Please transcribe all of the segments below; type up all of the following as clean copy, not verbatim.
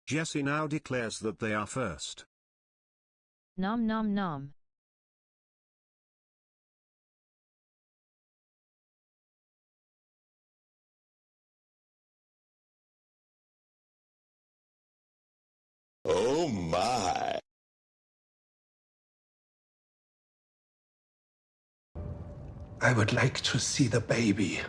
Jesse now declares that they are first. Nom nom nom. Oh my. I would like to see the baby.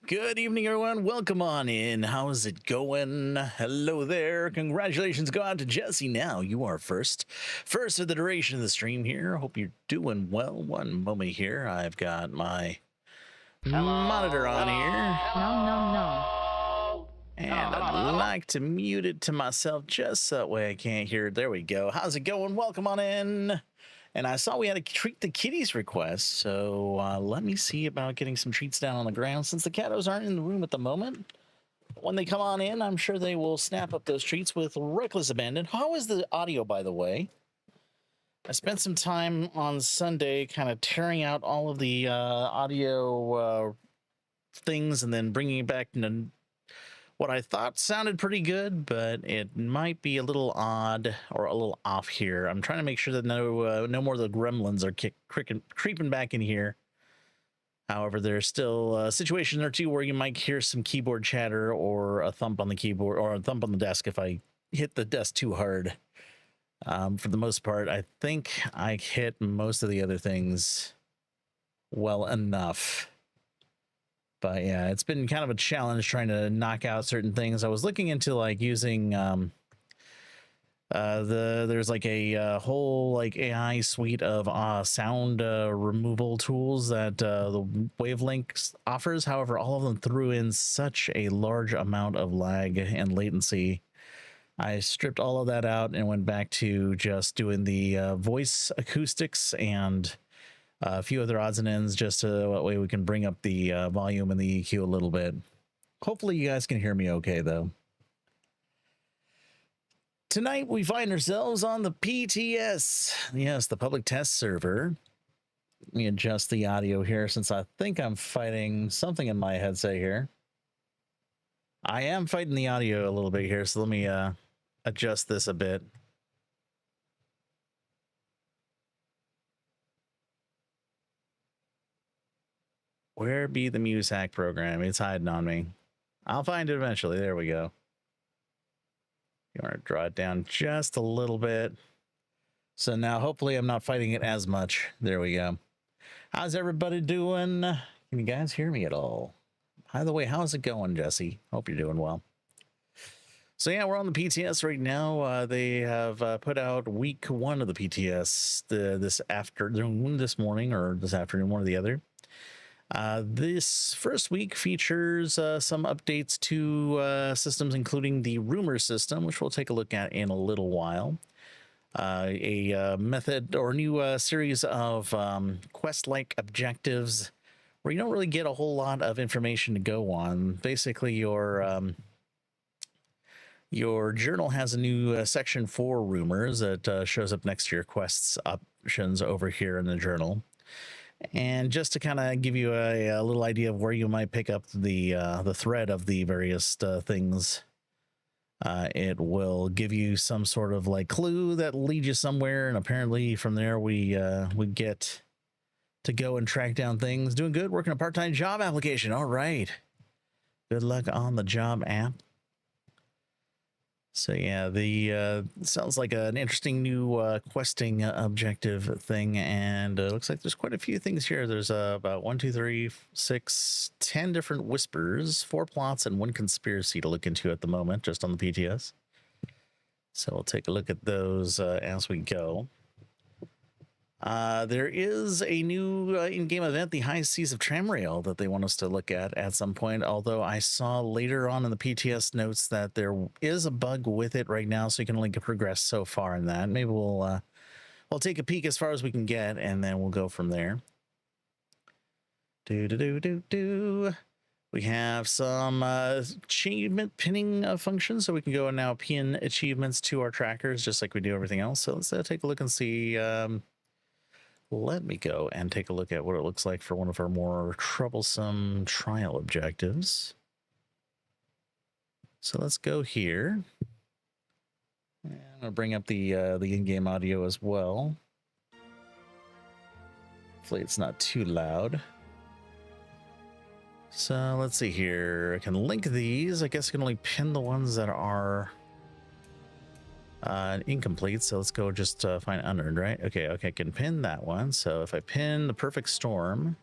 Good evening, everyone. Welcome on in. How's it going? Hello there. Congratulations go out to Jesse. Now you are first of the duration of the stream here. Hope you're doing well. One moment here. I've got my monitor on here. Nom nom nom. And I'd like to mute it to myself just so that way I can't hear it. There we go. How's it going? Welcome on in. And I saw we had a treat the kitties request, so let me see about getting some treats down on the ground since the kiddos aren't in the room at the moment. When they come on in, I'm sure they will snap up those treats with reckless abandon. How is the audio, by the way? I spent some time on Sunday kind of tearing out all of the audio things and then bringing it back to what I thought sounded pretty good, but it might be a little odd or a little off here. I'm trying to make sure that no more of the gremlins are creeping back in here. However, there's still a situation or two where you might hear some keyboard chatter or a thump on the keyboard or a thump on the desk if I hit the desk too hard. For the most part, I think I hit most of the other things well enough. But yeah, it's been kind of a challenge trying to knock out certain things. I was looking into like using there's like a whole like AI suite of sound removal tools that the Wavelength offers. However, all of them threw in such a large amount of lag and latency. I stripped all of that out and went back to just doing the voice acoustics and a few other odds and ends just so that way we can bring up the volume and the EQ a little bit. Hopefully you guys can hear me okay, though. Tonight we find ourselves on the PTS. Yes, the public test server. Let me adjust the audio here since I think I'm fighting something in my headset here. I am fighting the audio a little bit here, so let me adjust this a bit. Where be the Muse hack program? It's hiding on me. I'll find it eventually. There we go. You want to draw it down just a little bit. So now hopefully I'm not fighting it as much. There we go. How's everybody doing? Can you guys hear me at all? By the way, how's it going, Jesse? Hope you're doing well. So yeah, we're on the PTS right now. They have put out week 1 of the PTS this afternoon, this morning, or this afternoon, one or the other. This first week features some updates to systems, including the rumor system, which we'll take a look at in a little while. A method or new series of quest-like objectives where you don't really get a whole lot of information to go on. Basically, your journal has a new section for rumors that shows up next to your quests options over here in the journal. And just to kind of give you a little idea of where you might pick up the thread of the various things, it will give you some sort of like clue that leads you somewhere, and apparently from there we get to go and track down things. Doing good, working a part-time job application. All right, good luck on the job app. So yeah, the sounds like an interesting new questing objective thing, and looks like there's quite a few things here. There's about 1, 2, 3, 6, 10 different whispers, 4 plots, and 1 conspiracy to look into at the moment, just on the PTS. So we'll take a look at those as we go. There is a new in-game event, the High Seas of Tramrail, that they want us to look at some point, although I saw later on in the PTS notes that there is a bug with it right now, so you can only progress so far in that. Maybe we'll take a peek as far as we can get, and then we'll go from there. We have some achievement pinning functions, so we can go and now pin achievements to our trackers, just like we do everything else. So let's take a look and see... let me go and take a look at what it looks like for one of our more troublesome trial objectives. So let's go here. And I'm going to bring up the in-game audio as well. Hopefully it's not too loud. So let's see here. I can link these. I guess I can only pin the ones that are incomplete, so let's go just find unearned, right? Okay, I can pin that one. So if I pin the Perfect Storm,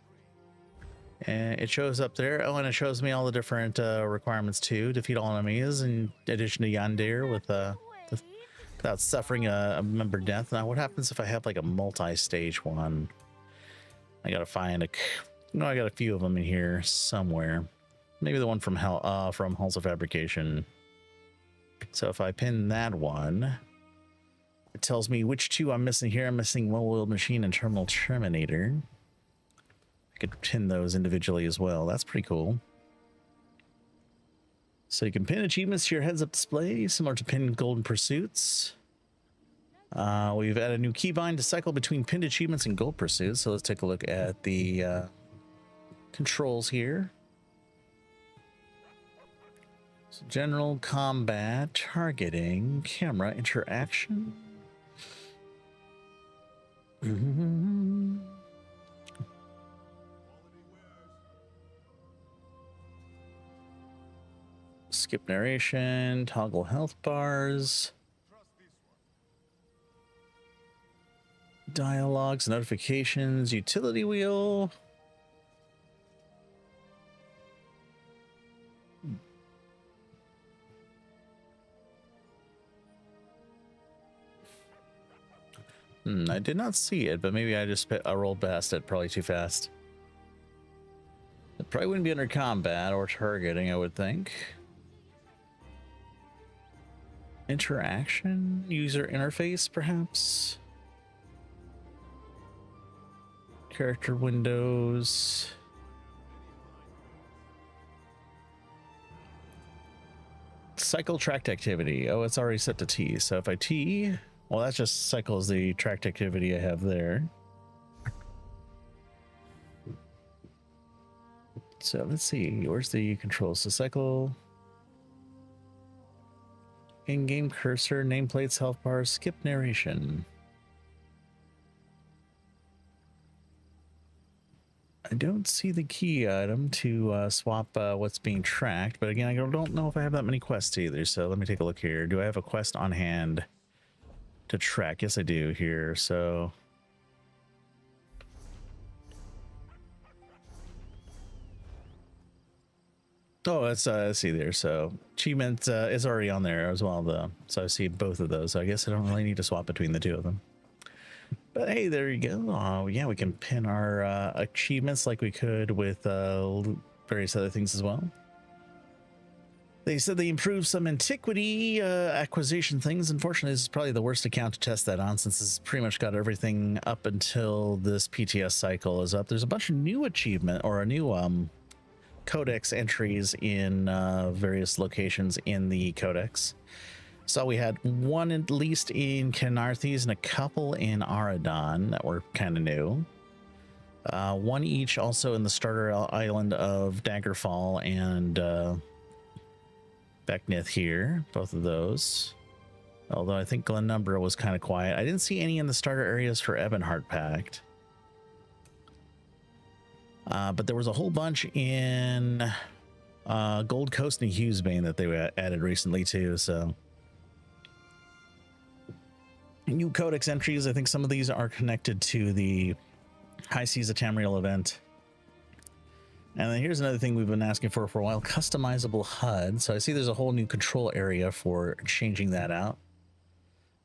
And it shows up there. Oh, and it shows me all the different requirements too. Defeat all enemies in addition to Yandere without suffering a member death. Now, what happens if I have like a multi-stage one? I gotta find I got a few of them in here somewhere. Maybe the one from Halls of Fabrication. So if I pin that one, it tells me which two I'm missing here. I'm missing Well-Oiled Machine and Terminal Terminator. I could pin those individually as well. That's pretty cool. So you can pin achievements to your heads-up display, similar to pin Golden Pursuits. We've added a new keybind to cycle between pinned achievements and gold pursuits. So let's take a look at the controls here. So general combat, targeting, camera interaction. Skip narration, toggle health bars. Dialogues, notifications, utility wheel. I did not see it, but maybe I rolled past it probably too fast. It probably wouldn't be under combat or targeting, I would think. Interaction, user interface, perhaps. Character windows. Cycle tracked activity. Oh, it's already set to T. So if I T, well, that just cycles the tracked activity I have there. So let's see, where's the controls? So cycle, in-game cursor, nameplates, health bars, skip narration. I don't see the key item to swap what's being tracked, but again, I don't know if I have that many quests either, so let me take a look here. Do I have a quest on hand to track? Yes, I do here, so... Oh, that's I see there. So achievement is already on there as well, though. So I see both of those. So I guess I don't really need to swap between the two of them. But hey, there you go. Yeah, we can pin our achievements like we could with various other things as well. They said they improved some antiquity acquisition things. Unfortunately, this is probably the worst account to test that on, since it's pretty much got everything up until this PTS cycle is up. There's a bunch of new achievement or a new codex entries in various locations in the codex. So we had one at least in Canarthes and a couple in Aradon that were kind of new. One each also in the starter island of Daggerfall and Becknith here, both of those. Although I think Glenumbra was kind of quiet. I didn't see any in the starter areas for Ebonheart Pact. But there was a whole bunch in Gold Coast and Hughesbane that they added recently too, so... New codex entries. I think some of these are connected to the High Seas of Tamriel event. And then here's another thing we've been asking for a while, customizable HUD. So I see there's a whole new control area for changing that out.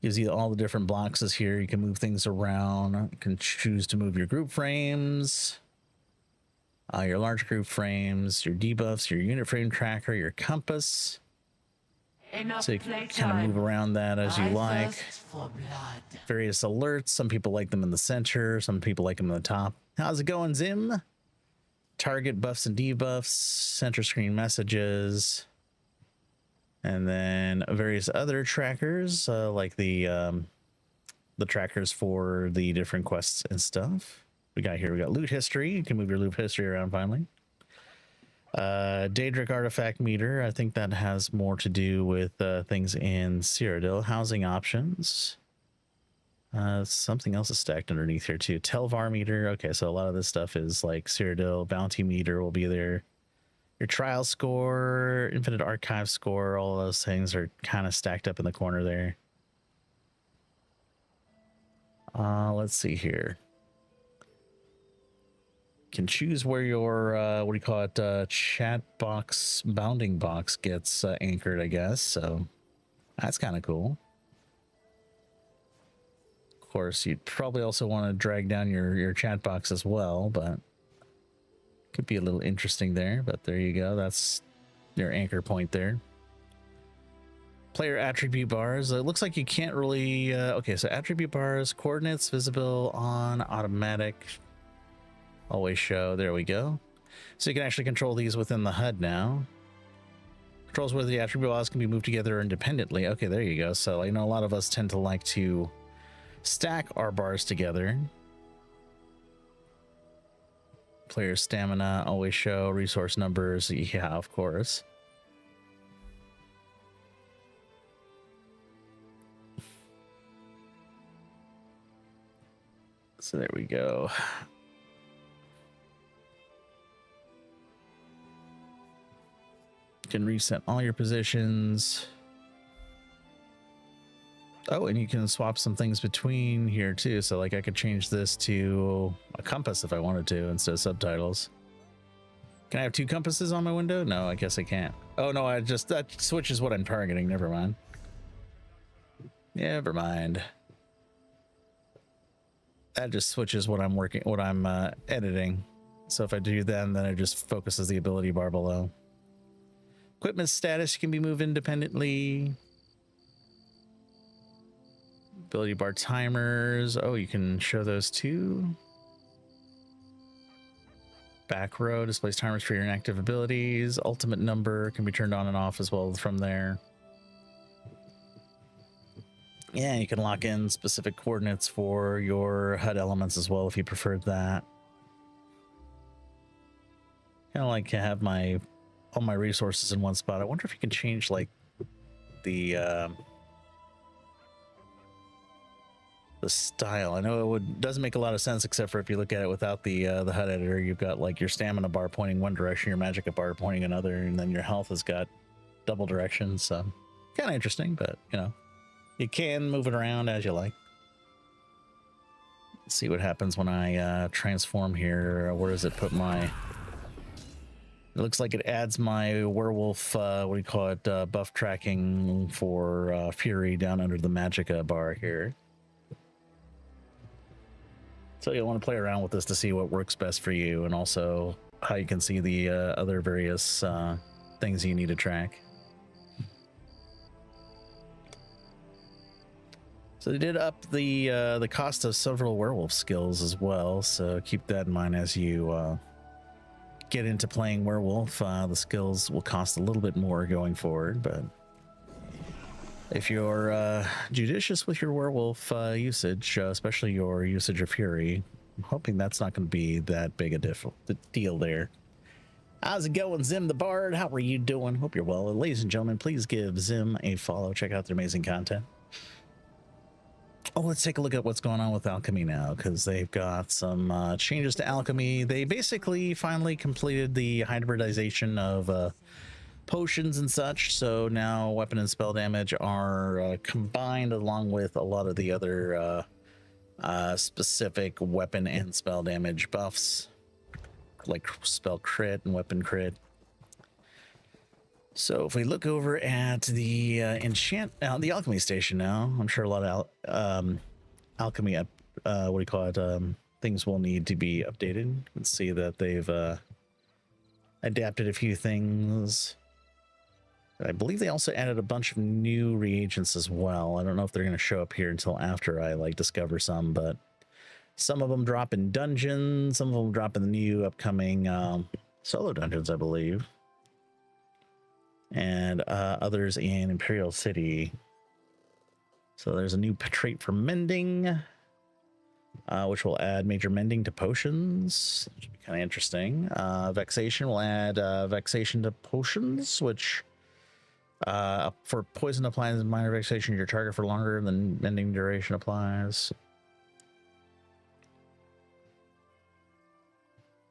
Gives you all the different boxes here. You can move things around. You can choose to move your group frames, your large group frames, your debuffs, your unit frame tracker, your compass. So you can kind of move around that as you like. Various alerts. Some people like them in the center. Some people like them in the top. How's it going, Zim? Target buffs and debuffs. Center screen messages. And then various other trackers, like the trackers for the different quests and stuff. We got loot history. You can move your loot history around finally. Daedric artifact meter. I think that has more to do with things in Cyrodiil. Housing options. Something else is stacked underneath here too. Telvar meter. Okay, so a lot of this stuff is like Cyrodiil. Bounty meter will be there. Your trial score, infinite archive score, all those things are kind of stacked up in the corner there. Let's see here. can choose where your what do you call it, chat box, bounding box gets anchored, I guess. So that's kind of cool. Of course, you'd probably also want to drag down your chat box as well, but could be a little interesting there. But there you go. That's your anchor point there. Player attribute bars. It looks like you can't really okay, so attribute bars, coordinates visible on automatic, always show. There we go. So you can actually control these within the HUD now. Controls whether the attribute bars can be moved together independently. Okay, there you go. So I know a lot of us tend to like to stack our bars together. Player stamina, always show. Resource numbers, yeah, of course. So there we go. You can reset all your positions. Oh, and you can swap some things between here too. So like I could change this to a compass if I wanted to instead of subtitles. Can I have two compasses on my window? No, I guess I can't. Oh no, that switches what I'm targeting. Never mind. Never mind. That just switches what I'm editing. So if I do that, then it just focuses the ability bar below. Equipment status can be moved independently. Ability bar timers. Oh, you can show those too. Back row displays timers for your inactive abilities. Ultimate number can be turned on and off as well from there. Yeah, you can lock in specific coordinates for your HUD elements as well if you preferred that. Kind of like to have all my resources in one spot. I wonder if you can change like the style. I know doesn't make a lot of sense except for if you look at it without the HUD editor. You've got like your stamina bar pointing one direction, your magicka bar pointing another, and then your health has got double directions. So kind of interesting, but you know. You can move it around as you like. Let's see what happens when I transform here. Where does it put my... It looks like it adds my werewolf, what do you call it, buff tracking for Fury down under the magicka bar here. So you'll want to play around with this to see what works best for you and also how you can see the other various things you need to track. So they did up the cost of several werewolf skills as well, so keep that in mind as you get into playing werewolf. The skills will cost a little bit more going forward, but if you're judicious with your werewolf usage, especially your usage of Fury, I'm hoping that's not going to be that big a deal there. How's it going, Zim the Bard? How are you doing? Hope you're well. Ladies and gentlemen, please give Zim a follow. Check out their amazing content. Oh, let's take a look at what's going on with alchemy now, because they've got some changes to alchemy. They basically finally completed the hybridization of potions and such, so now weapon and spell damage are combined along with a lot of the other specific weapon and spell damage buffs, like spell crit and weapon crit. So if we look over at the the alchemy station now, I'm sure a lot of alchemy what do you call it, things will need to be updated. You can see that they've adapted a few things. I believe they also added a bunch of new reagents as well. I don't know if they're going to show up here until after I like discover some, but some of them drop in dungeons, some of them drop in the new upcoming solo dungeons, I believe. And others in Imperial City. So there's a new trait for mending, which will add major mending to potions. Which should be kind of interesting. Vexation will add vexation to potions, which for poison applies minor vexation, your target for longer than mending duration applies.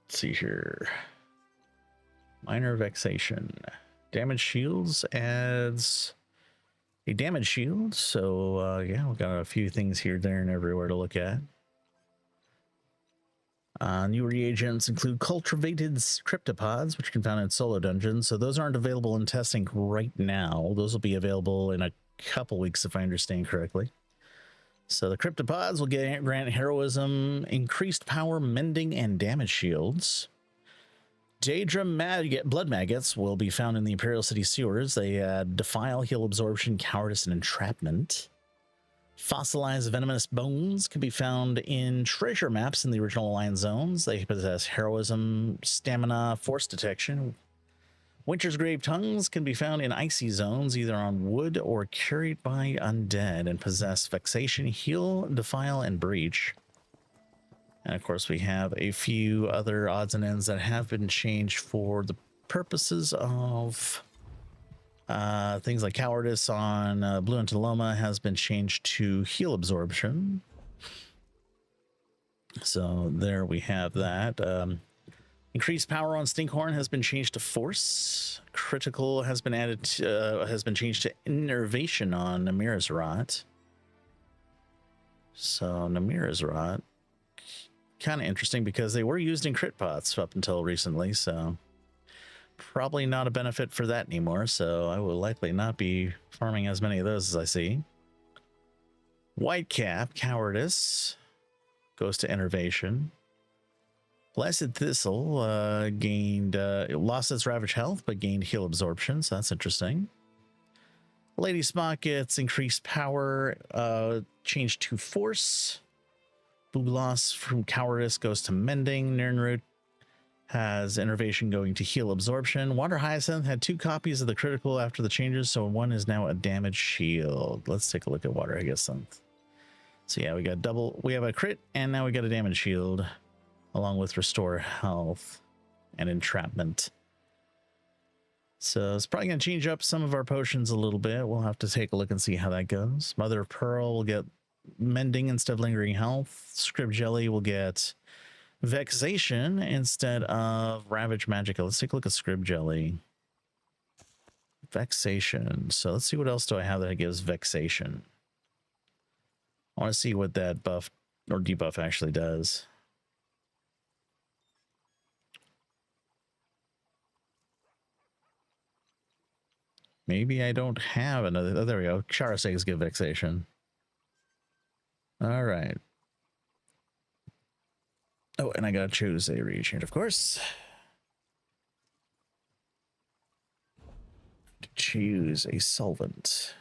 Let's see here. Minor vexation. Damage shields adds a damage shield. So yeah, we've got a few things here, there, and everywhere to look at. New reagents include cultivated cryptopods, which can be found in solo dungeons. So those aren't available in testing right now. Those will be available in a couple weeks, if I understand correctly. So the cryptopods will grant heroism, increased power, mending, and damage shields. Daedra blood maggots will be found in the Imperial City sewers. They defile, heal absorption, cowardice, and entrapment. Fossilized venomous bones can be found in treasure maps in the original Alliance zones. They possess heroism, stamina, force detection. Winter's grave tongues can be found in icy zones, either on wood or carried by undead, and possess vexation, heal, defile, and breach. And of course, we have a few other odds and ends that have been changed for the purposes of things like cowardice on Blue and Taloma has been changed to heal absorption. So there we have that. Increased power on Stinkhorn has been changed to force. Critical has been added to, has been changed to innervation on Namira's Rot. So Namira's Rot, kind of interesting because they were used in crit pots up until recently, so probably not a benefit for that anymore, so I will likely not be farming as many of those as I see. Whitecap, cowardice, goes to innervation. Blessed Thistle it lost its ravage health, but gained heal absorption, so that's interesting. Lady Spot gets increased power, changed to force. Bugloss from cowardice goes to mending. Nirnroot has innervation going to heal absorption. Water Hyacinth had 2 copies of the critical after the changes, so one is now a damage shield. Let's take a look at Water Hyacinth. So yeah, we got we have a crit, and now we got a damage shield, along with restore health and entrapment. So it's probably going to change up some of our potions a little bit. We'll have to take a look and see how that goes. Mother of Pearl will get mending instead of lingering health. Scrib Jelly will get vexation instead of ravage magic. Let's take a look at Scrib Jelly. Vexation. So let's see what else do I have that gives vexation. I want to see what that buff or debuff actually does. Maybe I don't have another. Oh, there we go. Charasegs give vexation. All right. Oh, and I gotta choose a reagent, of course. Choose a solvent.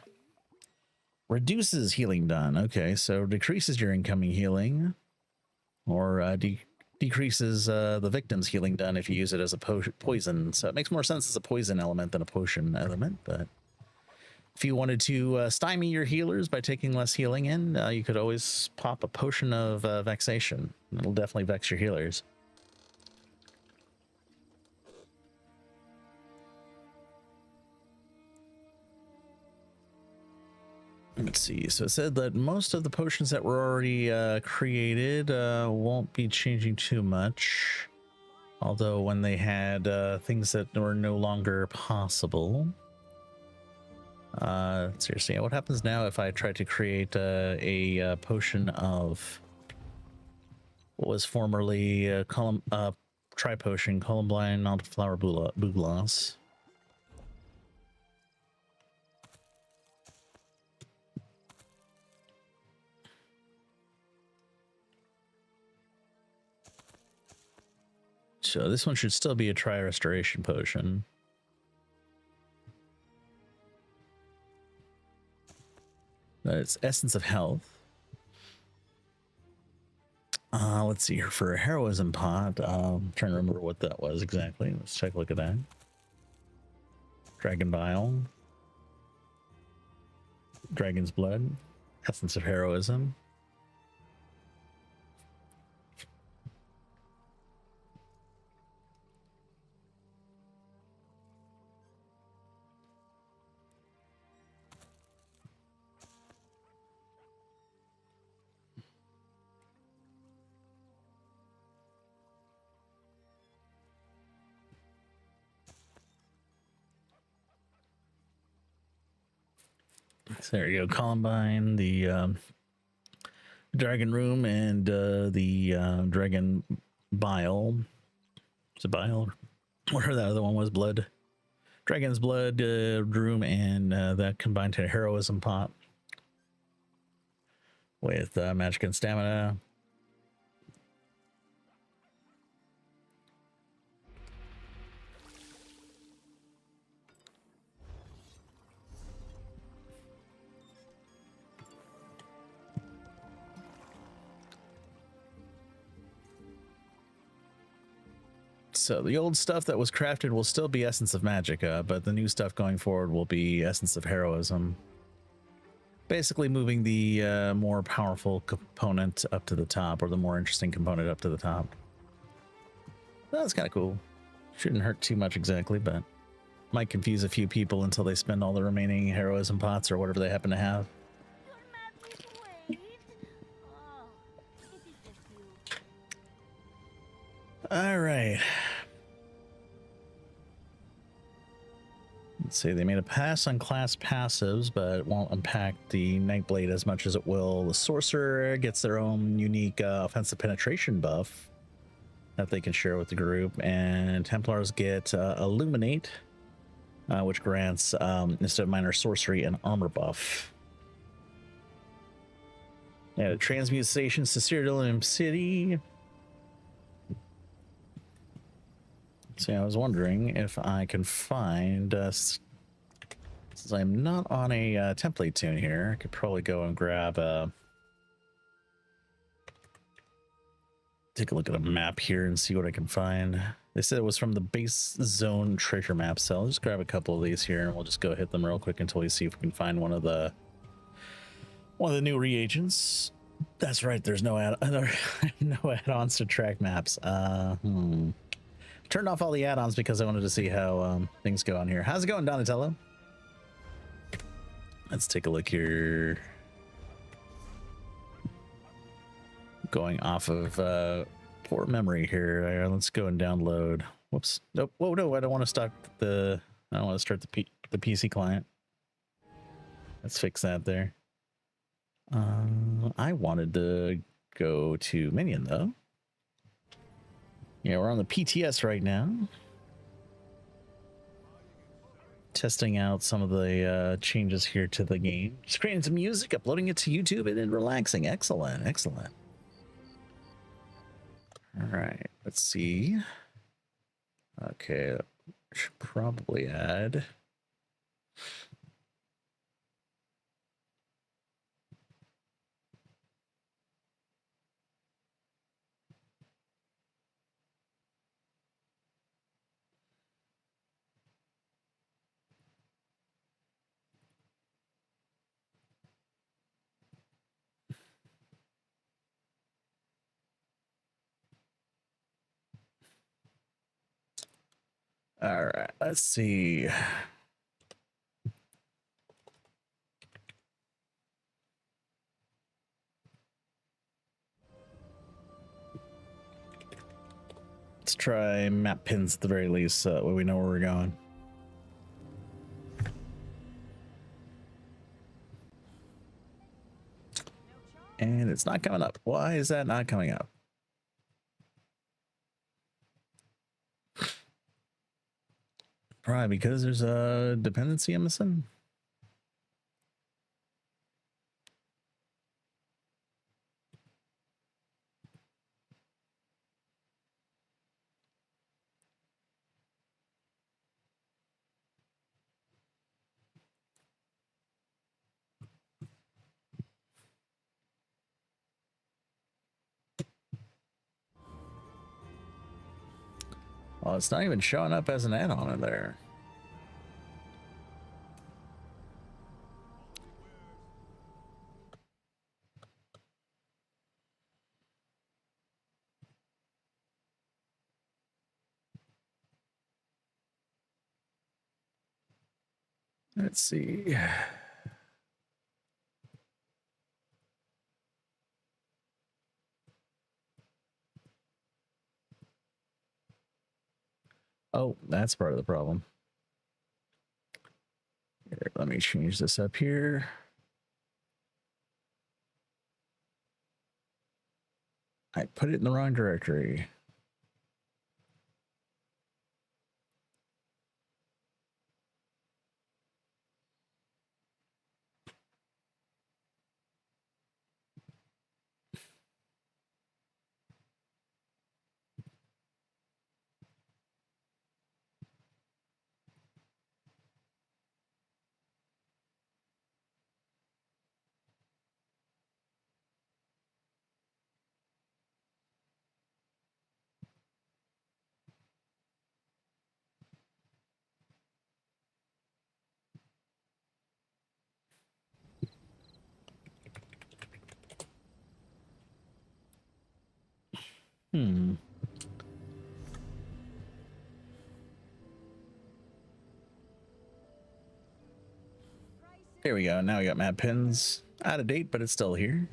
Reduces healing done. Okay, so decreases your incoming healing, or decreases the victim's healing done if you use it as a poison. So it makes more sense as a poison element than a potion element, but if you wanted to stymie your healers by taking less healing in, you could always pop a potion of vexation. It'll definitely vex your healers. Let's see. So it said that most of the potions that were already created won't be changing too much. Although when they had things that were no longer possible. Seriously, what happens now if I try to create a potion of what was formerly tri-potion, Columbine, Flower Bugloss? So this one should still be a tri-restoration potion. It's Essence of Health. Let's see here for a heroism pot. I'm trying to remember what that was exactly. Let's take a look at that. Dragon Bile. Dragon's Blood. Essence of Heroism. So there you go, Columbine, the Dragon Room, and the Dragon Bile. Is it Bile? Whatever that other one was, Blood. Dragon's Blood room, and that combined to heroism pot with magic and stamina. So the old stuff that was crafted will still be Essence of Magicka, but the new stuff going forward will be Essence of Heroism. Basically moving the more powerful component up to the top, or the more interesting component up to the top. That's kind of cool. Shouldn't hurt too much exactly, but might confuse a few people until they spend all the remaining heroism pots or whatever they happen to have. All right. Let's see, they made a pass on class passives, but it won't impact the Nightblade as much as it will the Sorcerer. Gets their own unique offensive penetration buff that they can share with the group, and Templars get Illuminate, which grants instead of minor sorcery an armor buff. Yeah, transmute stations to Cyrodiilium City. See, I was wondering if I can find, since I'm not on a template tune here, I could probably go and grab take a look at a map here and see what I can find. They said it was from the base zone treasure map, so I'll just grab a couple of these here and we'll just go hit them real quick until we see if we can find one of the new reagents. That's right, there's no add-ons to track maps. Turned off all the add-ons because I wanted to see how things go on here. How's it going, Donatello? Let's take a look here. Going off of poor memory here. Let's go and download. Whoops. Nope. Whoa, no, I don't want to start the. I don't want to start the PC client. Let's fix that there. I wanted to go to Minion though. Yeah, we're on the PTS right now. Testing out some of the changes here to the game. Just creating some music, uploading it to YouTube, and then relaxing. Excellent, excellent. All right, let's see. Okay, should probably add. All right, let's see. Let's try map pins at the very least, so that way we know where we're going. And it's not coming up. Why is that not coming up? Probably because there's a dependency I'm missing. Well, it's not even showing up as an add-on in there. Let's see. Oh, that's part of the problem. Here, let me change this up here. I put it in the wrong directory. Hmm. Here we go. Now we got map pins. Out of date, but it's still here.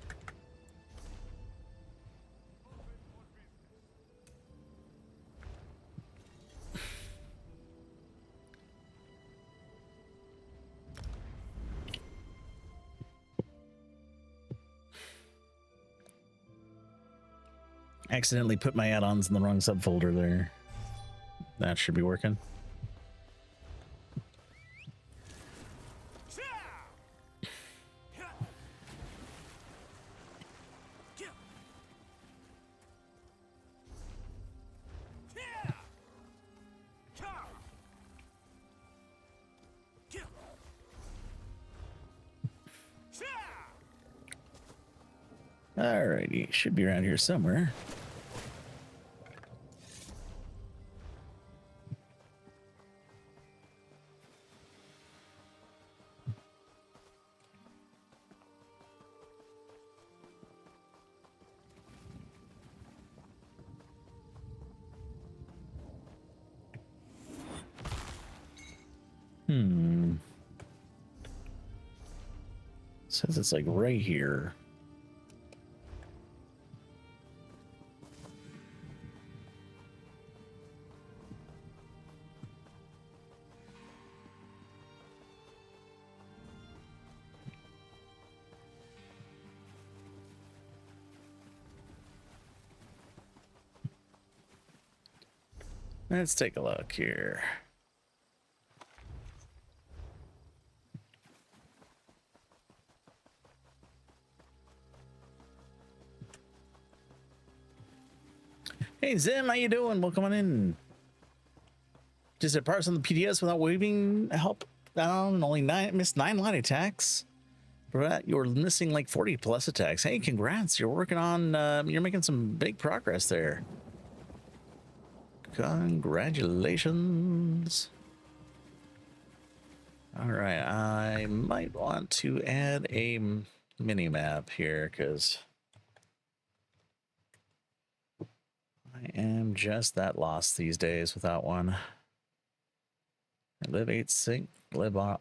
Accidentally put my add-ons in the wrong subfolder there. That should be working. Alrighty, should be around here somewhere. Says it's like right here. Let's take a look here. Hey Zim, how you doing? Welcome on in. Just a parse on the PTS without waving help down. Only missed 9 light attacks. For that, you're missing like 40 plus attacks. Hey, congrats! You're working on. You're making some big progress there. Congratulations. All right, I might want to add a mini map here because I am just that lost these days without one. I live 8 sync, live on.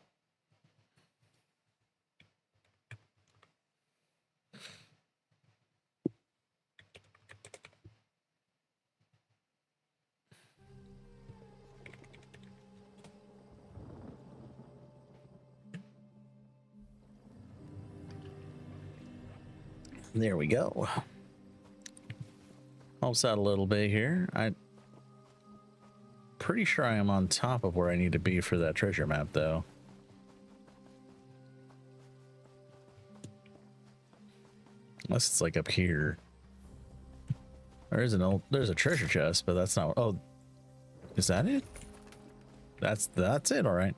There we go. Helps out a little bit here. I'm pretty sure I am on top of where I need to be for that treasure map, though. Unless it's like up here. There's a treasure chest, but that's not. Oh, is that it? That's it. All right.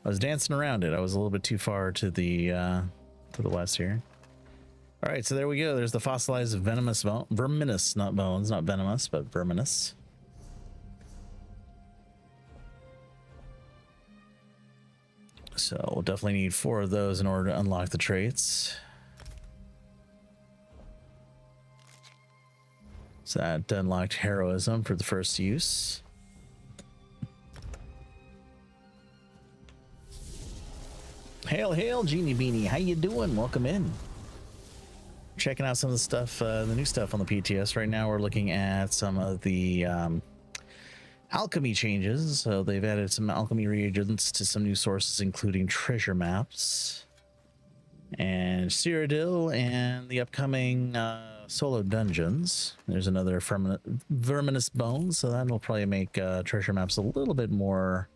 I was dancing around it. I was a little bit too far to the west here. All right, so there we go. There's the fossilized venomous bone, verminous, not bones, not venomous, but verminous. So we'll definitely need 4 of those in order to unlock the traits. So that unlocked heroism for the first use. Hail, hail, Genie Beanie. How you doing? Welcome in. Checking out some of the stuff, the new stuff on the PTS. Right now we're looking at some of the alchemy changes. So they've added some alchemy reagents to some new sources, including treasure maps and Cyrodiil and the upcoming solo dungeons. There's another verminous bone, so that'll probably make treasure maps a little bit more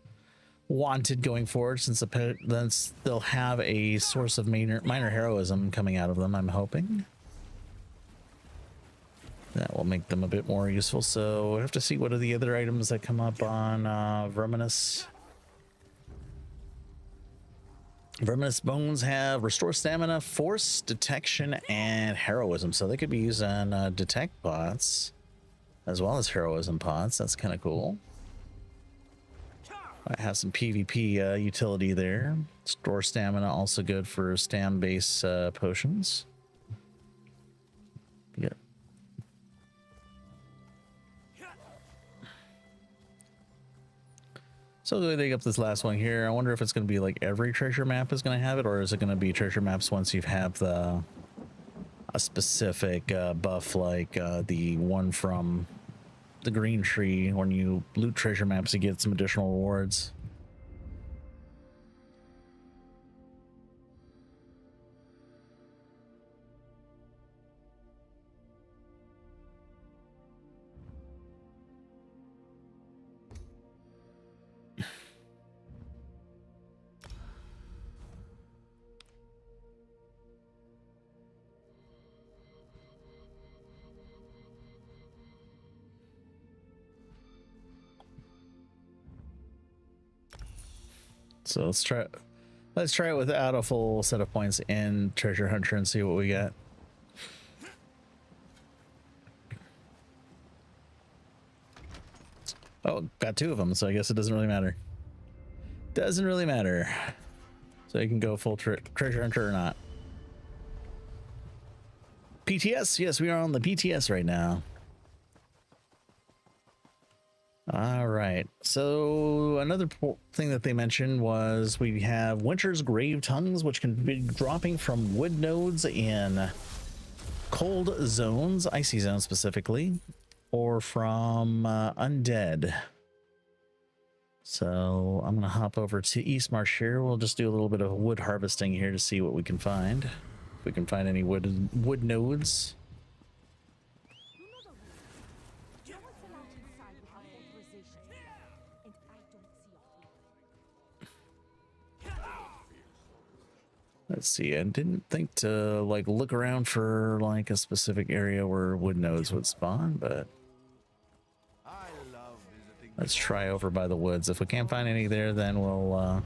wanted going forward, since they'll have a source of minor heroism coming out of them. I'm hoping that will make them a bit more useful. So we'll have to see what are the other items that come up on verminous. Verminous bones have restore stamina, force, detection, and heroism. So they could be used on detect pots as well as heroism pots. That's kind of cool. I have some PvP utility there. Store stamina, also good for stam base potions. Yeah. So we'll dig up this last one here. I wonder if it's going to be like every treasure map is going to have it, or is it going to be treasure maps once you have a specific buff, like the one from the green tree. When you loot treasure maps, you get some additional rewards. So let's try it without a full set of points in Treasure Hunter and see what we get. Oh, got 2 of them, so I guess it doesn't really matter. Doesn't really matter. So you can go full Treasure Hunter or not. PTS, yes, we are on the PTS right now. All right, so another thing that they mentioned was we have Winter's Grave Tongues, which can be dropping from wood nodes in cold zones, icy zones specifically, or from undead. So I'm gonna hop over to East Marsh here. We'll just do a little bit of wood harvesting here to see what we can find. If we can find any wood nodes. Let's see, I didn't think to like look around for like a specific area where wood nodes would spawn, but let's try over by the woods. If we can't find any there, then we'll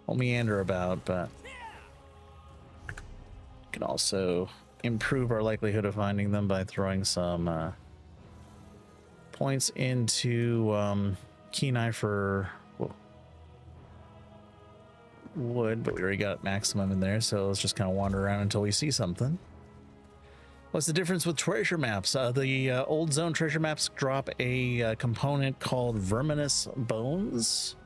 meander about, but we can also improve our likelihood of finding them by throwing some points into Kenai for wood, but we already got maximum in there, so let's just kind of wander around until we see something. What's the difference with treasure maps? The old zone treasure maps drop a component called Verminous Bones,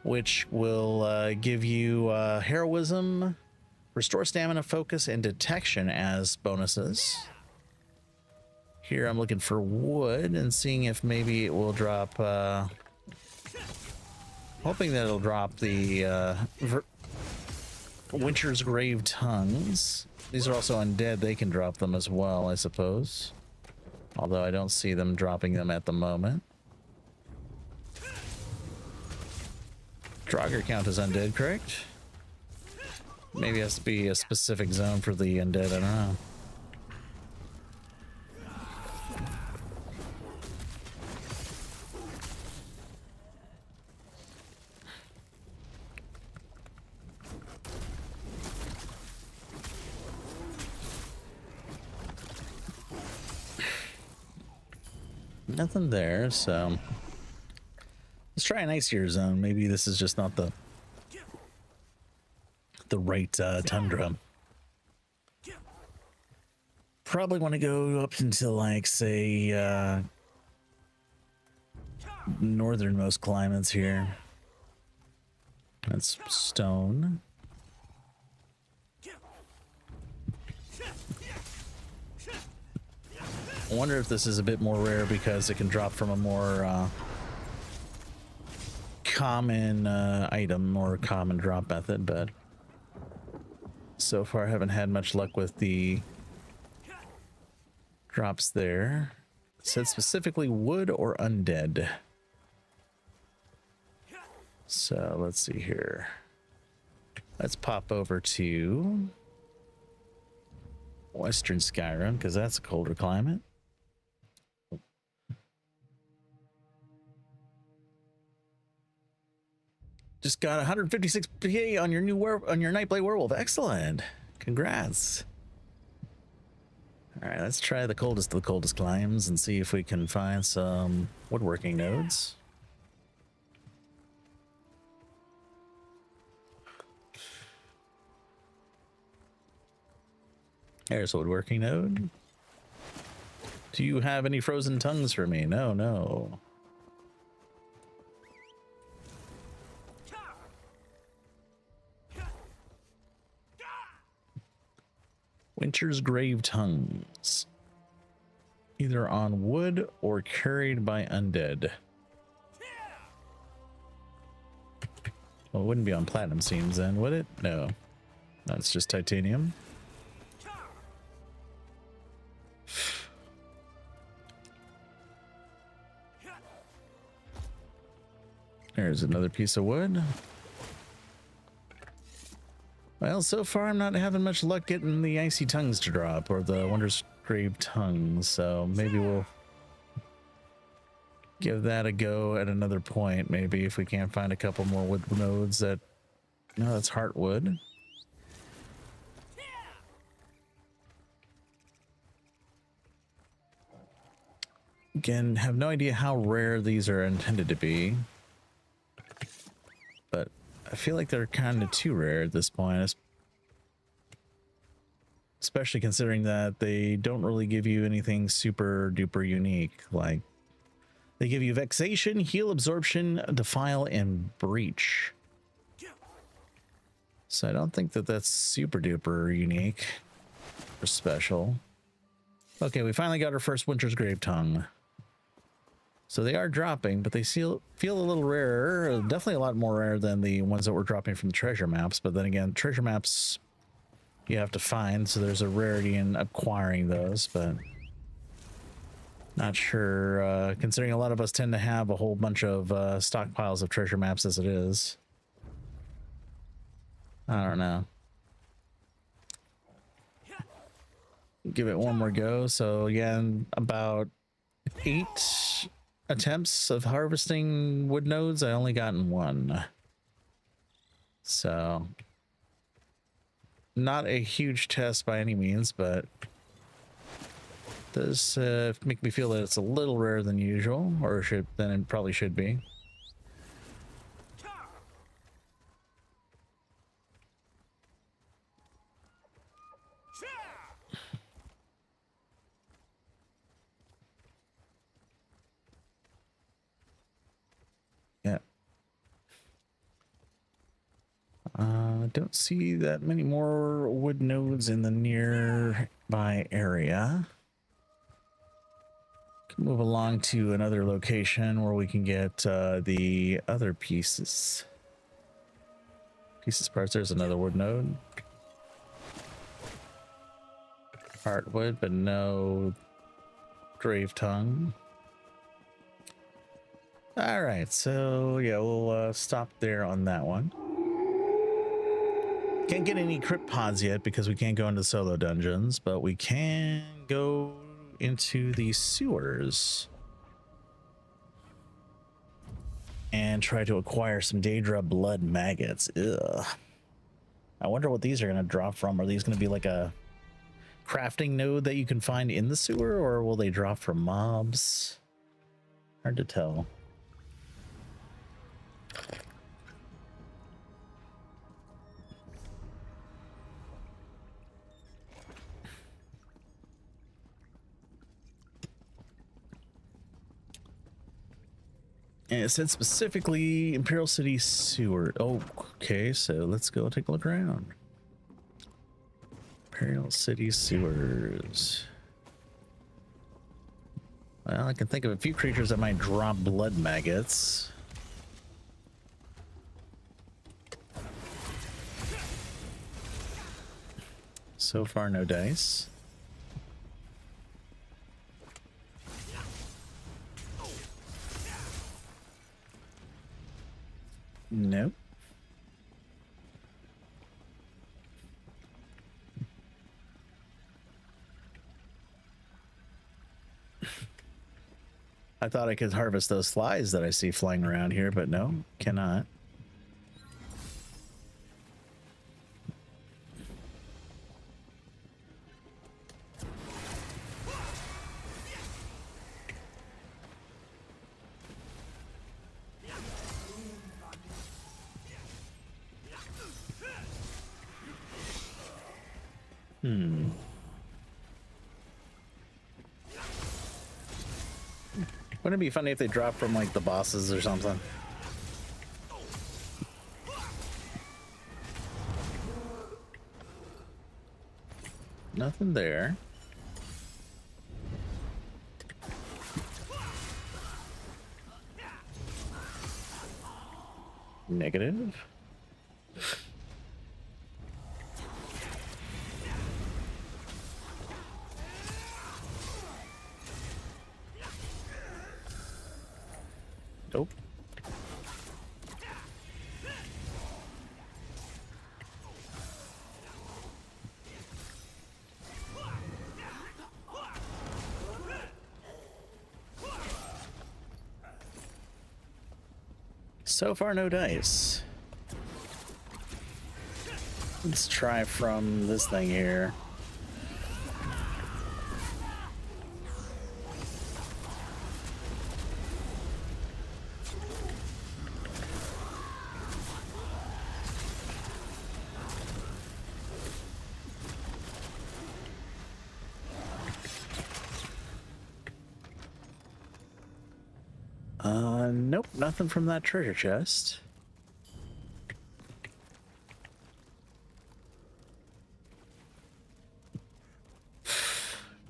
which will give you heroism, restore stamina, focus, and detection as bonuses. Here I'm looking for wood and seeing if maybe it will drop hoping that it'll drop the Winter's Grave Tongues. These are also undead. They can drop them as well, I suppose. Although I don't see them dropping them at the moment. Draugr count as undead, correct? Maybe it has to be a specific zone for the undead, I don't know. Nothing there, so let's try an icier zone. Maybe this is just not the right tundra. Probably want to go up into like say northernmost climates here. That's stone. I wonder if this is a bit more rare because it can drop from a more common item or common drop method, but so far I haven't had much luck with the drops there. It said specifically wood or undead. So let's see here. Let's pop over to Western Skyrim because that's a colder climate. Just got 156 PA on your new Nightblade Werewolf. Excellent. Congrats. All right, let's try the coldest of the coldest climes and see if we can find some woodworking nodes. There's a woodworking node. Do you have any frozen tongues for me? No, no. Winter's Grave Tongues. Either on wood or carried by undead. Well, it wouldn't be on platinum seams then, would it? No. That's just titanium. There's another piece of wood. Well, so far I'm not having much luck getting the icy tongues to drop or the Wondrous Grave Tongues, so maybe we'll give that a go at another point. Maybe if we can't find a couple more wood nodes that... No, that's heartwood. Again, have no idea how rare these are intended to be. But I feel like they're kind of too rare at this point. Especially considering that they don't really give you anything super duper unique. Like, they give you Vexation, Heal, Absorption, Defile, and Breach. So I don't think that that's super duper unique or special. Okay, we finally got our first Winter's Grave Tongue. So they are dropping, but they feel a little rarer. Definitely a lot more rare than the ones that we're dropping from the treasure maps. But then again, treasure maps you have to find, so there's a rarity in acquiring those. But not sure, considering a lot of us tend to have a whole bunch of stockpiles of treasure maps as it is. I don't know. Give it one more go. So again, about 8 attempts of harvesting wood nodes. I only gotten 1. So not a huge test by any means, but does make me feel that it's a little rarer than usual, or than it probably should be. Yeah. Don't see that many more wood nodes in the nearby area. Can move along to another location where we can get the other pieces. Parts. There's another wood node. Heartwood, but no grave tongue. All right, so yeah, we'll stop there on that one. Can't get any crypt pods yet because we can't go into solo dungeons, but we can go into the sewers and try to acquire some Daedra blood maggots. Ugh. I wonder what these are going to drop from. Are these going to be like a crafting node that you can find in the sewer, or will they drop from mobs? Hard to tell. And it said specifically Imperial City sewer. Oh, okay, so let's go take a look around. Imperial City sewers. Well, I can think of a few creatures that might drop blood maggots. So far, no dice. Nope. I thought I could harvest those flies that I see flying around here, but no, cannot. Wouldn't it be funny if they dropped from like the bosses or something? nothing there. Negative. Nope. So far, no dice. Let's try from this thing here. Nope, nothing from that treasure chest.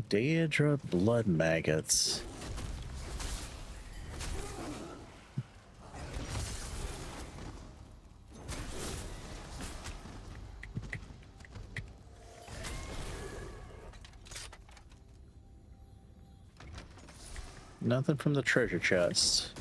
Daedra blood maggots. Nothing from the treasure chest.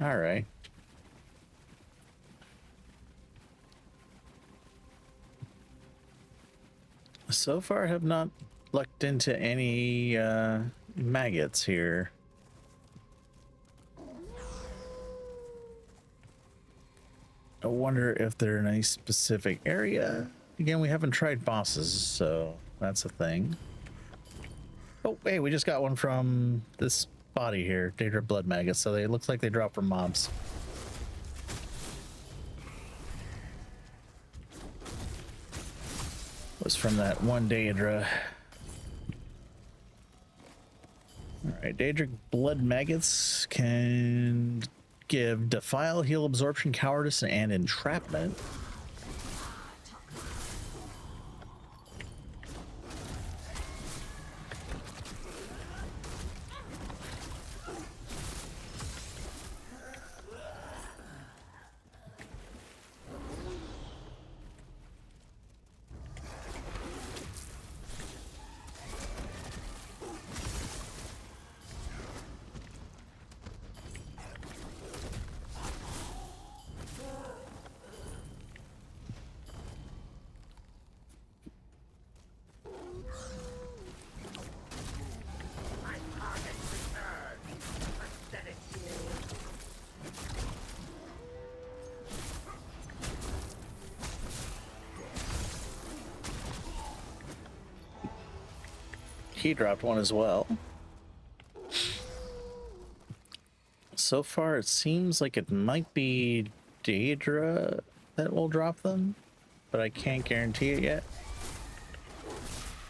All right. So far, I have not lucked into any maggots here. I wonder if they're in a specific area. Again, we haven't tried bosses, so that's a thing. Oh, hey, we just got one from this body here, Daedra blood maggots, so it looks like they drop from mobs. Was from that one Daedra. Alright, Daedra blood maggots can give defile, heal, absorption, cowardice, and entrapment. He dropped one as well. So far, it seems like it might be Daedra that will drop them, but I can't guarantee it yet.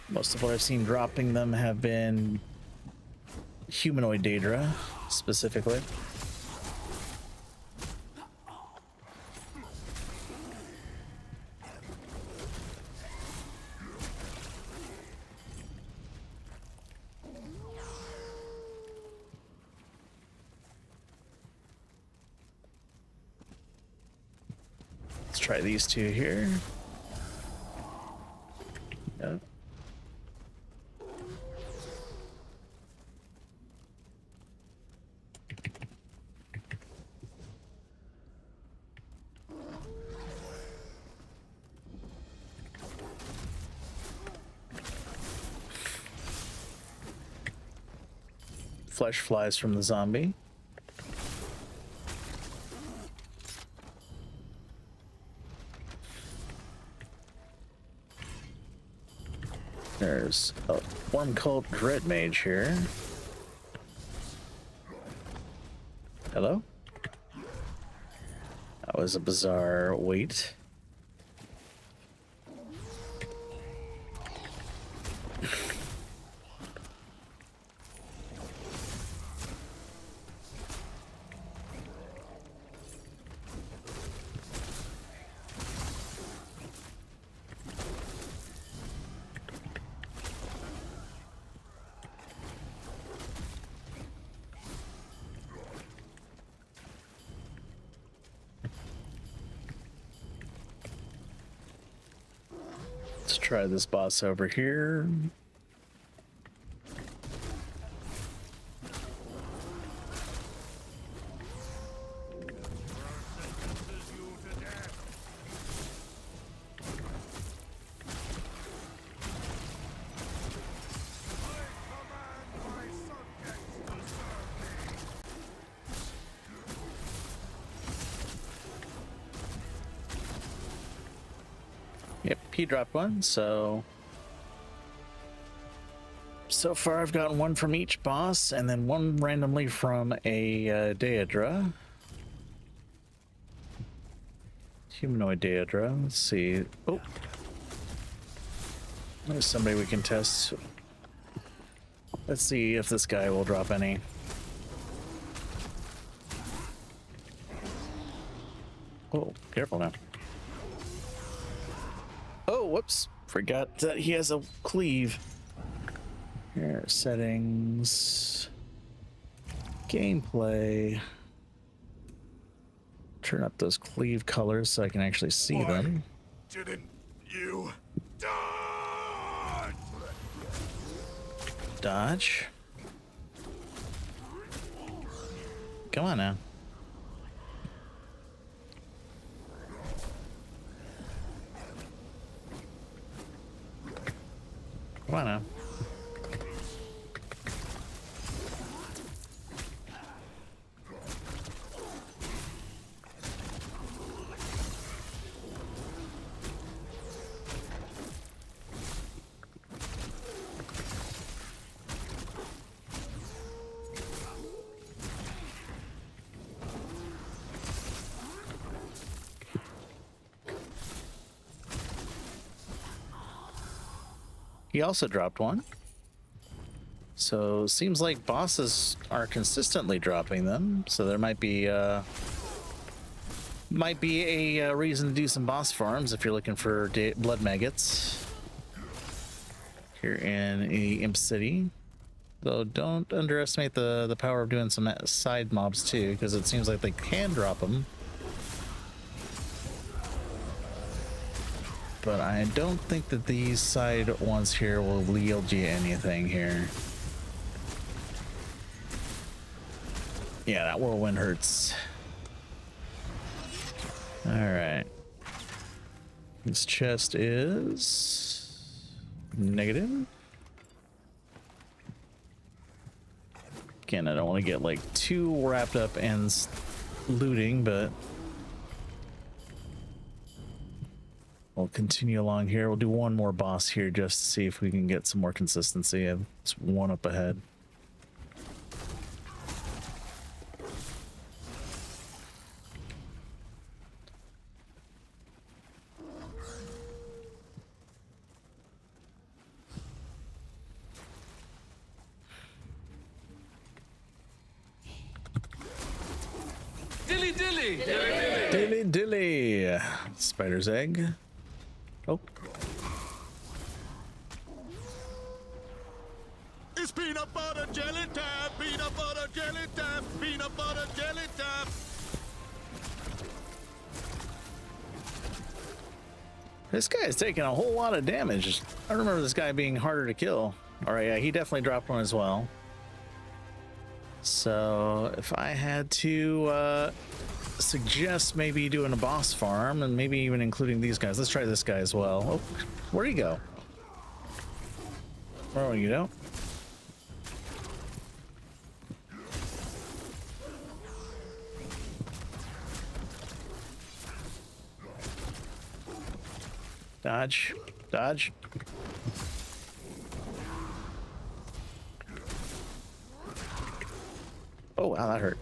Most of what I've seen dropping them have been humanoid Daedra, specifically. Let's try these two here. Yep. Flesh flies from the zombie. There's a Worm Cult Dread Mage here. Hello? That was a bizarre wait. Let's try this boss over here. Yep, he dropped one, so far I've gotten one from each boss, and then one randomly from a Daedra. Humanoid Daedra, let's see. Oh, there's somebody we can test. Let's see if this guy will drop any. Oh, careful now. Oh, whoops. Forgot that he has a cleave. Here, settings. Gameplay. Turn up those cleave colors so I can actually see them. Didn't you die? Dodge. Come on now. Come on now. He also dropped one. So seems like bosses are consistently dropping them. So there might be a reason to do some boss farms if you're looking for blood maggots here in Imp City. Though don't underestimate the power of doing some side mobs too, because it seems like they can drop them. But I don't think that these side ones here will yield you anything here. Yeah, that whirlwind hurts. All right. This chest is negative. Again, I don't want to get like too wrapped up in looting, but we'll continue along here. We'll do one more boss here just to see if we can get some more consistency. It's one up ahead. Dilly dilly! Dilly dilly! Spider's egg. Oh. It's peanut butter jelly time, peanut butter jelly time, peanut butter jelly time. This guy is taking a whole lot of damage. I remember this guy being harder to kill. All right, yeah, he definitely dropped one as well. So if I had to suggest maybe doing a boss farm and maybe even including these guys, let's try this guy as well. Oh, where'd he go? Oh, you know. Dodge, dodge. Oh, wow, that hurt.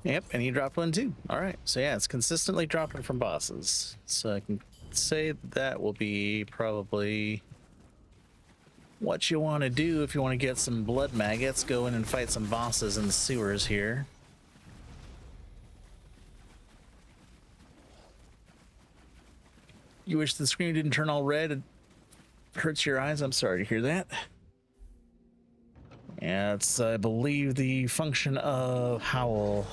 Yep, and he dropped one too. All right, so yeah, it's consistently dropping from bosses. So I can say that will be probably what you want to do if you want to get some blood maggots. Go in and fight some bosses in the sewers here. You wish the screen didn't turn all red? It hurts your eyes. I'm sorry to hear that. Yeah, it's, I believe, the function of Howl.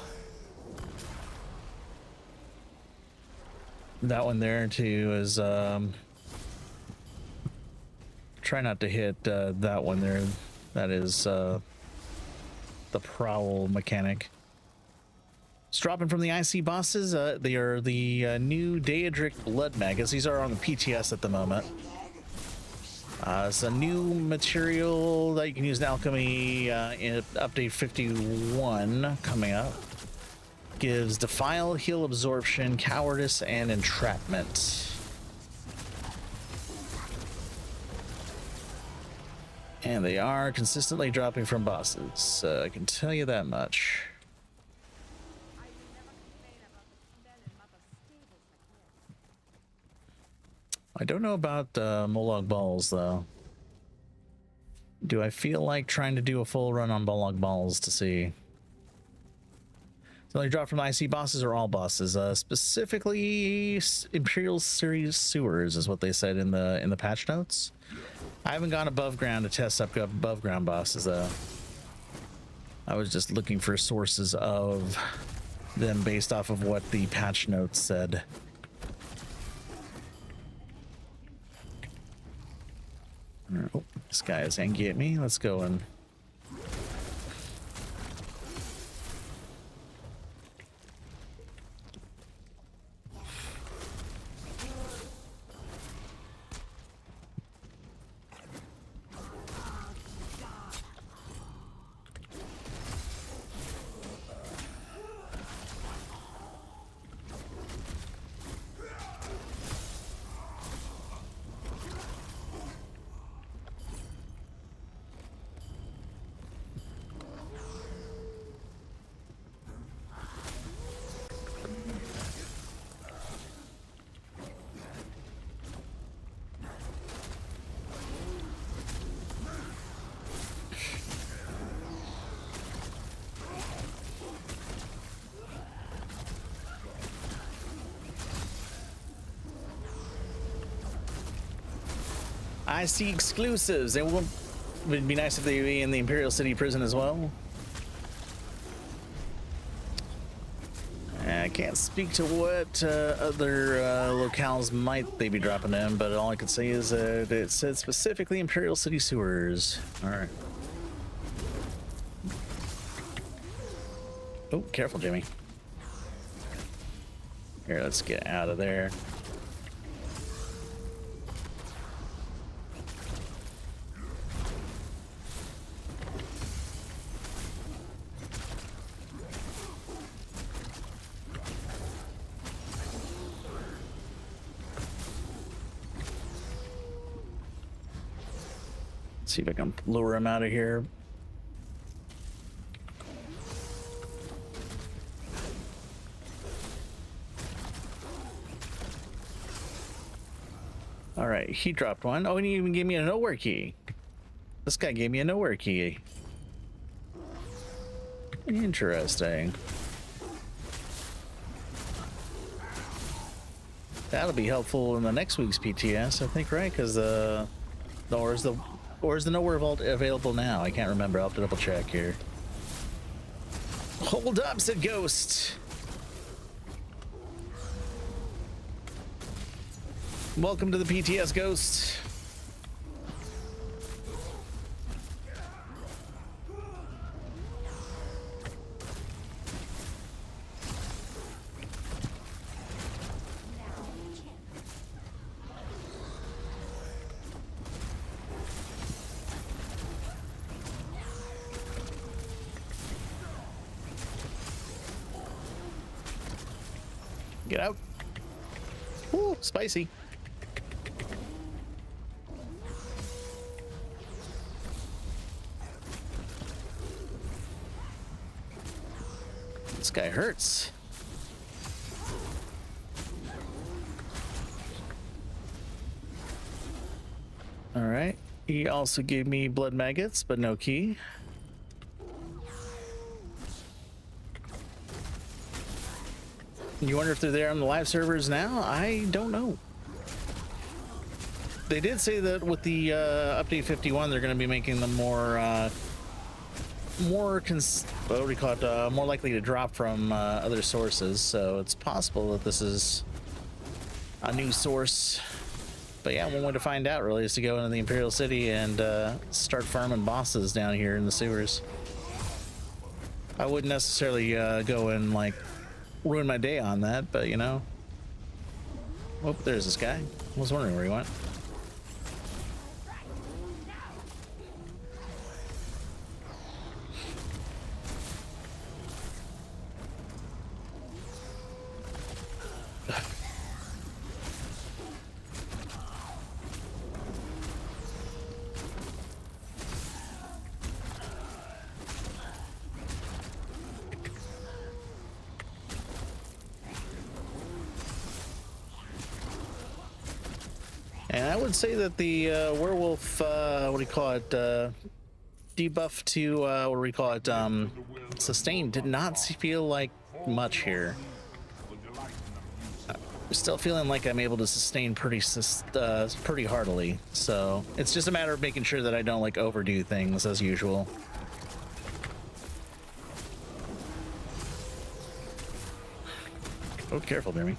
That one there too is try not to hit that one there. That is the prowl mechanic. It's dropping from the IC bosses. They are the new Daedric blood maggots. These are on the PTS at the moment. It's a new material that you can use in alchemy in update 51 coming up. Gives defile, heal absorption, cowardice, and entrapment. And they are consistently dropping from bosses. I can tell you that much. I don't know about Molag Balls, though. Do I feel like trying to do a full run on Molag Balls to see? So they drop from IC bosses or all bosses? Specifically, Imperial Series sewers is what they said in the patch notes. I haven't gone above ground to test up above ground bosses, though. I was just looking for sources of them based off of what the patch notes said. Oh, this guy is angry at me. Let's go and... I see exclusives. It would be nice if they be in the Imperial City prison as well. I can't speak to what other locales might they be dropping in, but all I can say is that it said specifically Imperial City sewers. All right. Oh, careful, Jimmy. Here, let's get out of there. See if I can lure him out of here. All right, he dropped one. Oh, and he even gave me a nowhere key. This guy gave me a nowhere key. Interesting. That'll be helpful in the next week's PTS, I think, right? Because or is the nowhere vault available now? I can't remember. I'll have to double check here. Hold up, said Ghost. Welcome to the PTS, Ghost. Get out. Ooh, spicy. This guy hurts. All right. He also gave me blood maggots, but no key. You wonder if they're there on the live servers now? I don't know. They did say that with the update 51, they're going to be making them more, what do we call it? More likely to drop from other sources. So it's possible that this is a new source. But yeah, one way to find out really is to go into the Imperial City and start farming bosses down here in the sewers. I wouldn't necessarily go and like ruin my day on that, but you know. Oh, there's this guy. I was wondering where he went. And I would say that the werewolf, what do you call it, debuff to, what do we call it, sustain did not feel like much here. I'm still feeling like I'm able to sustain pretty heartily. So it's just a matter of making sure that I don't like overdo things as usual. Oh, careful, Jeremy.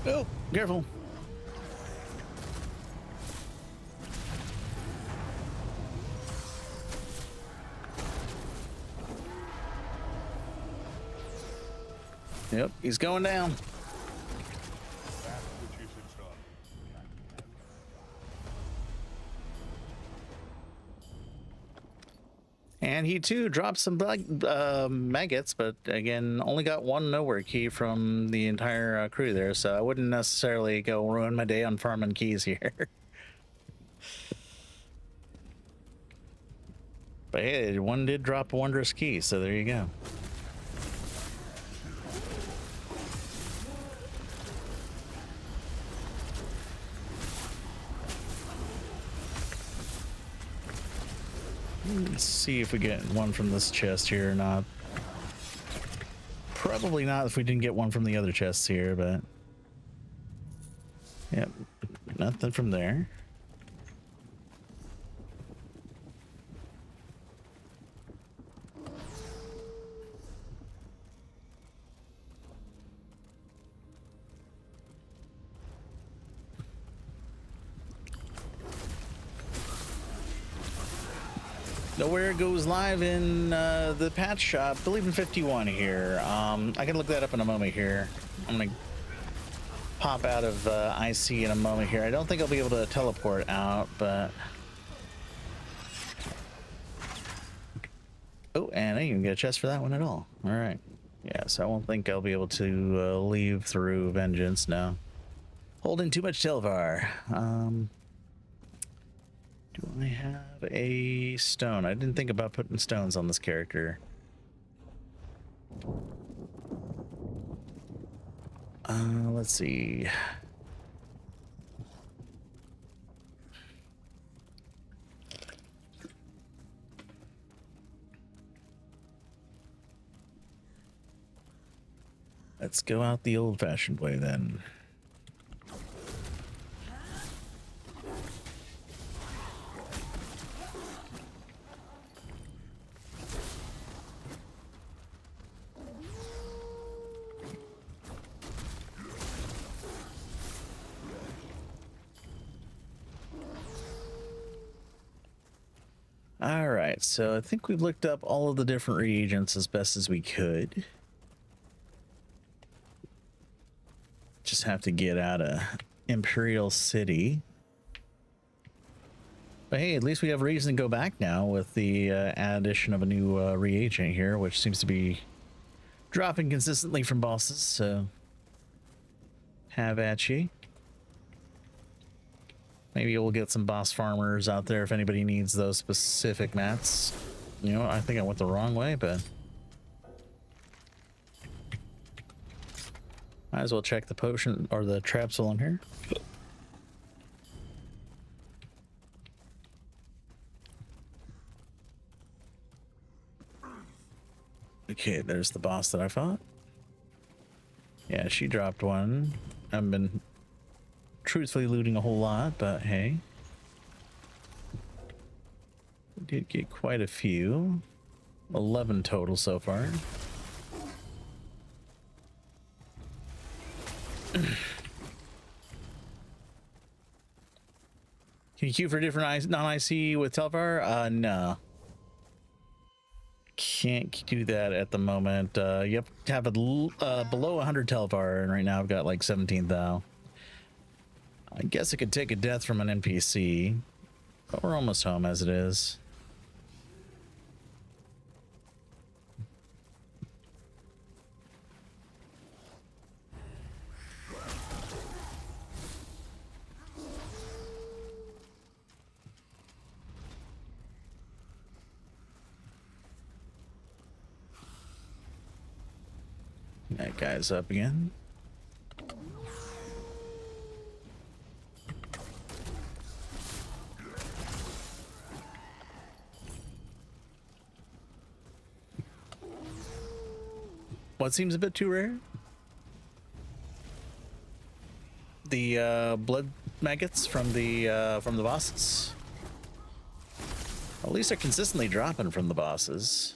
Oh, careful. Yep, he's going down. And he too dropped some maggots, but again, only got one nowhere key from the entire crew there, so I wouldn't necessarily go ruin my day on farming keys here. But hey, one did drop a wondrous key, so there you go. Let's see if we get one from this chest here or not. Probably not if we didn't get one from the other chests here, but... Yep, nothing from there. Nowhere goes live in the patch shop. I believe in 51 here. I can look that up in a moment here. I'm gonna pop out of IC in a moment here. I don't think I'll be able to teleport out, but... Oh, and I didn't even get a chest for that one at all. All right. Yeah, so I won't think I'll be able to leave through Vengeance now. Holding too much Telvar. Do I have a stone? I didn't think about putting stones on this character. Let's see. Let's go out the old-fashioned way then. All right, so I think we've looked up all of the different reagents as best as we could. Just have to get out of Imperial City. But hey, at least we have reason to go back now with the addition of a new reagent here, which seems to be dropping consistently from bosses, so have at ye. Maybe we'll get some boss farmers out there if anybody needs those specific mats. You know, I think I went the wrong way, but might as well check the potion or the traps along here. Okay, there's the boss that I fought. Yeah, she dropped one. I've been truthfully looting a whole lot, but hey. We did get quite a few. 11 total so far. Can you queue for different non-IC with Telvar? No. Can't do that at the moment. You have to have it below 100 Telvar, and right now I've got like 17 thou. I guess I could take a death from an NPC, but we're almost home as it is. That guy's up again. What seems a bit too rare? The blood maggots from the bosses. At least they're consistently dropping from the bosses.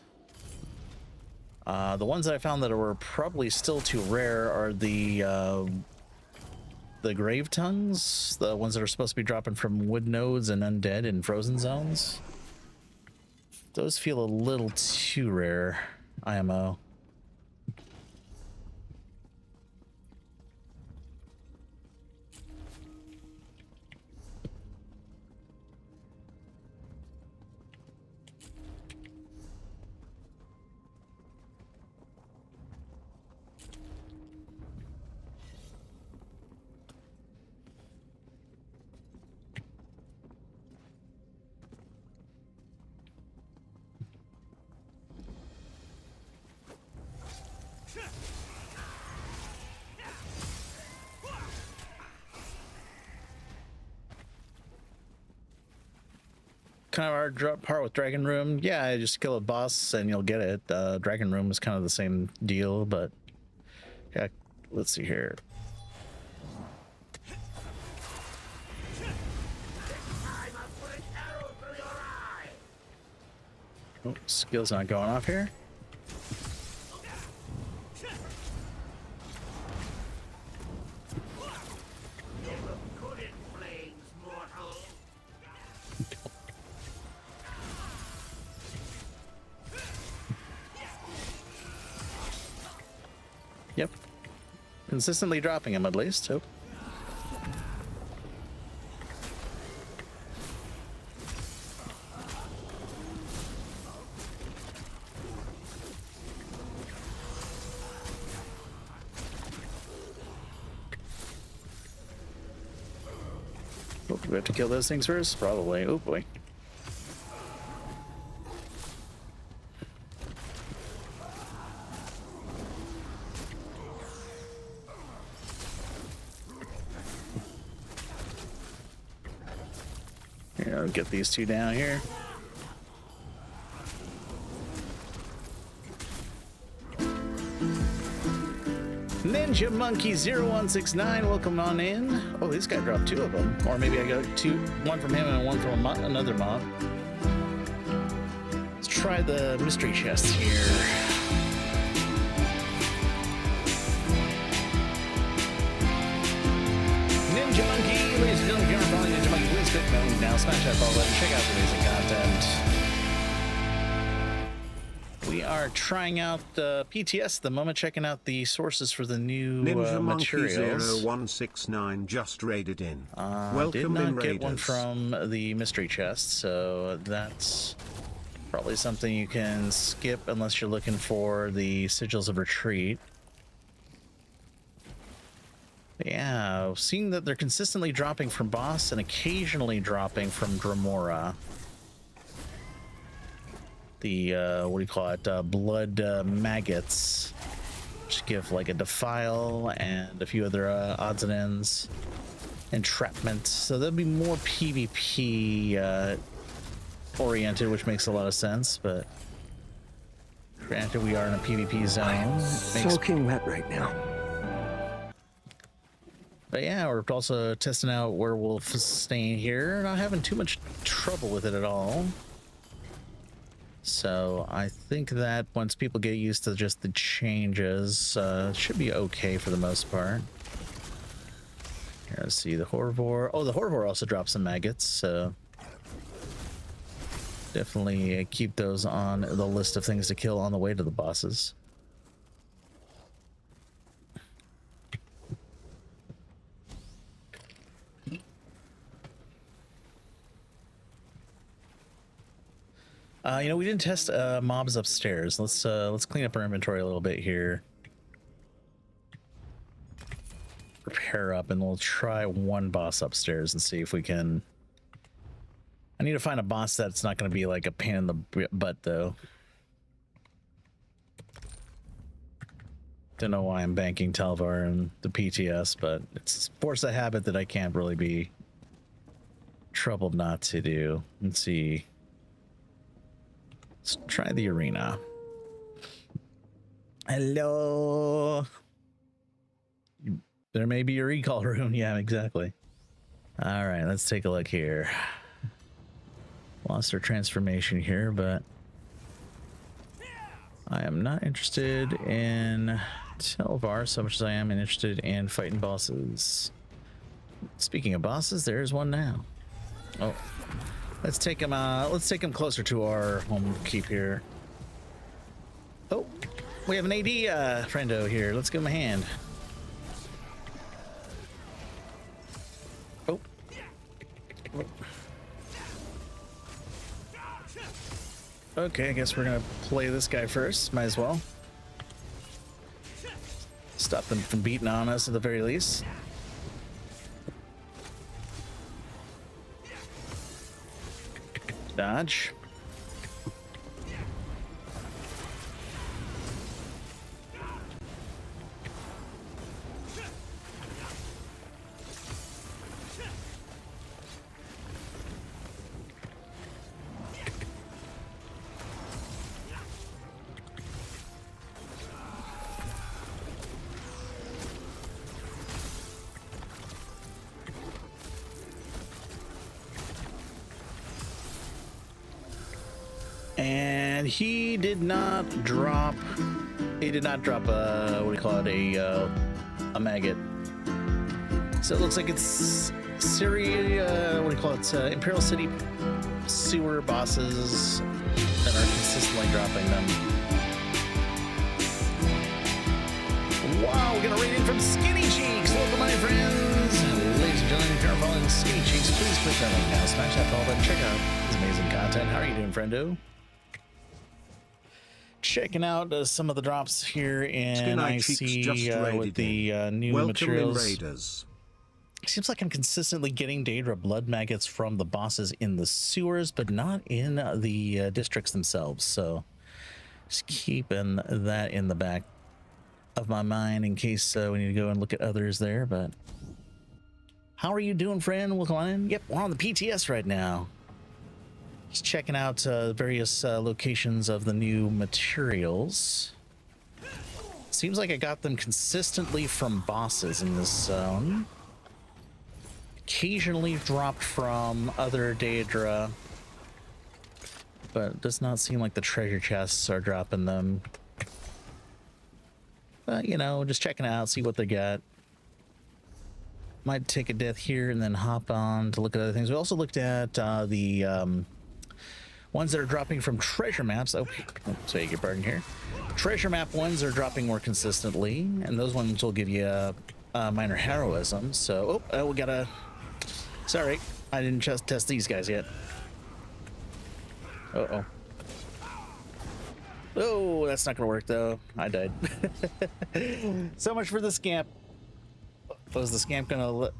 The ones that I found that were probably still too rare are the grave tongues, the ones that are supposed to be dropping from wood nodes and undead in frozen zones. Those feel a little too rare, IMO. Kind of hard part with Dragon Room. Yeah, just kill a boss and you'll get it. Dragon Room is kind of the same deal, but yeah, let's see here. Oh, skill's not going off here. Yep. Consistently dropping him at least, so. Oh, do we have to kill those things first? Probably. Oh boy. Here, I'll get these two down here. Ninja Monkey 0169, welcome on in. Oh, this guy dropped two of them. Or maybe I got two, one from him and one from another mob. Let's try the mystery chest here. Ninja Monkey, ladies and gentlemen, if you're following Ninja Monkey, please click no now, smash that follow button, check out the amazing content. We are trying out PTS at the moment, checking out the sources for the new Ninja materials. Monkey 0169 just raided in. Did Welcome not in, get raiders. one from the mystery chest, so that's probably something you can skip unless you're looking for the sigils of retreat. Yeah, seeing that they're consistently dropping from boss and occasionally dropping from Dremora. The what do you call it, blood maggots, which give like a defile and a few other odds and ends, entrapment. So there'll be more PvP oriented, which makes a lot of sense, but granted we are in a PvP zone. Soaking wet right now. But yeah, we're also testing out Werewolf Stain here, not having too much trouble with it at all. So I think that once people get used to just the changes, it should be okay for the most part. Here, let's see, the Horvor. Oh, the Horvor also drops some maggots, so definitely keep those on the list of things to kill on the way to the bosses. You know, we didn't test mobs upstairs. Let's clean up our inventory a little bit here. Repair up, and we'll try one boss upstairs and see if we can. I need to find a boss that's not going to be like a pain in the butt, though. Don't know why I'm banking Talvar and the PTS, but it's a force of habit that I can't really be troubled not to do. Let's see. Let's try the arena. Hello. There may be a recall room. Yeah, exactly. All right, let's take a look here. Lost our transformation here, but I am not interested in Telvar so much as I am interested in fighting bosses. Speaking of bosses, there's one now. Oh. Let's take him closer to our home keep here. Oh, we have an AD friendo here. Let's give him a hand. Oh. Okay, I guess we're gonna play this guy first. Might as well. Stop them from beating on us at the very least. Dodge. And he did not drop what do you call it, a maggot. So it looks like it's Syria, what do you call it, Imperial City sewer bosses that are consistently dropping them. Wow, we're gonna raid in from Skinny Cheeks. Welcome, my friends. Ladies and gentlemen, if you're following Skinny Cheeks, please click that link now. Smash that follow button. Check out his amazing content. How are you doing, friendo? Checking out some of the drops here in IC with the new Welcome materials. In, raiders. Seems like I'm consistently getting Daedra blood maggots from the bosses in the sewers, but not in the districts themselves. So just keeping that in the back of my mind in case we need to go and look at others there. But how are you doing, friend? Welcome on in. Yep, we're on the PTS right now. Just checking out various locations of the new materials. Seems like I got them consistently from bosses in this zone. Occasionally dropped from other Daedra, but it does not seem like the treasure chests are dropping them. But, you know, just checking out, see what they got. Might take a death here and then hop on to look at other things. We also looked at the ones that are dropping from treasure maps. Oh, so you get pardon here. Treasure map ones are dropping more consistently, and those ones will give you minor heroism. So, we gotta... Sorry, I didn't just test these guys yet. Uh-oh. Oh, that's not gonna work, though. I died. So much for the scamp. Was the scamp gonna...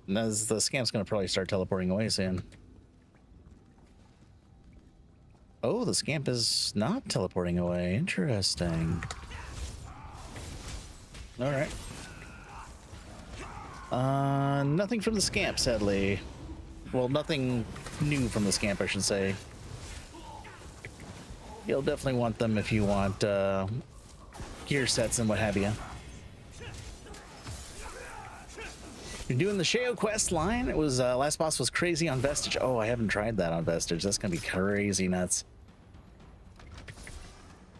No, the scamp's gonna probably start teleporting away soon. Oh, the scamp is not teleporting away. Interesting. All right. Nothing from the scamp, sadly. Well, nothing new from the scamp, I should say. You'll definitely want them if you want gear sets and what have you. You're doing the Sheo quest line. It was last boss was crazy on Vestige. Oh, I haven't tried that on Vestige. That's gonna be crazy nuts.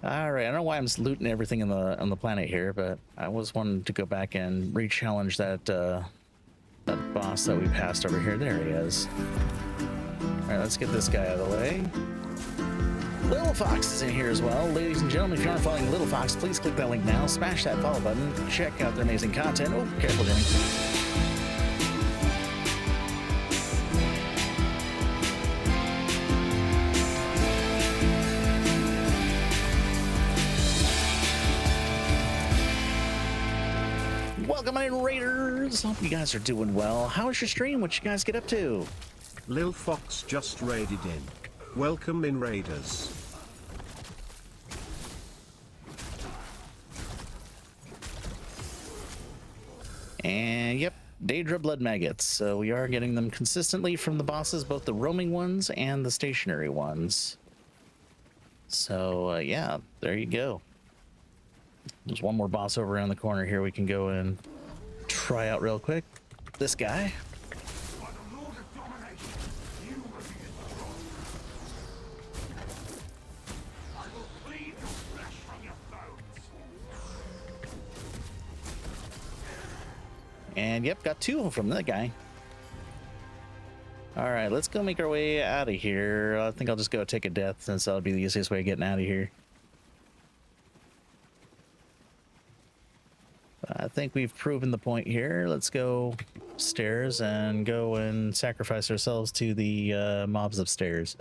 All right, I don't know why I'm just looting everything on the planet here, but I was wanting to go back and re-challenge that that boss that we passed over here. There he is. All right, let's get this guy out of the way. Little Fox is in here as well. Ladies and gentlemen, if you aren't following Little Fox, please click that link now. Smash that follow button. Check out their amazing content. Oh, careful, Jimmy. Welcome in, Raiders. Hope you guys are doing well. How was your stream? What you guys get up to? Lil Fox just raided in. Welcome in, Raiders. And yep, Daedra blood maggots. So we are getting them consistently from the bosses, both the roaming ones and the stationary ones. So yeah, there you go. There's one more boss over around the corner here we can go and try out real quick. This guy. And yep, got two from that guy. All right, let's go make our way out of here. I think I'll just go take a death since that'll be the easiest way of getting out of here. I think we've proven the point here. Let's go upstairs and go and sacrifice ourselves to the mobs upstairs.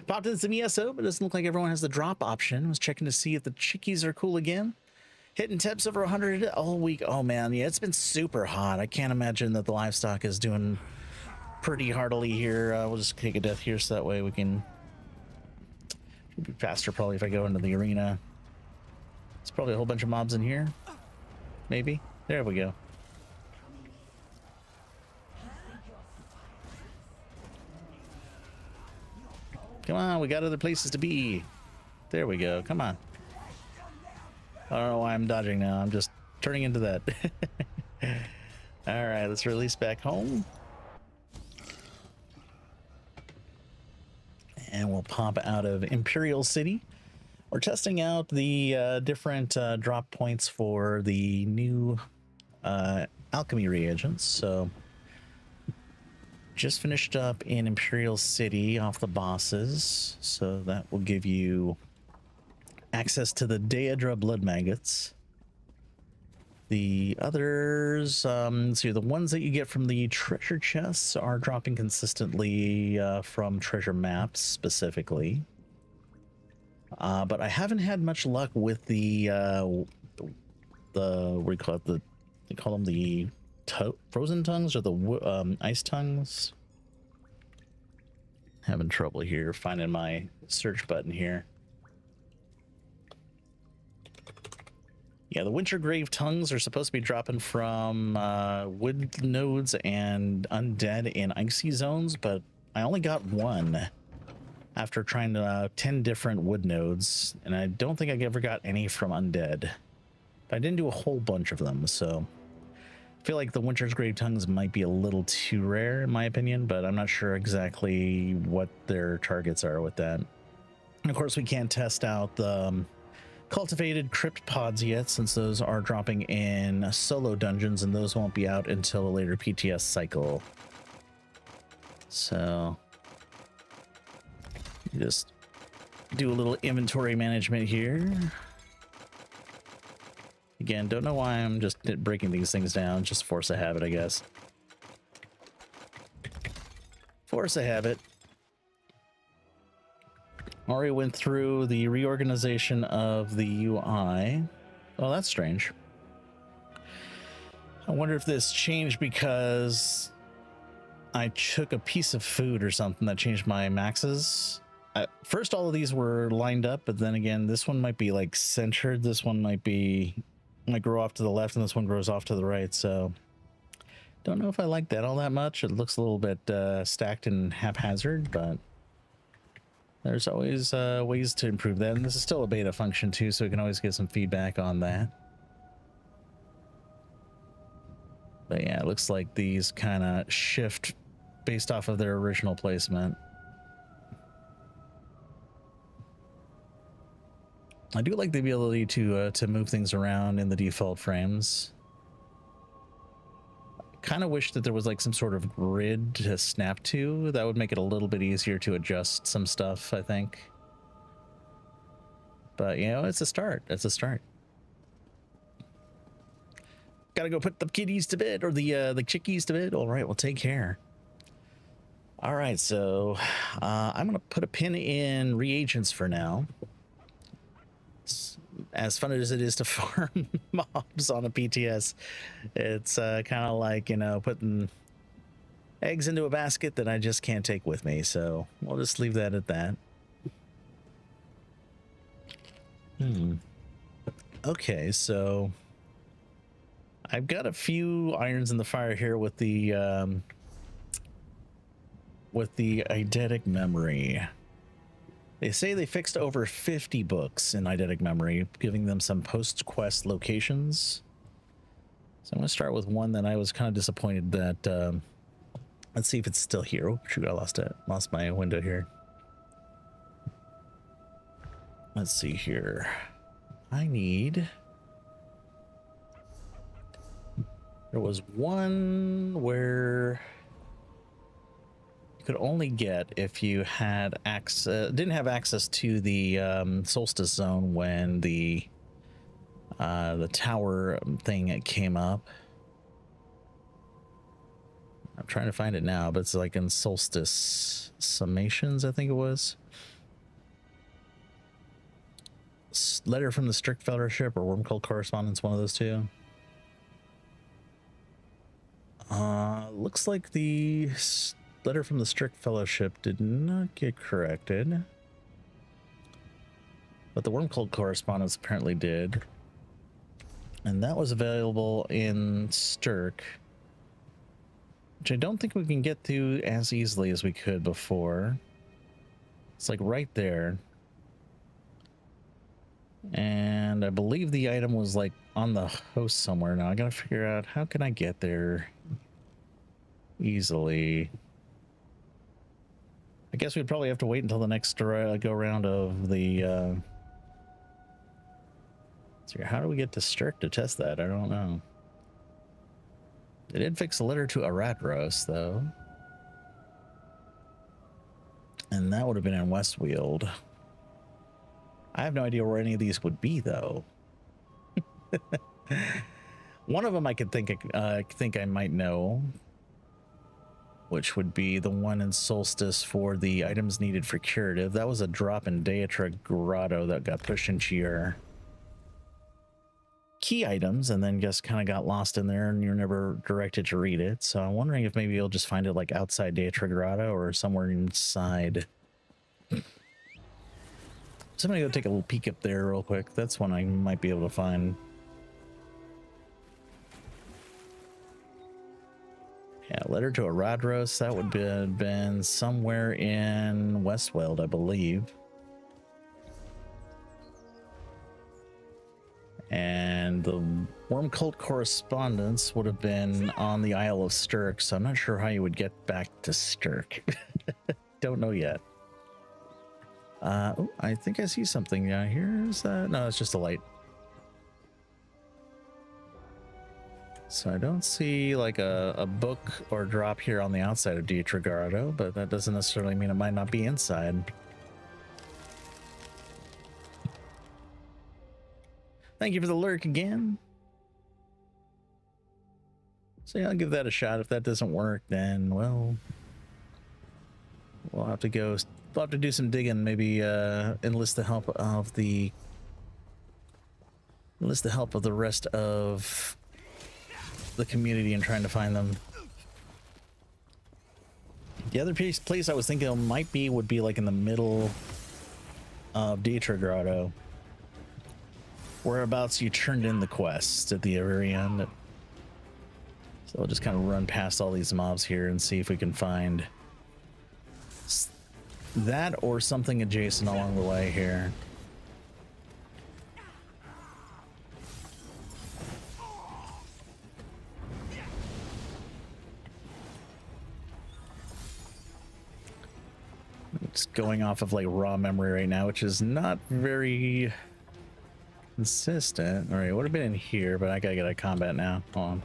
Popped in some ESO, but it doesn't look like everyone has the drop option. I was checking to see if the chickies are cool again. Hitting temps over 100 all week. Oh man, yeah, it's been super hot. I can't imagine that the livestock is doing pretty heartily here. We'll just take a death here so that way we can... It'll be faster probably if I go into the arena. There's probably a whole bunch of mobs in here. Maybe. There we go. Come on, we got other places to be. There we go. Come on. I don't know why I'm dodging now. I'm just turning into that. All right, let's release back home. And we'll pop out of Imperial City. We're testing out the different drop points for the new alchemy reagents. So just finished up in Imperial City off the bosses. So that will give you access to the Daedra blood maggots. The others, so the ones that you get from the treasure chests are dropping consistently from treasure maps specifically. But I haven't had much luck with the what do you call it? They call them the frozen tongues or the ice tongues. Having trouble here finding my search button here. Yeah, the Wintergrave tongues are supposed to be dropping from wood nodes and undead in icy zones, but I only got one. after trying 10 different wood nodes, and I don't think I ever got any from undead. But I didn't do a whole bunch of them, so I feel like the Winter's Grave Tongues might be a little too rare in my opinion, but I'm not sure exactly what their targets are with that. And of course, we can't test out the cultivated crypt pods yet, since those are dropping in solo dungeons, and those won't be out until a later PTS cycle. So just do a little inventory management here. Again, don't know why I'm just breaking these things down. Just force a habit, I guess. Force a habit. Already went through the reorganization of the UI. Oh, that's strange. I wonder if this changed because I took a piece of food or something that changed my maxes. First, all of these were lined up, but then again, this one might be like centered. This one might grow off to the left, and this one grows off to the right. So don't know if I like that all that much. It looks a little bit stacked and haphazard, but there's always ways to improve that. And this is still a beta function too, so we can always get some feedback on that. But yeah, it looks like these kind of shift based off of their original placement. I do like the ability to move things around in the default frames. Kind of wish that there was like some sort of grid to snap to. That would make it a little bit easier to adjust some stuff, I think. But you know, it's a start. It's a start. Gotta go put the kitties to bed, or the chickies to bed. All right, well, take care. All right, so I'm gonna put a pin in reagents for now. As fun as it is to farm mobs on a PTS, it's kind of like, you know, putting eggs into a basket that I just can't take with me. So we'll just leave that at that. Okay, so I've got a few irons in the fire here with the eidetic memory. They say they fixed over 50 books in eidetic memory, giving them some post-quest locations. So I'm going to start with one that I was kind of disappointed that... let's see if it's still here. Oh, shoot, I lost it. Lost my window here. Let's see here. I need... There was one where... could only get if you had access, didn't have access to the solstice zone when the tower thing came up. I'm trying to find it now, but it's like in solstice summations, I think it was. Letter from the Strict Fellowship or Worm Cult Correspondence, one of those two. Looks like the Letter from the Strict Fellowship did not get corrected, but the Worm Cult Correspondence apparently did, and that was available in Stirk, which I don't think we can get to as easily as we could before. It's like right there, and I believe the item was like on the host somewhere. Now I gotta figure out how can I get there easily. I guess we'd probably have to wait until the next go round of the so how do we get to Stirk to test that? I don't know. They did fix a letter to Aradros though, and that would have been in Westweald. I have no idea where any of these would be though. One of them I could think I might know, which would be the one in Solstice for the items needed for curative. That was a drop in Deatra Grotto that got pushed into your key items and then just kind of got lost in there and you're never directed to read it. So I'm wondering if maybe you'll just find it like outside Deatra Grotto or somewhere inside. So I'm gonna go take a little peek up there real quick. That's one I might be able to find. Yeah, Letter to Aradros, that would have been somewhere in Westweld, I believe. And the Worm Cult correspondence would have been on the Isle of Stirk, so I'm not sure how you would get back to Stirk. Don't know yet. Oh, I think I see something down here. Is that? No, it's just a light. So I don't see like a book or drop here on the outside of Dietrigardo, but that doesn't necessarily mean it might not be inside. Thank you for the lurk again. So yeah, I'll give that a shot. If that doesn't work, then well, we'll have to go. We'll have to do some digging. Maybe enlist the help of the rest of the community in trying to find them. The other place I was thinking it might be would be like in the middle of Dietrigardo. Whereabouts you turned in the quest at the very end. So we'll just kind of run past all these mobs here and see if we can find that or something adjacent along the way here. It's going off of like raw memory right now, which is not very consistent. All right, would have been in here, but I gotta get a combat now. Hold on.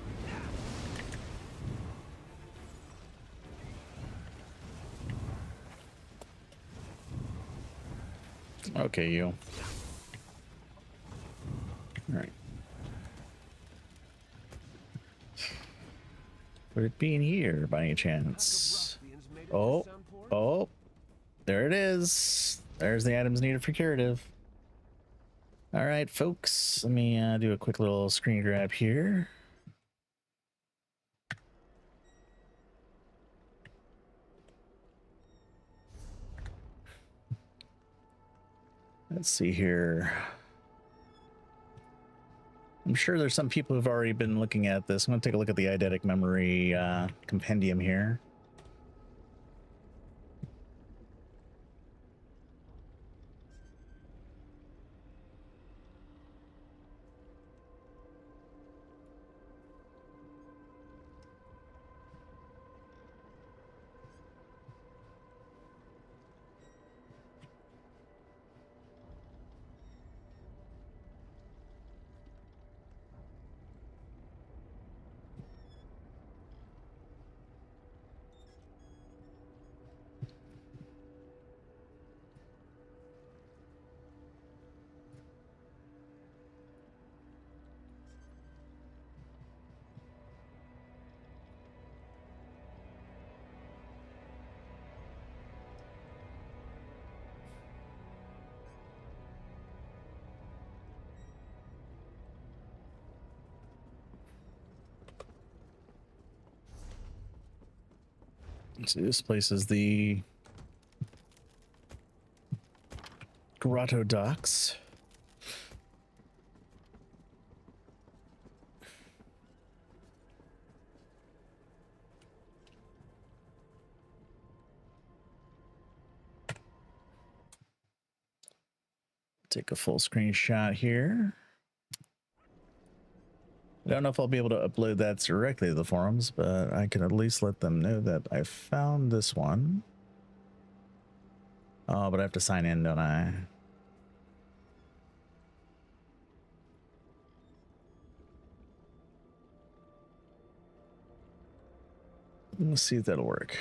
Okay, you. All right. Would it be in here by any chance? Oh, there it is. There's the items needed for curative. All right, folks, let me do a quick little screen grab here. Let's see here. I'm sure there's some people who've already been looking at this. I'm going to take a look at the eidetic memory compendium here. See, this place is the Grotto Docks. Take a full screenshot here. I don't know if I'll be able to upload that directly to the forums, but I can at least let them know that I found this one. Oh, but I have to sign in, don't I? Let's see if that'll work.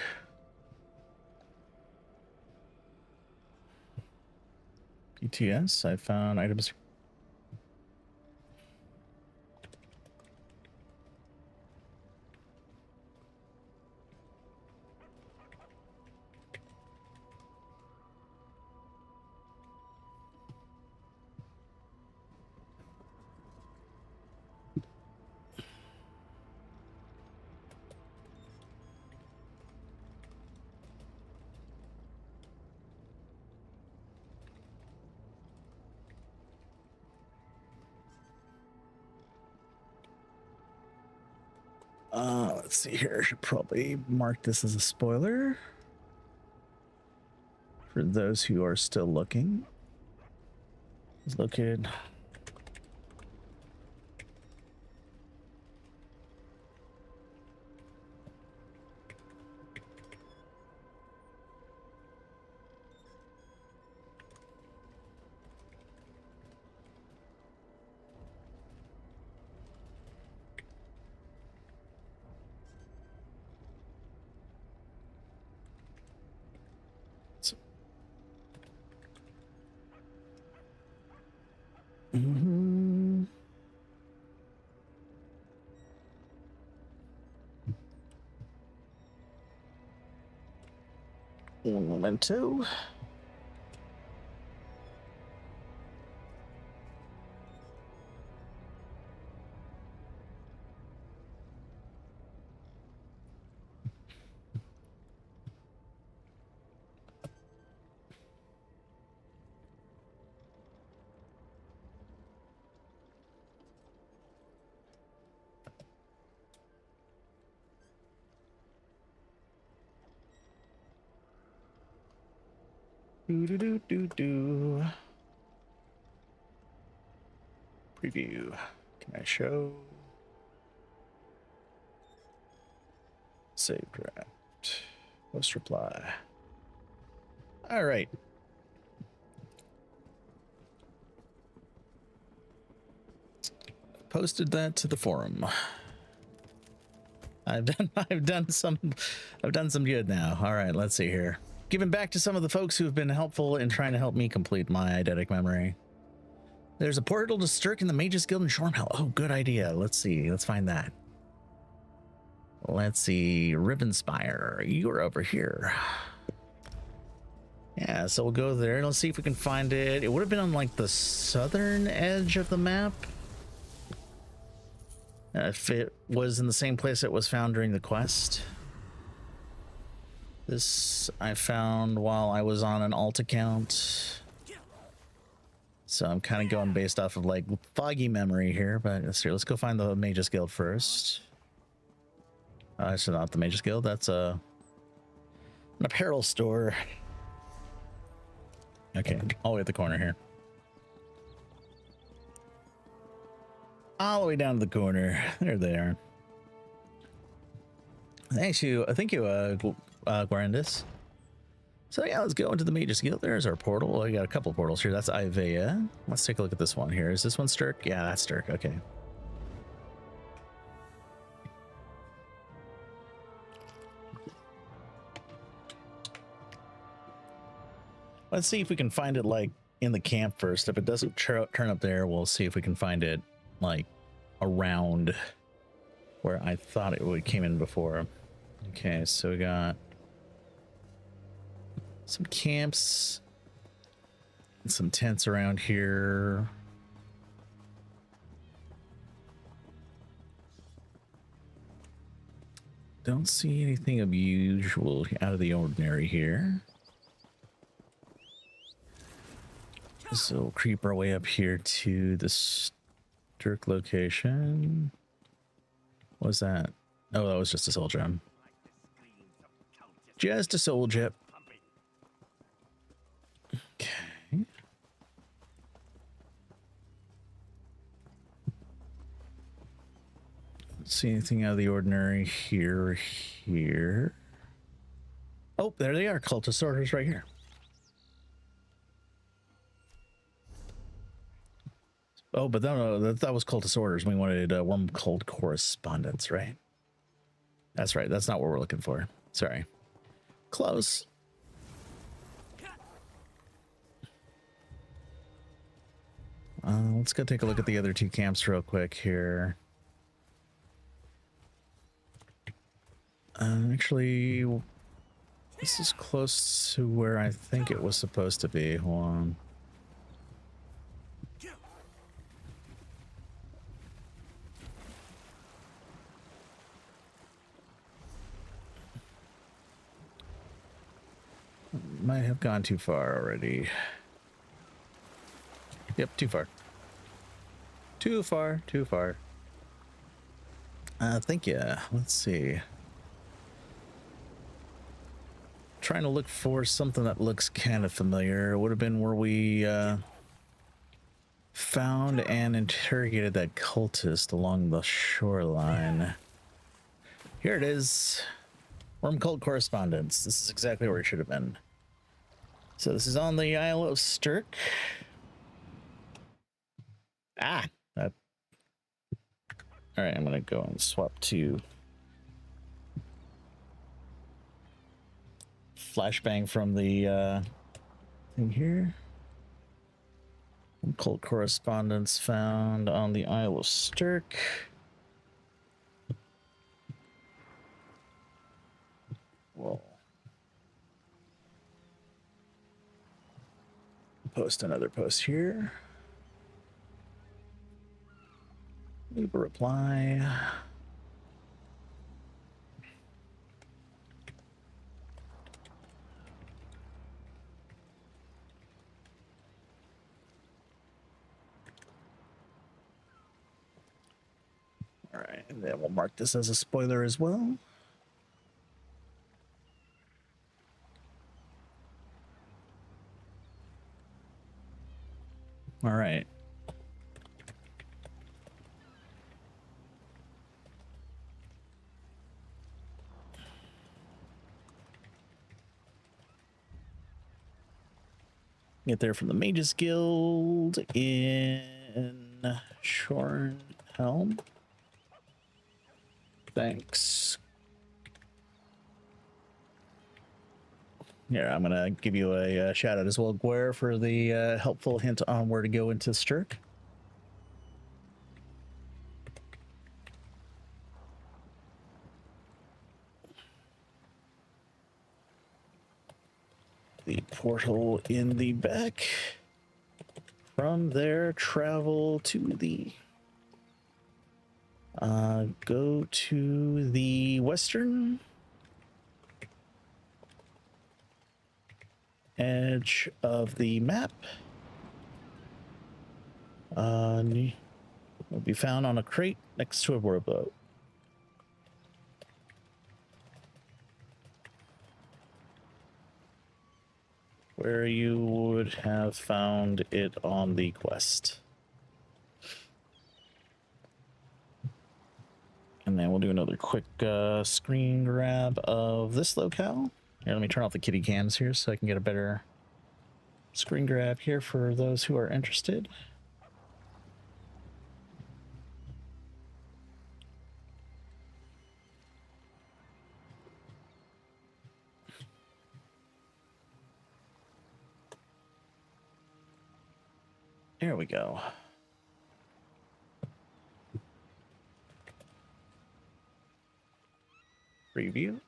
PTS, I found items. Let's see here. I should probably mark this as a spoiler for those who are still looking. It's located. Mm-hmm. Un momento. Do. Preview. Can I show? Save draft. Post reply. All right. Posted that to the forum. I've done some good now. All right, let's see here. Giving back to some of the folks who have been helpful in trying to help me complete my eidetic memory. There's a portal to Stirk in the Mages Guild in Shormhell. Oh, good idea. Let's see. Let's find that. Let's see. Ribbonspire, you're over here. Yeah, so we'll go there. Let's see if we can find it. It would have been on like the southern edge of the map. If it was in the same place it was found during the quest. This I found while I was on an alt account. So I'm kind of going based off of like foggy memory here, but let's see. Let's go find the Mages Guild first. It's not the Mages Guild. That's an apparel store. Okay, all the way at the corner here. All the way down to the corner. There they are. Thank you, Guarandis. So yeah, let's go into the Mages Guild. There's our portal. Well, we got a couple portals here. That's Ivea. Let's take a look at this one here. Is this one Stirk? Yeah, that's Stirk. Okay. Let's see if we can find it like in the camp first. If it doesn't turn up there, we'll see if we can find it like around where I thought it would came in before. Okay, so we got some camps and some tents around here. Don't see anything unusual out of the ordinary here. So we'll creep our way up here to the Stirk location. What was that? Oh, that was just a soul gem. Just a soul gem. Okay. Don't see anything out of the ordinary here. Oh, there they are. Cultist orders right here. Oh, but no, that was cultist orders. We wanted Worm Cold correspondence, right? That's right. That's not what we're looking for. Sorry. Close. Let's go take a look at the other two camps real quick here. Actually, this is close to where I think it was supposed to be. Hold on. Might have gone too far already. Yep, too far. Too far. Thank you. Let's see. Trying to look for something that looks kind of familiar. It would have been where we found and interrogated that cultist along the shoreline. Here it is. Worm Cult Correspondence. This is exactly where it should have been. So this is on the Isle of Stirk. Ah! That. Alright, I'm gonna go and swap to flashbang from the thing here. Cult correspondence found on the Isle of Stirk. We'll post another post here. Leave a reply. All right, and then we'll mark this as a spoiler as well. All right. Get there from the Mages Guild in Shornhelm. Thanks. Here, I'm gonna give you a shout out as well, Guer, for the helpful hint on where to go into Stirk. The portal in the back. From there, travel to the go to the western edge of the map. Will be found on a crate next to a rowboat. Where you would have found it on the quest. And then we'll do another quick screen grab of this locale. Here, let me turn off the kitty cams here so I can get a better screen grab here for those who are interested. There we go. Preview.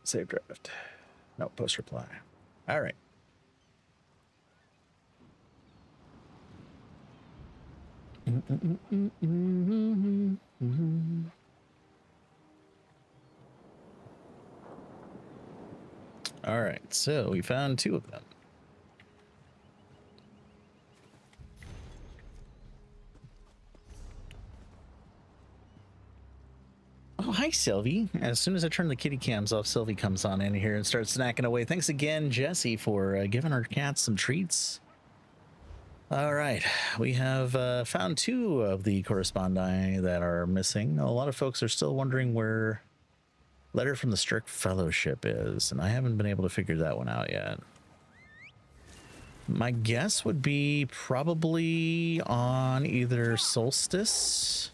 Save draft. No, post reply. All right. All right, so we found two of them. Oh, hi, Sylvie. As soon as I turn the kitty cams off, Sylvie comes on in here and starts snacking away. Thanks again, Jesse, for giving our cats some treats. All right, we have found two of the correspondi that are missing. A lot of folks are still wondering where Letter from the Strict Fellowship is, and I haven't been able to figure that one out yet. My guess would be probably on either Solstice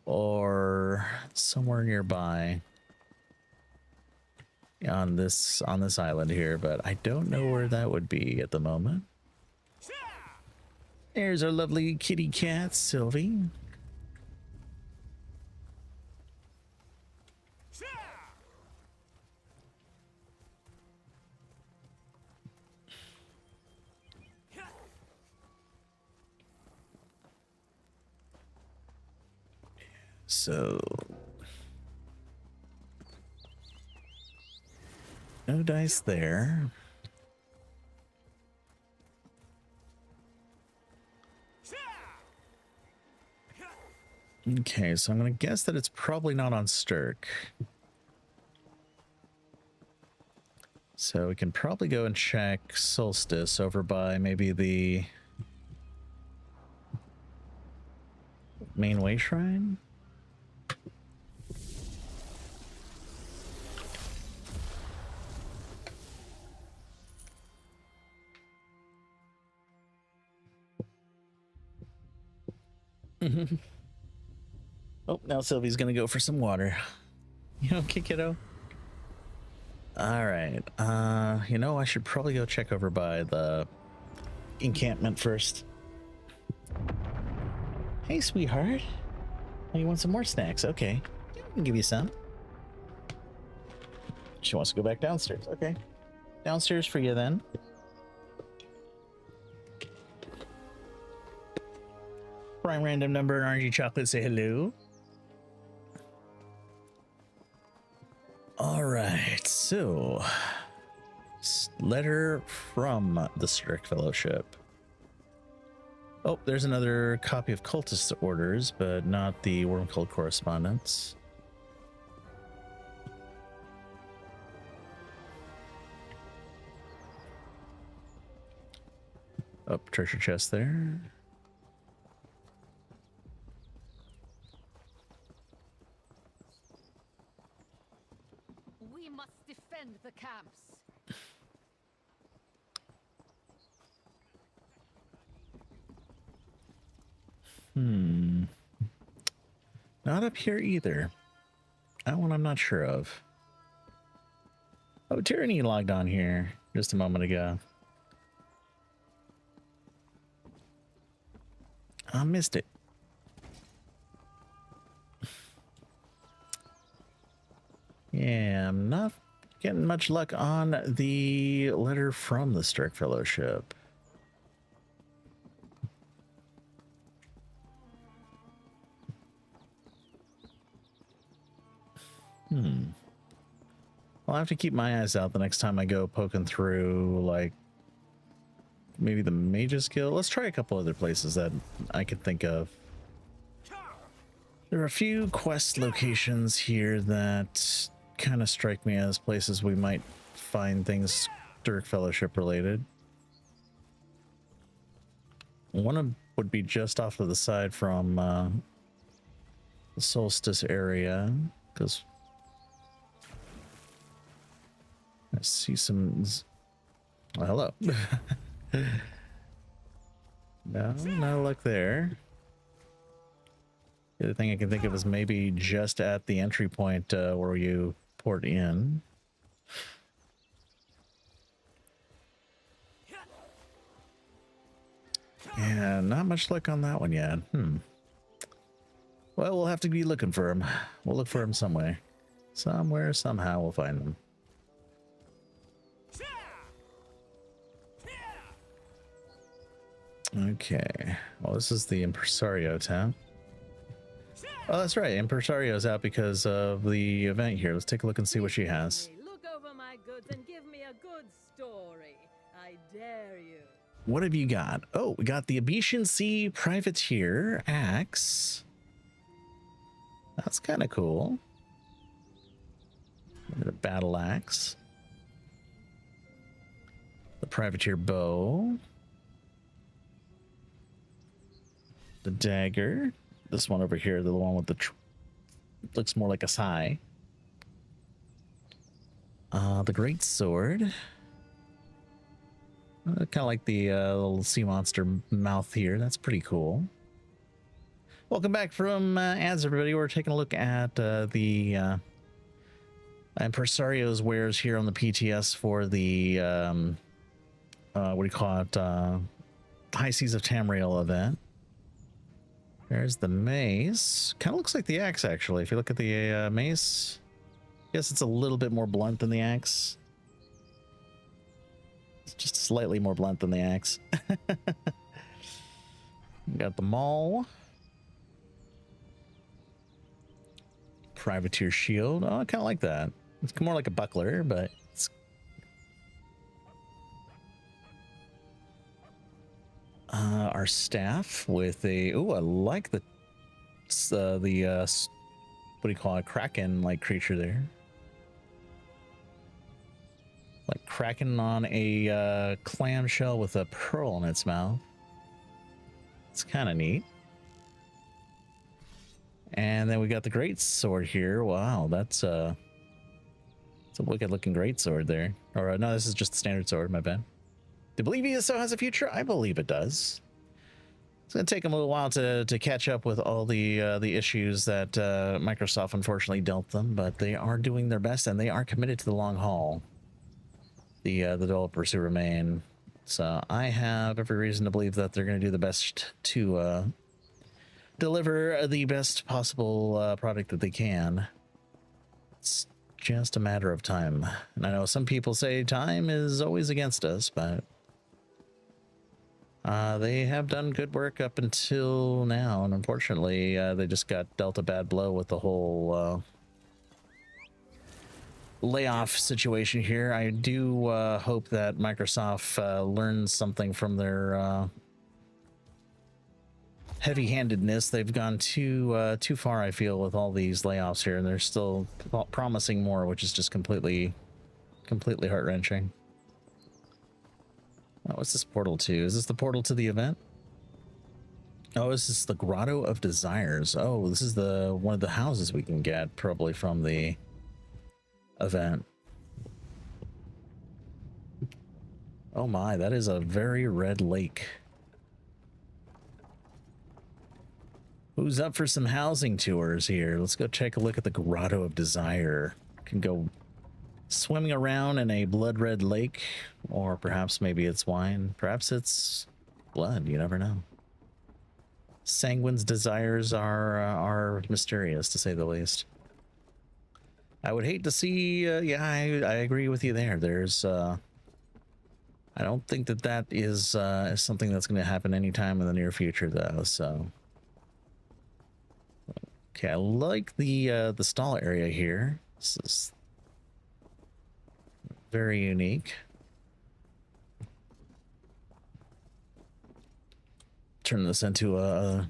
or somewhere nearby on this island here, but I don't know where that would be at the moment. There's our lovely kitty cat, Sylvie. So, no dice there. Okay, so I'm going to guess that it's probably not on Stirk. So we can probably go and check Solstice over by maybe the main way shrine. Oh, now Sylvie's gonna go for some water. You okay, kiddo? All right. You know, I should probably go check over by the encampment first. Hey, sweetheart. Oh, you want some more snacks? Okay. I can give you some. She wants to go back downstairs. Okay. Downstairs for you then. Prime random number and RNG chocolate say hello. All right, so letter from the Strict Fellowship. Oh, there's another copy of Cultist Orders, but not the Worm Cult correspondence. Oh, treasure chest there. We must defend the camps. Not up here either. That one I'm not sure of. Oh, Tyranny logged on here just a moment ago. I missed it. Yeah, I'm not getting much luck on the letter from the Stark Fellowship. I'll have to keep my eyes out the next time I go poking through, like, maybe the Mage's Guild. Let's try a couple other places that I can think of. There are a few quest locations here that kind of strike me as places we might find things Dirk Fellowship related. One of would be just off to the side from the Solstice area, because I see some. Well, hello. No luck there. The other thing I can think of is maybe just at the entry point where you port in. Yeah, not much luck on that one yet. Well, we'll have to be looking for him. We'll look for him some way. Somewhere, somehow, we'll find him. Okay. Well, this is the Impresario tab. Oh, that's right. Impresario's out because of the event here. Let's take a look and see what she has. Look over my goods and give me a good story. I dare you. What have you got? Oh, we got the Abetian Sea Privateer Axe. That's kind of cool. The Battle Axe. The Privateer Bow. The Dagger. This one over here, the one with the looks more like a sai. The Great Sword. Kind of like the little sea monster mouth here. That's pretty cool. Welcome back from ads, everybody. We're taking a look at the Impresario's wares here on the PTS for the what do you call it? High Seas of Tamriel event. There's the mace. Kind of looks like the axe, actually. If you look at the mace, I guess it's a little bit more blunt than the axe. It's just slightly more blunt than the axe. Got the maul. Privateer shield. Oh, I kind of like that. It's more like a buckler, but it's... our staff with a... Oh, I like the what do you call it, kraken-like creature there. Like kraken on a clamshell with a pearl in its mouth. It's kind of neat. And then we got the great sword here. Wow, that's a wicked looking great sword there. Or no, this is just the standard sword, my bad. Do you believe ESO has a future? I believe it does. It's gonna take them a little while to catch up with all the issues that Microsoft unfortunately dealt them, but they are doing their best and they are committed to the long haul. The developers who remain. So I have every reason to believe that they're going to do the best to deliver the best possible product that they can. It's just a matter of time. And I know some people say time is always against us, but they have done good work up until now. And unfortunately, they just got dealt a bad blow with the whole layoff situation here. I do hope that Microsoft learns something from their heavy-handedness. They've gone too far, I feel, with all these layoffs here, and they're still promising more, which is just completely heart-wrenching. Oh, what's this portal to? Is this the portal to the event? Oh, this is the Grotto of Desires. Oh, this is one of the houses we can get, probably from the event. Oh my, that is a very red lake. Who's up for some housing tours here? Let's go take a look at the Grotto of Desire. Can go swimming around in a blood red lake, or perhaps maybe it's wine, perhaps it's blood, you never know. Sanguine's desires are mysterious, to say the least. I would hate to see, yeah, I agree with you there. There's, I don't think that is something that's going to happen anytime in the near future, though, so. Okay, I like the stall area here. This is very unique. Turn this into a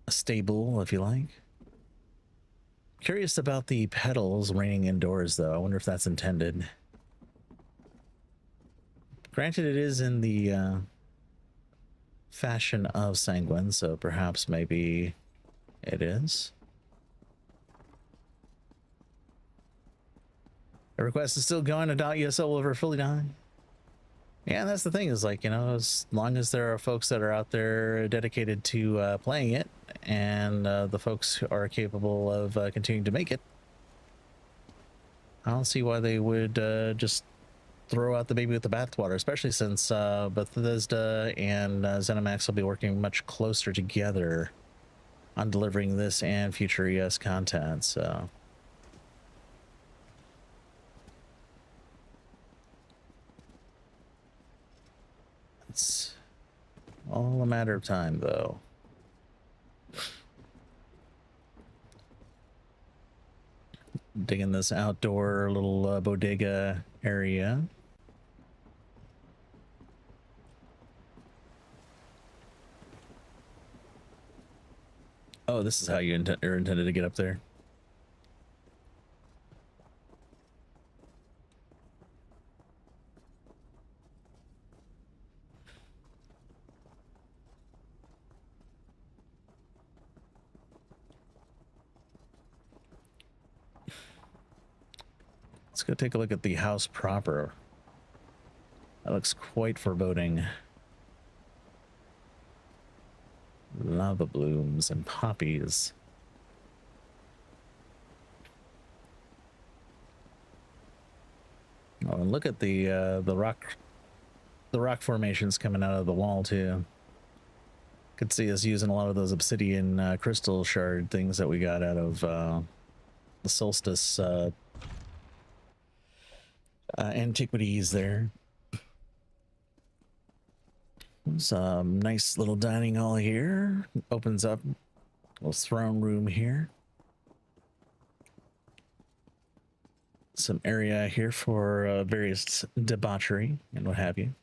stable, if you like. Curious about the pedals raining indoors, though. I wonder if that's intended. Granted, it is in the fashion of Sanguine, so perhaps maybe it is. The request is still going. .ESO will ever fully die. Yeah, that's the thing, is like, you know, as long as there are folks that are out there dedicated to playing it, and the folks who are capable of continuing to make it, I don't see why they would just throw out the baby with the bathwater, especially since Bethesda and ZeniMax will be working much closer together on delivering this and future ES content, so. It's all a matter of time, though. Digging this outdoor little bodega area. Oh, this is how you are intended to get up there. Let's go take a look at the house proper. That looks quite foreboding. Lava blooms and poppies. Oh, and look at the rock formations coming out of the wall too. Could see us using a lot of those obsidian crystal shard things that we got out of the solstice antiquities there. Some nice little dining hall here. Opens up a little throne room here. Some area here for various debauchery and what have you.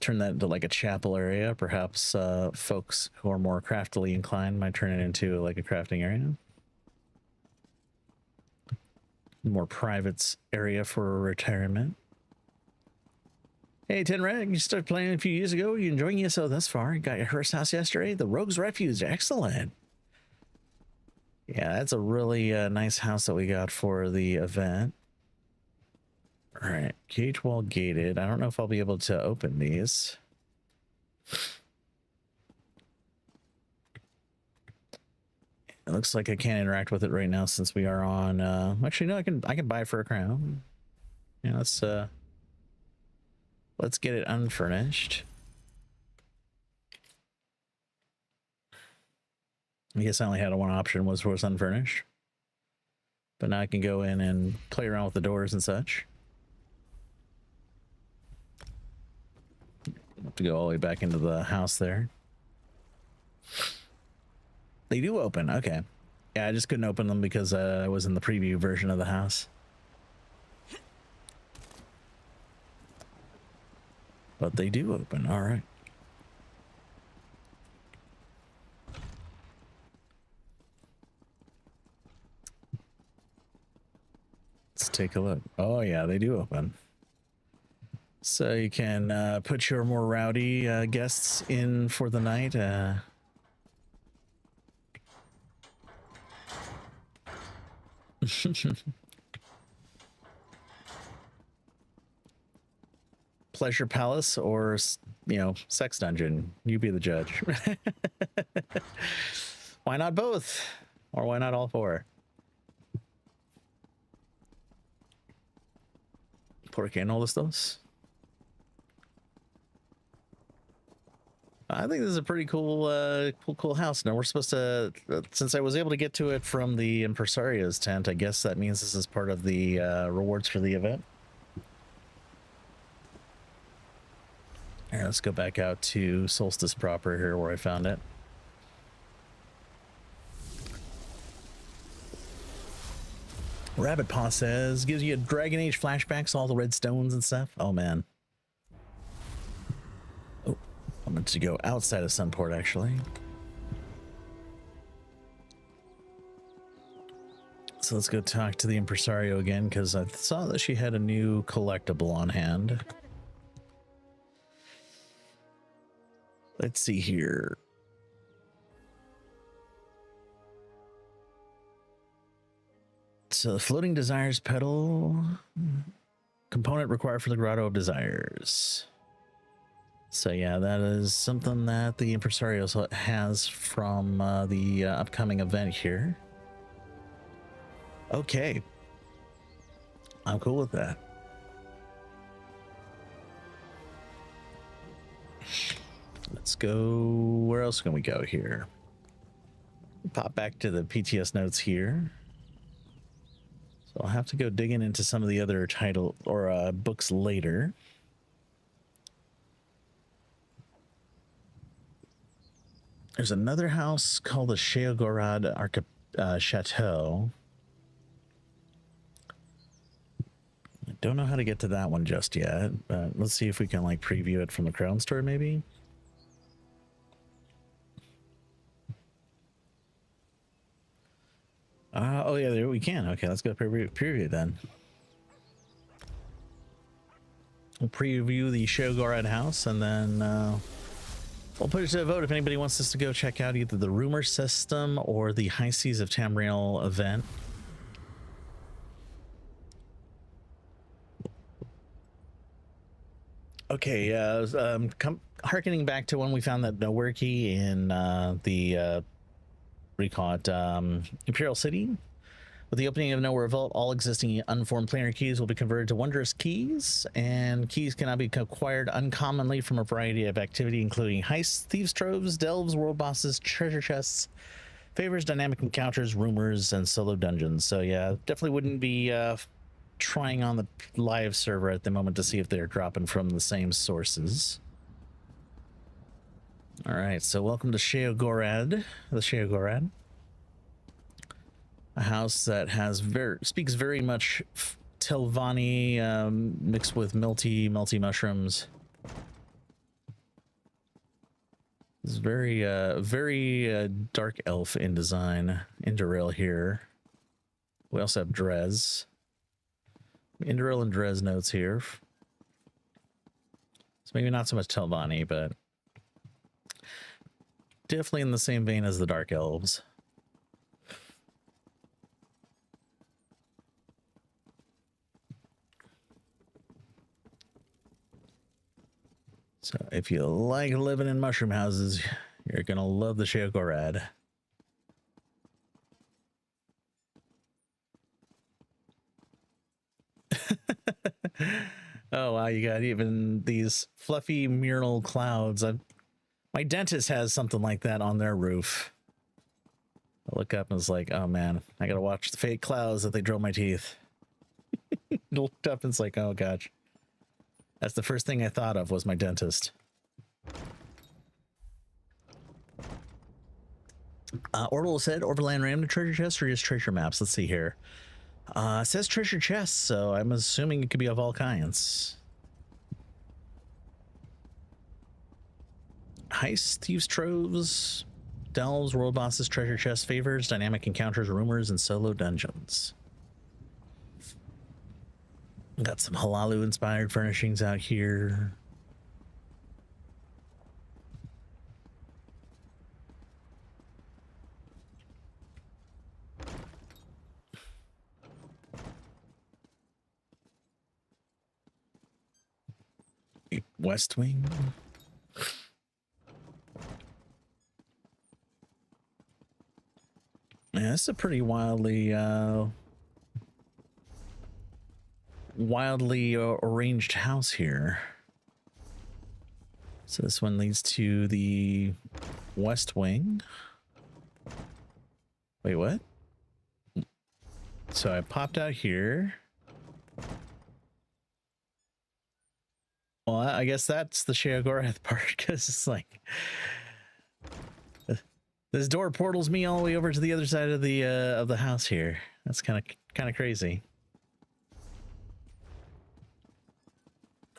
turn that into like a chapel area. Perhaps folks who are more craftily inclined might turn it into like a crafting area. More private area for retirement. Hey, Ten Reg, you started playing a few years ago. Are you enjoying yourself thus far? You got your first house yesterday? The Rogue's Refuge. Excellent. Yeah, that's a really nice house that we got for the event. All right, cage wall gated. I don't know if I'll be able to open these. It looks like I can't interact with it right now since we are on. Actually, no, I can buy it for a crown. Yeah, let's get it unfurnished. I guess I only had one option, was for unfurnished. But now I can go in and play around with the doors and such. Have to go all the way back into the house there. They do open, okay. Yeah, I just couldn't open them because I was in the preview version of the house. But they do open, all right. Let's take a look. Oh yeah, they do open. So you can put your more rowdy guests in for the night. Pleasure Palace or, you know, Sex Dungeon. You be the judge. Why not both? Or why not all four? ¿Por qué no los dos? I think this is a pretty cool, cool house. Now we're supposed to, since I was able to get to it from the impresario's tent, I guess that means this is part of the rewards for the event. All right, let's go back out to Solstice proper here where I found it. Rabbit Paw says, gives you a Dragon Age flashbacks, all the red stones and stuff. Oh, man. Oh, I'm going to go outside of Sunport, actually. So let's go talk to the impresario again, because I saw that she had a new collectible on hand. Let's see here. So the Floating Desires pedal component required for the Grotto of Desires. So yeah, that is something that the impresario has from the upcoming event here. Okay. I'm cool with that. Let's go. Where else can we go here? Pop back to the PTS notes here. So I'll have to go digging into some of the other title or books later. There's another house called the Sheogorod Chateau. I don't know how to get to that one just yet, but let's see if we can like preview it from the Crown Store maybe. Oh yeah, there we can. Okay, let's go preview then. We'll preview the Sheogorod house and then we'll put it to a vote if anybody wants us to go check out either the Rumor System or the High Seas of Tamriel event. Okay, harkening back to when we found that Nowhere key in the what do you call it, Imperial City. With the opening of Nowhere Vault, all existing unformed planar keys will be converted to wondrous keys, and keys can now be acquired uncommonly from a variety of activity, including heists, thieves' troves, delves, world bosses, treasure chests, favors, dynamic encounters, rumors, and solo dungeons. So yeah, definitely wouldn't be trying on the live server at the moment to see if they're dropping from the same sources. All right, so welcome to Sheogorod, the Sheogorod, a house that has speaks very much Telvanni mixed with melty mushrooms. It's very dark elf in design. Indoril here. We also have Drez. Indoril and Drez notes here. It's maybe not so much Telvanni, but definitely in the same vein as the dark elves. So if you like living in mushroom houses, you're gonna love the Sheokorad. Oh wow, you got even these fluffy mural clouds. My dentist has something like that on their roof. I look up and it's like, oh man, I gotta watch the fake clouds that they drill my teeth. Looked up and it's like, oh gosh. That's the first thing I thought of was my dentist. Orbital said Overland random treasure chests or just treasure maps? Let's see here. It says treasure chests, so I'm assuming it could be of all kinds. Heists, thieves, troves, delves, world bosses, treasure chests, favors, dynamic encounters, rumors, and solo dungeons. Got some Halalu inspired furnishings out here. West Wing. Yeah, this is a pretty wildly arranged house here. So this one leads to the West Wing. Wait, what? So I popped out here. Well, I guess that's the Sheogorath part, because it's like this door portals me all the way over to the other side of the house here. That's kind of crazy.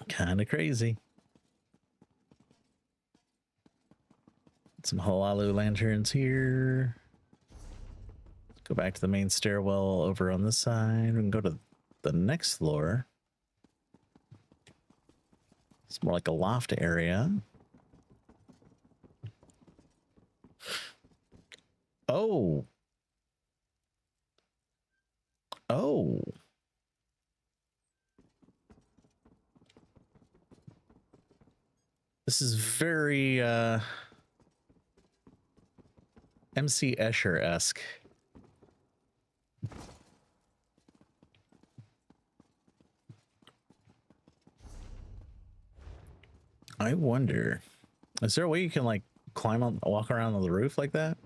Kind of crazy. Some Halalu lanterns here. Let's go back to the main stairwell over on this side. We can go to the next floor. It's more like a loft area. Oh. Oh. This is very MC Escher-esque. I wonder, is there a way you can like climb on, walk around on the roof like that?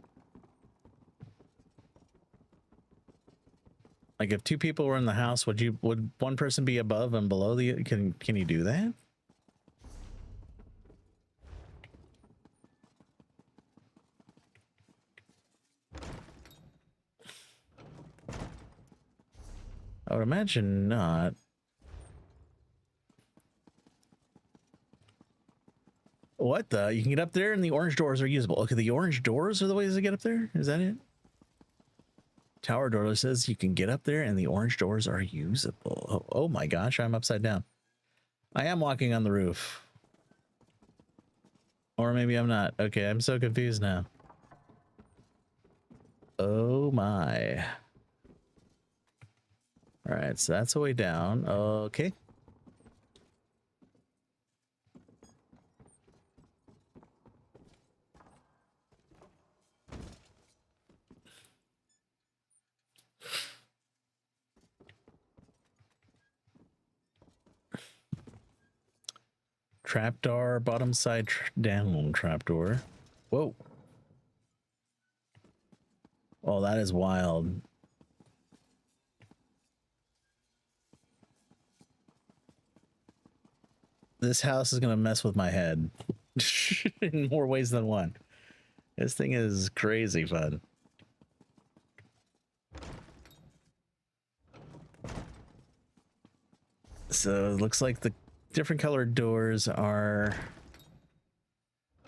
Like if two people were in the house, would one person be above and below the, can you do that? I would imagine not. What the? You can get up there and the orange doors are usable. Okay, the orange doors are the ways to get up there? Is that it? Tower door says you can get up there and the orange doors are usable. Oh my gosh, I'm upside down. I am walking on the roof. Or maybe I'm not. Okay, I'm so confused now. Oh my. All right, so that's the way down. Okay. Trapdoor, bottom side down trapdoor. Whoa. Oh, that is wild. This house is gonna mess with my head in more ways than one. This thing is crazy fun. So it looks like the different colored doors are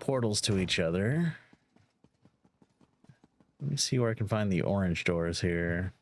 portals to each other. Let me see where I can find the orange doors here.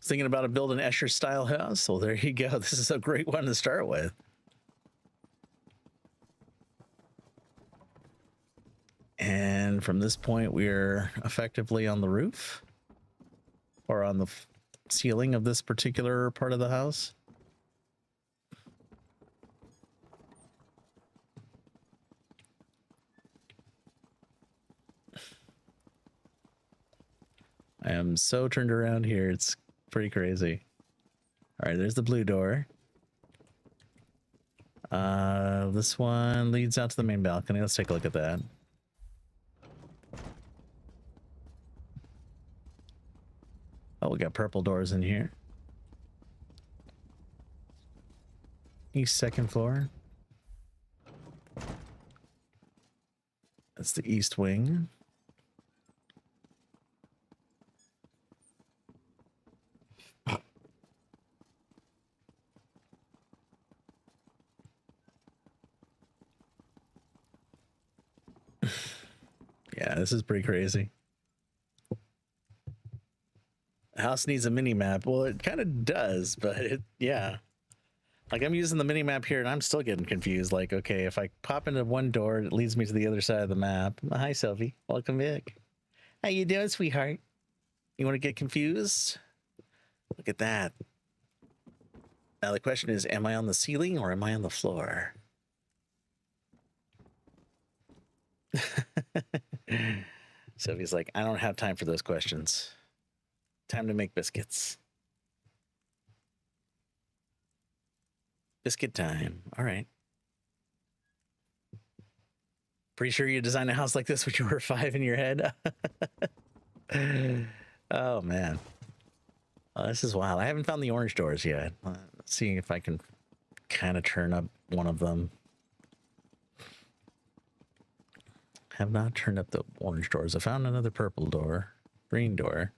Thinking about building an Escher style house? Well, there you go. This is a great one to start with. And from this point, we're effectively on the roof or on the ceiling of this particular part of the house. I am so turned around here. It's pretty crazy. All right, there's the blue door. This one leads out to the main balcony. Let's take a look at that. Oh, we got purple doors in here. East second floor. That's the east wing. Yeah, this is pretty crazy. The house needs a mini map. Well, it kind of does, but yeah. Like I'm using the mini map here and I'm still getting confused. Like, okay, if I pop into one door, it leads me to the other side of the map. Hi, Sophie. Welcome back. How you doing, sweetheart? You want to get confused? Look at that. Now the question is, am I on the ceiling or am I on the floor? Sophie's like, I don't have time for those questions. Time to make biscuits. Biscuit time. All right. Pretty sure you designed a house like this when you were 5 in your head. Oh, man. Oh, this is wild. I haven't found the orange doors yet. Let's see if I can kind of turn up one of them. Have not turned up the orange doors. I found another purple door, green door.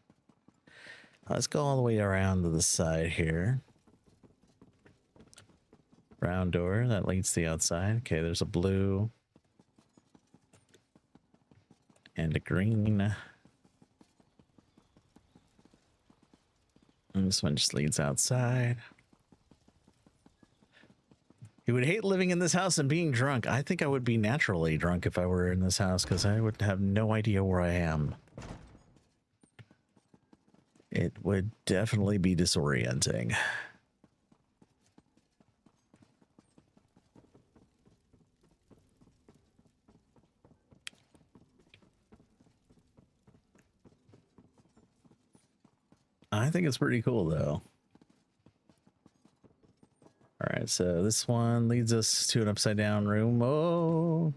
Let's go all the way around to the side here. Round door that leads to the outside. Okay, there's a blue and a green. And this one just leads outside. You would hate living in this house and being drunk. I think I would be naturally drunk if I were in this house because I would have no idea where I am. It would definitely be disorienting. I think it's pretty cool though. All right, so this one leads us to an upside down room. Oh.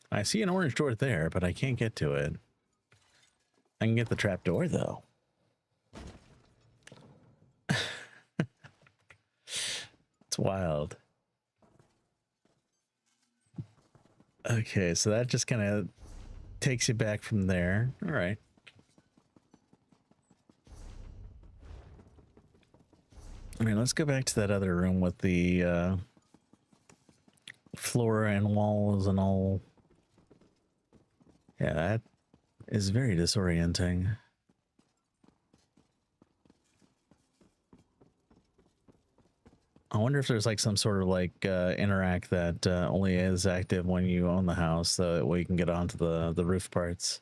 I see an orange door there, but I can't get to it. I can get the trap door though. It's wild. Okay, so that just kind of takes you back from there. All right. I mean, let's go back to that other room with the floor and walls and all. Yeah, that is very disorienting. I wonder if there's like some sort of like interact that only is active when you own the house, so that way you can get onto the roof parts.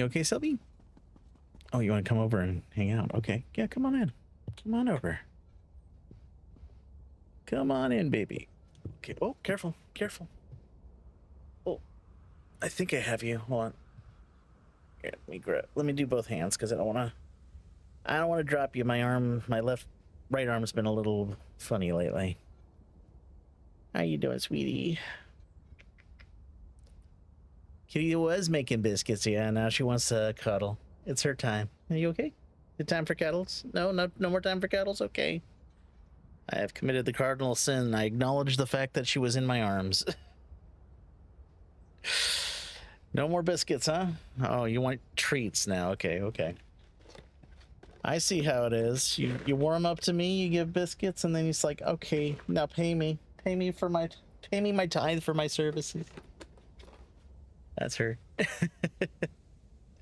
You okay, Selby? Oh, you want to come over and hang out? Okay. Yeah, come on in. Come on over. Come on in, baby. Okay. Oh, careful. Careful. Oh, I think I have you. Hold on. Here, let me do both hands because I don't want to drop you. My arm, my right arm's been a little funny lately. How you doing, sweetie? Kitty was making biscuits, yeah. Now she wants to cuddle. It's her time. Are you okay? Good time for cuddles? No more time for cuddles? Okay. I have committed the cardinal sin. I acknowledge the fact that she was in my arms. No more biscuits, huh? Oh, you want treats now. Okay, okay. I see how it is. You warm up to me, you give biscuits, and then he's like, okay, now pay me. Pay me my tithe for my services. That's her.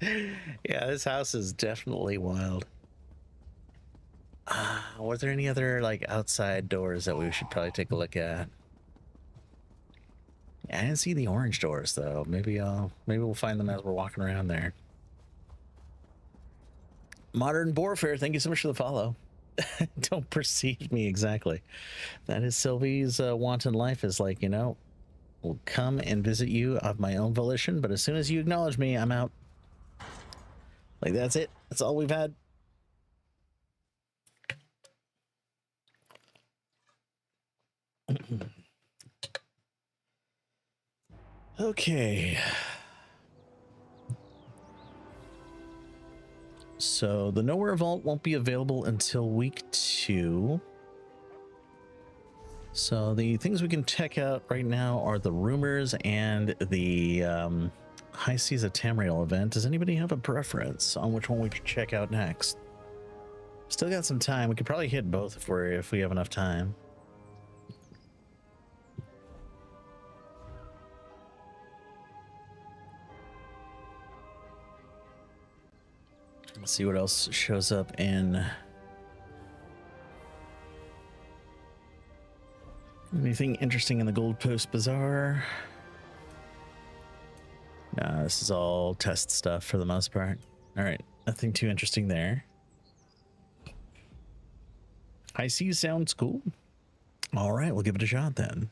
Yeah, this house is definitely wild. Were there any other like outside doors that we should probably take a look at? Yeah, I didn't see the orange doors though. Maybe we'll find them as we're walking around there. Modern Warfare, thank you so much for the follow. Don't perceive me exactly. That is Sylvie's wanton life is like, you know, will come and visit you of my own volition, but as soon as you acknowledge me, I'm out. Like, that's it. That's all we've had. Okay. So the Nowhere Vault won't be available until week 2. So the things we can check out right now are the rumors and the High Seas of Tamriel event. Does anybody have a preference on which one we should check out next? Still got some time. We could probably hit both if we have enough time. Let's see what else shows up in. Anything interesting in the Gold Post Bazaar? Nah, this is all test stuff for the most part. All right, nothing too interesting there. High Seas sounds cool. All right, we'll give it a shot then.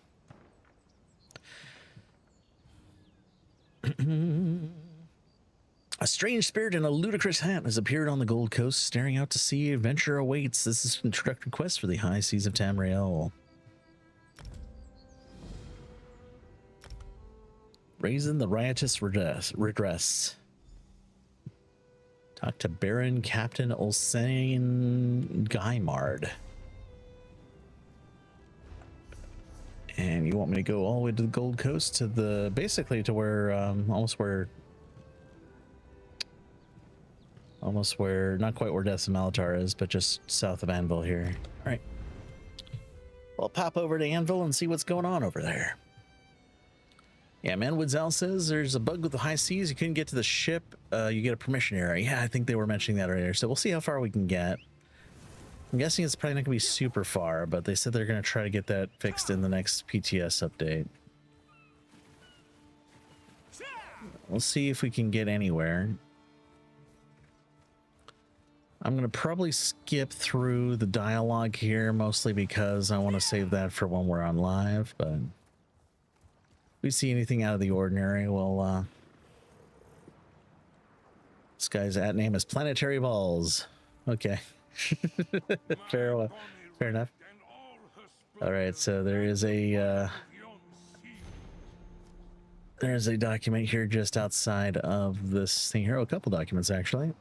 A strange spirit in a ludicrous hat has appeared on the Gold Coast, staring out to sea. Adventure awaits. This is an introductory quest for the High Seas of Tamriel. Raising the riotous redress. Talk to Baron Captain Olsane Guymard. And you want me to go all the way to the Gold Coast to the basically to where almost where not quite where Death of Malatar is, but just south of Anvil here. All right. Well, pop over to Anvil and see what's going on over there. Yeah, man, Woodzell says there's a bug with the high seas. You couldn't get to the ship. You get a permission error. Yeah, I think they were mentioning that earlier. So we'll see how far we can get. I'm guessing it's probably not going to be super far, but they said they're going to try to get that fixed in the next PTS update. We'll see if we can get anywhere. I'm going to probably skip through the dialogue here, mostly because I want to save that for when we're on live, but if we see anything out of the ordinary, we'll this guy's at name is Planetary Balls. Okay. Fair enough. All right, so there's a document here just outside of this thing here. Oh, a couple documents actually.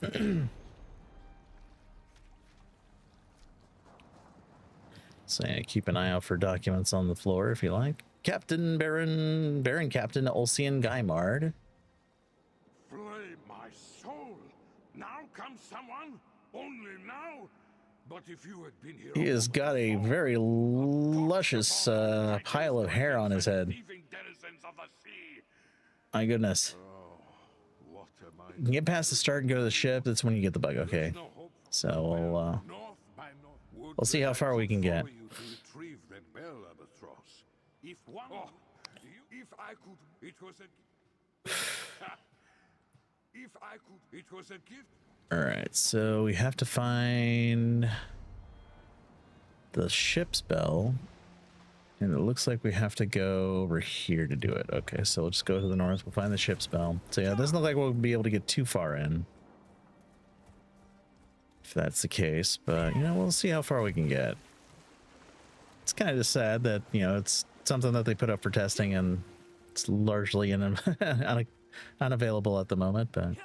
So yeah, keep an eye out for documents on the floor if you like. Baron Captain Olsian Guymard. Flame my soul! Now comes someone? Only now? But if you had been here, He has got a very luscious pile of hair on his head. My goodness. You can get past the start and go to the ship. That's when you get the bug. Okay. So we'll see how far we can get. If I could, it was a gift. All right, so we have to find the ship's bell, and it looks like we have to go over here to do it. Okay, so we'll just go to the north. We'll find the ship's bell. So yeah, it doesn't look like we'll be able to get too far in, if that's the case. But you know, we'll see how far we can get. It's kind of just sad that, you know, it's something that they put up for testing and it's largely unavailable at the moment, but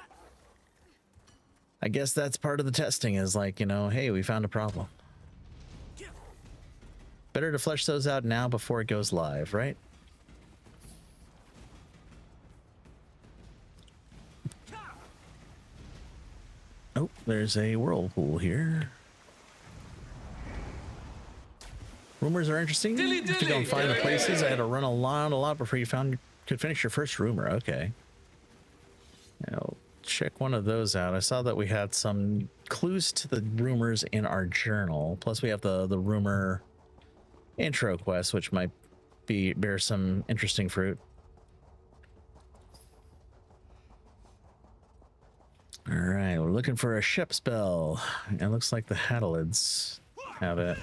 I guess that's part of the testing, is like, you know, hey, we found a problem. Better to flesh those out now before it goes live, right? Oh, there's a whirlpool here. Rumors are interesting. You have to go and find the places. I had to run a lot before you could finish your first rumor. Okay. I'll check one of those out. I saw that we had some clues to the rumors in our journal. Plus we have the rumor intro quest, which might bear some interesting fruit. All right, we're looking for a ship's bell. It looks like the Hadalids have it.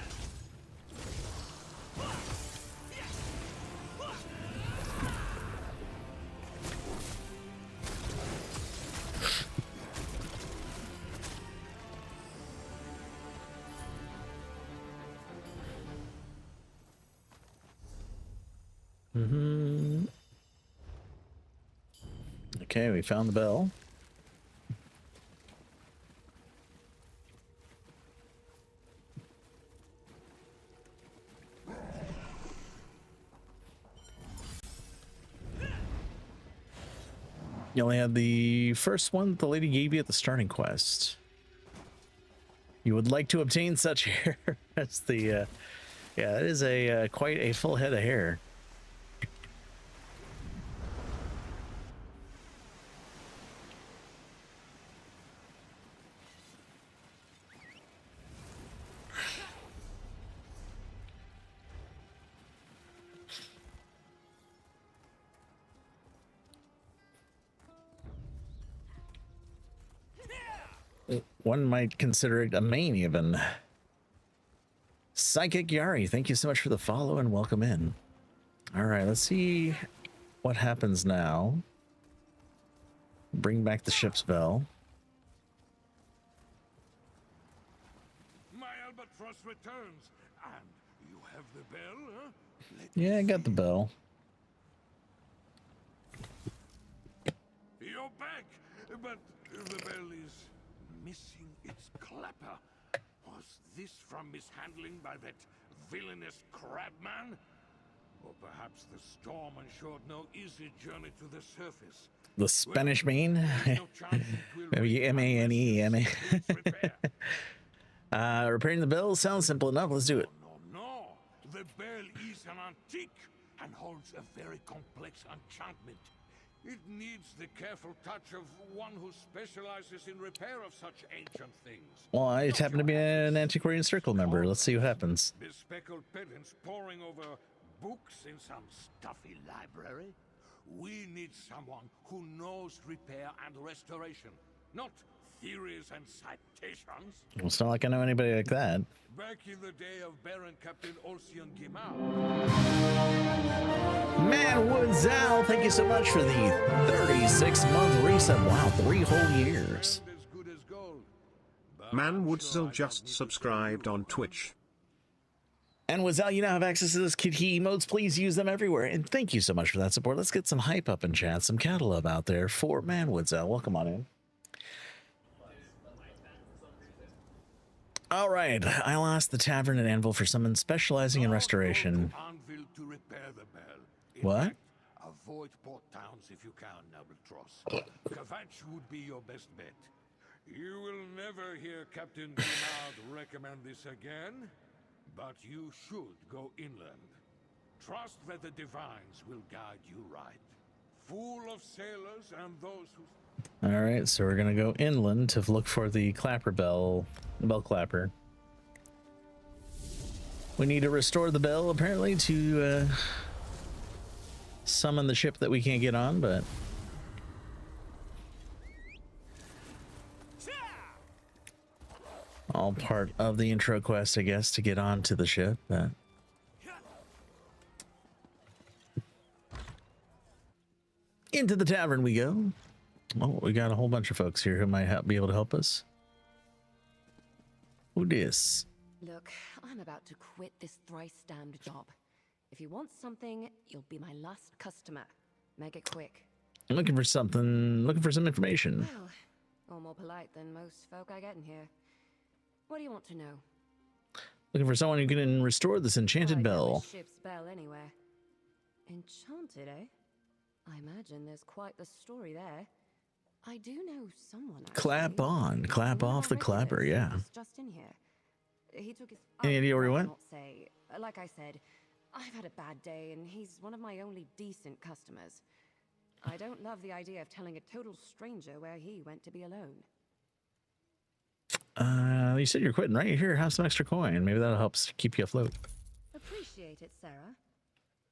Okay, we found the bell. You only had the first one that the lady gave you at the starting quest. You would like to obtain such hair. That's the yeah, it is a quite a full head of hair. One might consider it a main even. Psychic Yari, thank you so much for the follow and welcome in. All right, let's see what happens now. Bring back the ship's bell. My albatross returns, and you have the bell, huh? Yeah, I got the bell. You're back, but the bell is missing its clapper. Was this from mishandling by that villainous crabman? Or perhaps the storm ensured no easy journey to the surface. The Spanish main? No chance it will Maybe M-A-N-E, M-A. repair. Repairing the bell sounds simple enough. Let's do it. No. The bell is an antique and holds a very complex enchantment. It needs the careful touch of one who specializes in repair of such ancient things. Well, I just happen to be an Antiquarian Circle member. Let's see what happens. Bespeckled pedants poring over books in some stuffy library. We need someone who knows repair and restoration, not theories and citations. Well, it's not like I know anybody like that. Back in the day of Baron Captain Olsian Gimau. Manwood Zal, thank you so much for the 36-month resub. Wow, 3 whole years. As good as gold. But Manwood I'm sure Zal I just don't need subscribed to on Twitch. And with Zal, you now have access to those key emotes. Please use them everywhere. And thank you so much for that support. Let's get some hype up in chat, some cattle up out there for Manwood Zal. Welcome on in. All right, I'll ask the Tavern at Anvil for someone specializing in restoration. Anvil to repair the bell. In What? fact, avoid port towns if you can, Albatross. Kvatch would be your best bet. You will never hear Captain Gimard recommend this again, but you should go inland. Trust that the divines will guide you right. Full of sailors and those who... All right, so we're going to go inland to look for the clapper bell, the bell clapper. We need to restore the bell, apparently, to summon the ship that we can't get on, but all part of the intro quest, I guess, to get onto the ship. But into the tavern we go. Oh, we got a whole bunch of folks here who might be able to help us. Who dis? Look, I'm about to quit this thrice-damned job. If you want something, you'll be my last customer. Make it quick. I'm looking for something, looking for some information. Well, all more polite than most folk I get in here. What do you want to know? Looking for someone who can restore this enchanted I know bell. a ship's bell anywhere. Enchanted, eh? I imagine there's quite the story there. I do know someone. Actually. Clap on, clap One of off our the clapper, regulars yeah. was just in here. He took his. Any idea where he I'll went? not say. Like I said, I've had a bad day, and he's one of my only decent customers. I don't love the idea of telling a total stranger where he went to be alone. You said you're quitting, right? Here, have some extra coin. Maybe that'll help keep you afloat. Appreciate it, Sarah.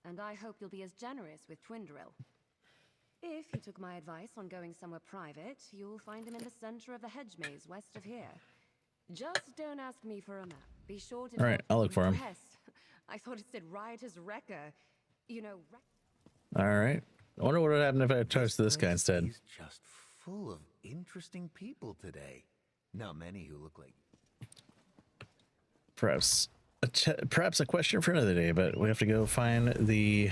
And I hope you'll be as generous with Twindrill. If you took my advice on going somewhere private, you'll find him in the center of the hedge maze west of here. Just don't ask me for a map. Be sure to. All right, I'll look for him. Yes. I thought it said riotous wrecker. You know. All right. I wonder what would happen if I toast this guy instead. He's just full of interesting people today. Not many who look like. Perhaps a question for another day, but we have to go find the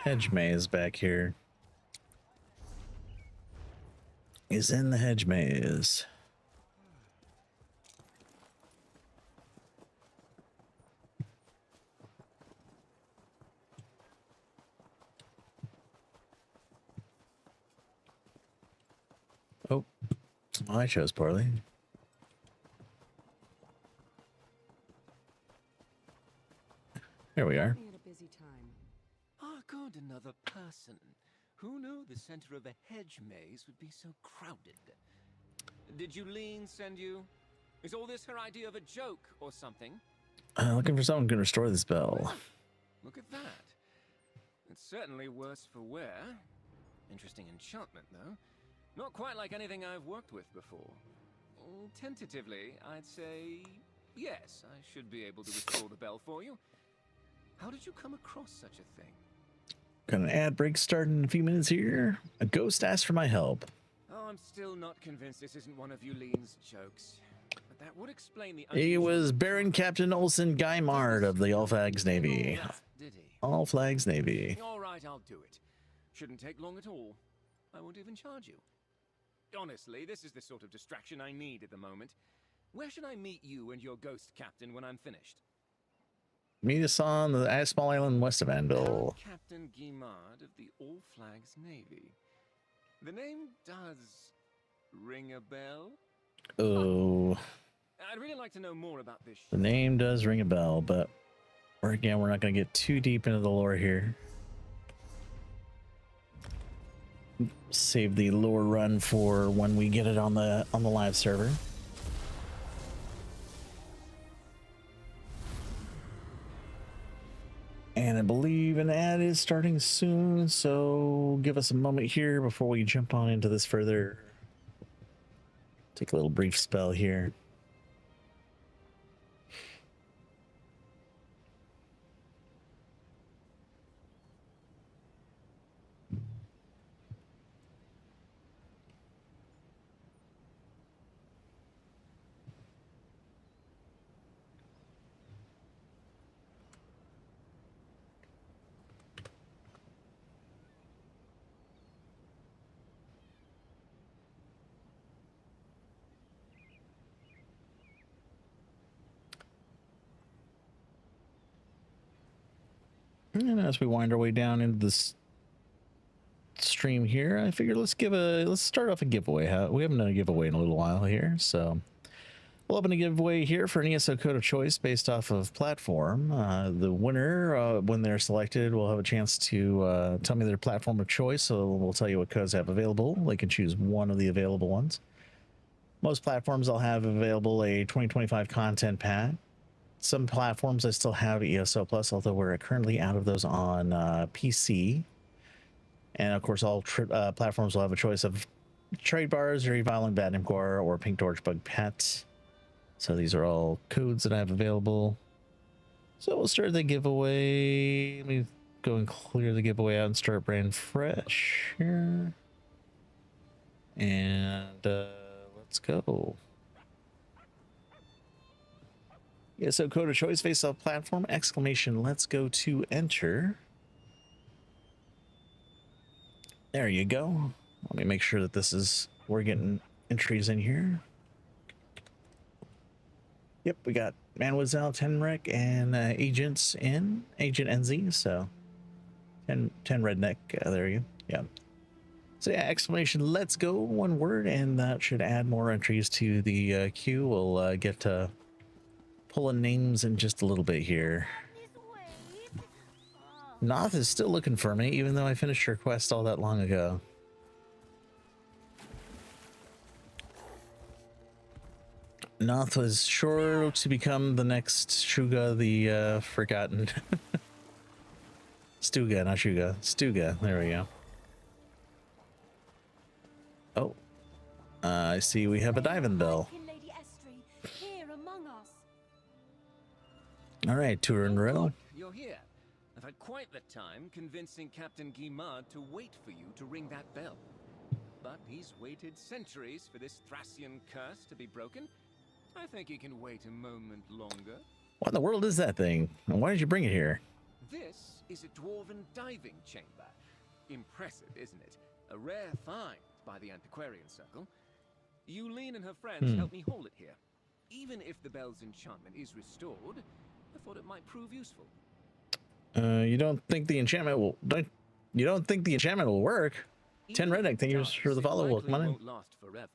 hedge maze back here. Is in the hedge maze. Oh, I chose poorly. Here we are. We had a busy time. Ah, good, another person. Who knew the center of a hedge maze would be so crowded? Did Yulene send you? Is all this her idea of a joke or something? Looking for someone who can restore this bell. Well, look at that. It's certainly worse for wear. Interesting enchantment, though. Not quite like anything I've worked with before. Tentatively, I'd say yes, I should be able to restore the bell for you. How did you come across such a thing? Got an ad break starting in a few minutes here. A ghost asked for my help. Oh, I'm still not convinced this isn't one of Yulene's jokes. But that would explain the. He was Baron Captain Olson Guymard of the All Flags Navy. Did he? All Flags Navy. All right, I'll do it. Shouldn't take long at all. I won't even charge you. Honestly, this is the sort of distraction I need at the moment. Where should I meet you and your ghost captain when I'm finished? Meet us on the small island west of Anvil. Captain Guimard of the All Flags Navy. The name does ring a bell. Oh. I'd really like to know more about this. The name does ring a bell, but we're not going to get too deep into the lore here. Save the lore run for when we get it on the live server. And I believe an ad is starting soon, so give us a moment here before we jump on into this further. Take a little brief spell here. And as we wind our way down into this stream here, I figured let's start off a giveaway. We haven't done a giveaway in a little while here, so we'll open a giveaway here for an ESO code of choice based off of platform. The winner, when they're selected, will have a chance to tell me their platform of choice, so we'll tell you what codes they have available. They can choose one of the available ones. Most platforms I'll have available a 2025 content pack. Some platforms I still have ESO Plus, although we're currently out of those on PC. And of course, all platforms will have a choice of trade bars, or Eviling Bad Name Gore, or Pink Torch Bug Pet. So these are all codes that I have available. So we'll start the giveaway. Let me go and clear the giveaway out and start brand fresh here. And let's go. Yeah, so code of choice, face off platform, exclamation, let's go to enter. There you go. Let me make sure that this is, we're getting entries in here. Yep, we got Mademoiselle, Tenrek, and agents in, Agent NZ, so 10 redneck, there you go, yeah. So yeah, exclamation, let's go, one word, and that should add more entries to the queue. We'll get to pulling names in just a little bit here. Noth is still looking for me, even though I finished her quest all that long ago. Noth was sure to become the next Shuga, the forgotten. Stuga, not Shuga. Stuga, there we go. Oh, I see we have a diving bell. All right, tour in a row. You're here. I've had quite the time convincing Captain Guimard to wait for you to ring that bell. But he's waited centuries for this Thracian curse to be broken. I think he can wait a moment longer. What in the world is that thing? And why did you bring it here? This is a dwarven diving chamber. Impressive, isn't it? A rare find by the antiquarian circle. Yulene and her friends helped me hold it here. Even if the bell's enchantment is restored, I thought it might prove useful. You don't think the enchantment will? You don't think the enchantment will work? 10 redneck. Thank you for the follow. Welcome on in. Won't last forever.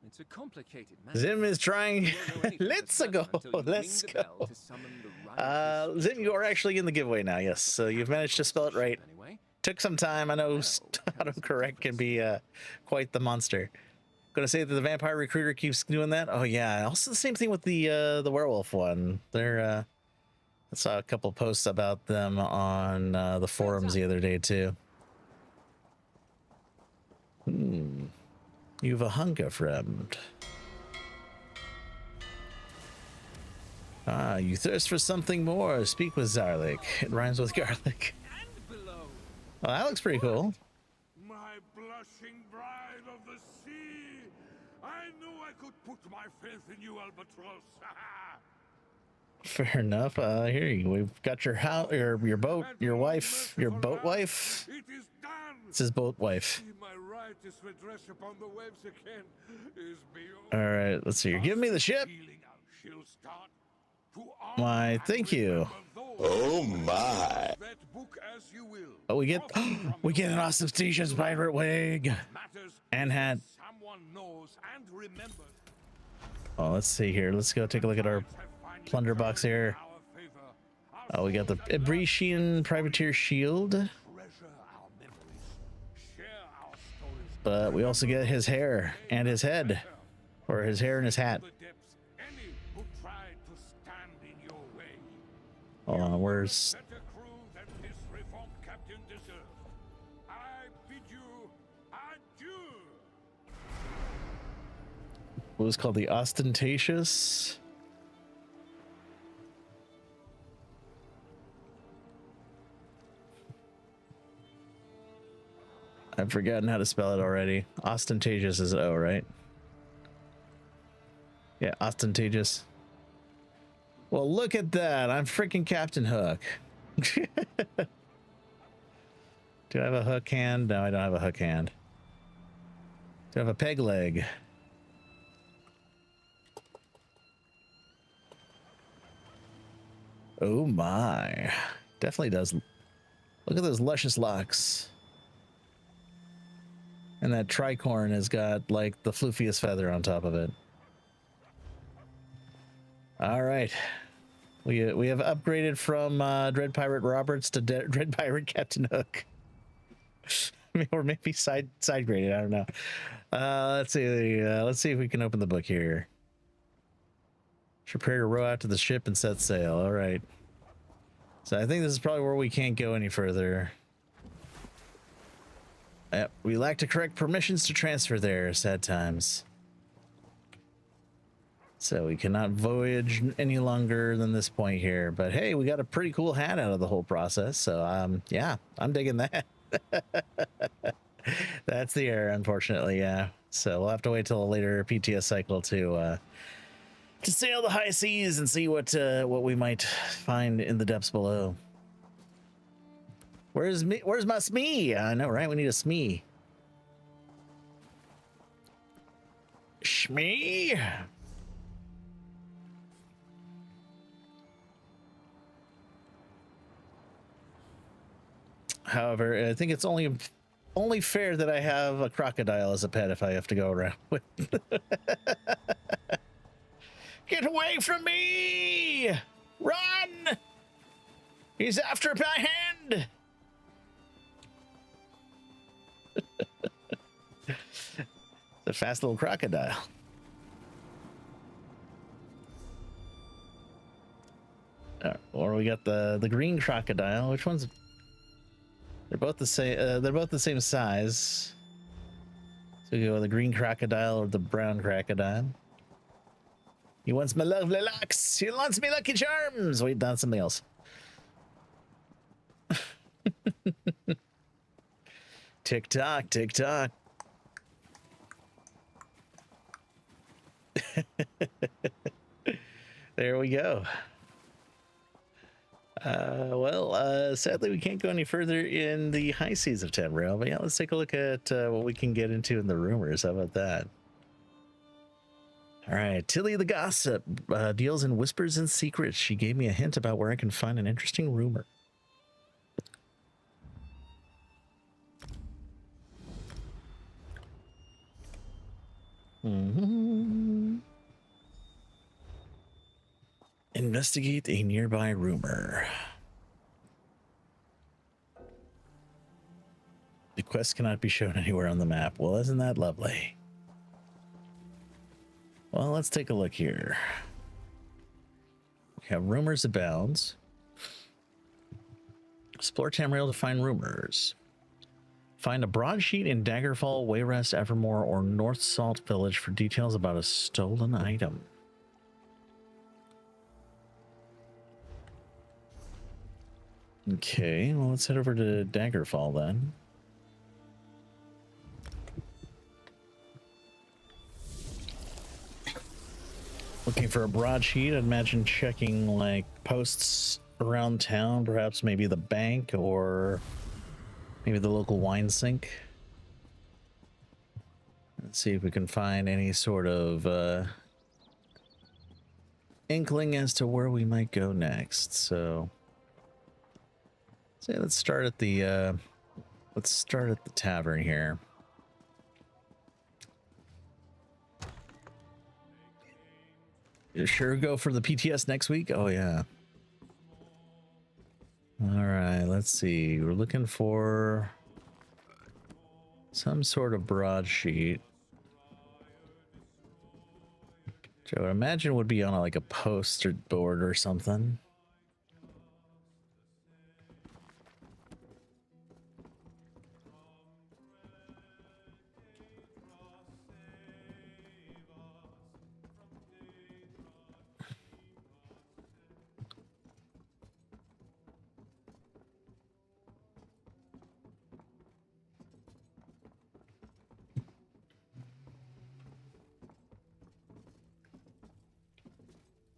It's a complicated matter. Zim is trying. Let's go. Let's go. Zim, you are actually in the giveaway now. Yes, so you've managed to spell it right. Took some time. I know autocorrect can be quite the monster. Gonna say that the vampire recruiter keeps doing that. Oh yeah. Also the same thing with the werewolf one. They're I saw a couple posts about them on the forums the other day too. You've a hunger, friend. Ah, you thirst for something more. Speak with Zarlik. It rhymes with garlic. Oh, that looks pretty cool. My blushing bride of the sea! I knew I could put my faith in you, Albatross. Fair enough. Here we've got your house, your boat, your wife, your boat wife. It is done. This is boat wife. My righteous redress upon the waves again is beyond. All right, let's see. You're giving me the ship. Why, thank you. Oh my. Oh, we get an ostentatious pirate wig and hat. Oh, let's see here. Let's go take a look at our plunder box here. Oh, we got the Ebretian privateer shield. But we also get his hair and his head, or his hair and his hat. Hold on, where's... What was called the ostentatious? I've forgotten how to spell it already. Ostentatious is O, right? Yeah, ostentatious. Well, look at that. I'm freaking Captain Hook. Do I have a hook hand? No, I don't have a hook hand. Do I have a peg leg? Oh my. Definitely does. Look at those luscious locks. And that tricorn has got like the floofiest feather on top of it. All right. We have upgraded from Dread Pirate Roberts to Dread Pirate Captain Hook. Or maybe side graded, I don't know. Let's see if we can open the book here. Prepare to row out to the ship and set sail. All right. So I think this is probably where we can't go any further. Yep, we lack the correct permissions to transfer there. Sad times. So we cannot voyage any longer than this point here. But hey, we got a pretty cool hat out of the whole process. So yeah, I'm digging that. That's the error, unfortunately. Yeah. So we'll have to wait till a later PTS cycle to sail the high seas and see what we might find in the depths below. Where's my Smee? I know, right? We need a Smee. Shmee. However, I think it's only fair that I have a crocodile as a pet if I have to go around with. Get away from me! Run! He's after my hand! The fast little crocodile. Or we got the green crocodile. Which one's? They're both the same. They're both the same size. So we go with the green crocodile or the brown crocodile. He wants my lovely locks. He wants me Lucky Charms. Wait, that's something else. Tick tock, tick tock. There we go. Sadly, we can't go any further in the high seas of Tamriel, but yeah, let's take a look at what we can get into in the rumors. How about that? All right, Tilly the Gossip deals in whispers and secrets. She gave me a hint about where I can find an interesting rumor. Investigate a nearby rumor. The quest cannot be shown anywhere on the map. Well, isn't that lovely? Well, let's take a look here. We have rumors abounds. Explore Tamriel to find rumors. Find a broadsheet in Daggerfall, Wayrest, Evermore, or North Salt Village for details about a stolen item. Okay, well, let's head over to Daggerfall then. Looking for a broadsheet. I'd imagine checking like posts around town, perhaps maybe the bank or maybe the local wine sink. Let's see if we can find any sort of inkling as to where we might go next. So let's start at the tavern here. You sure go for the PTS next week? Oh yeah. All right, let's see. We're looking for some sort of broadsheet, which I would imagine would be on like a poster board or something.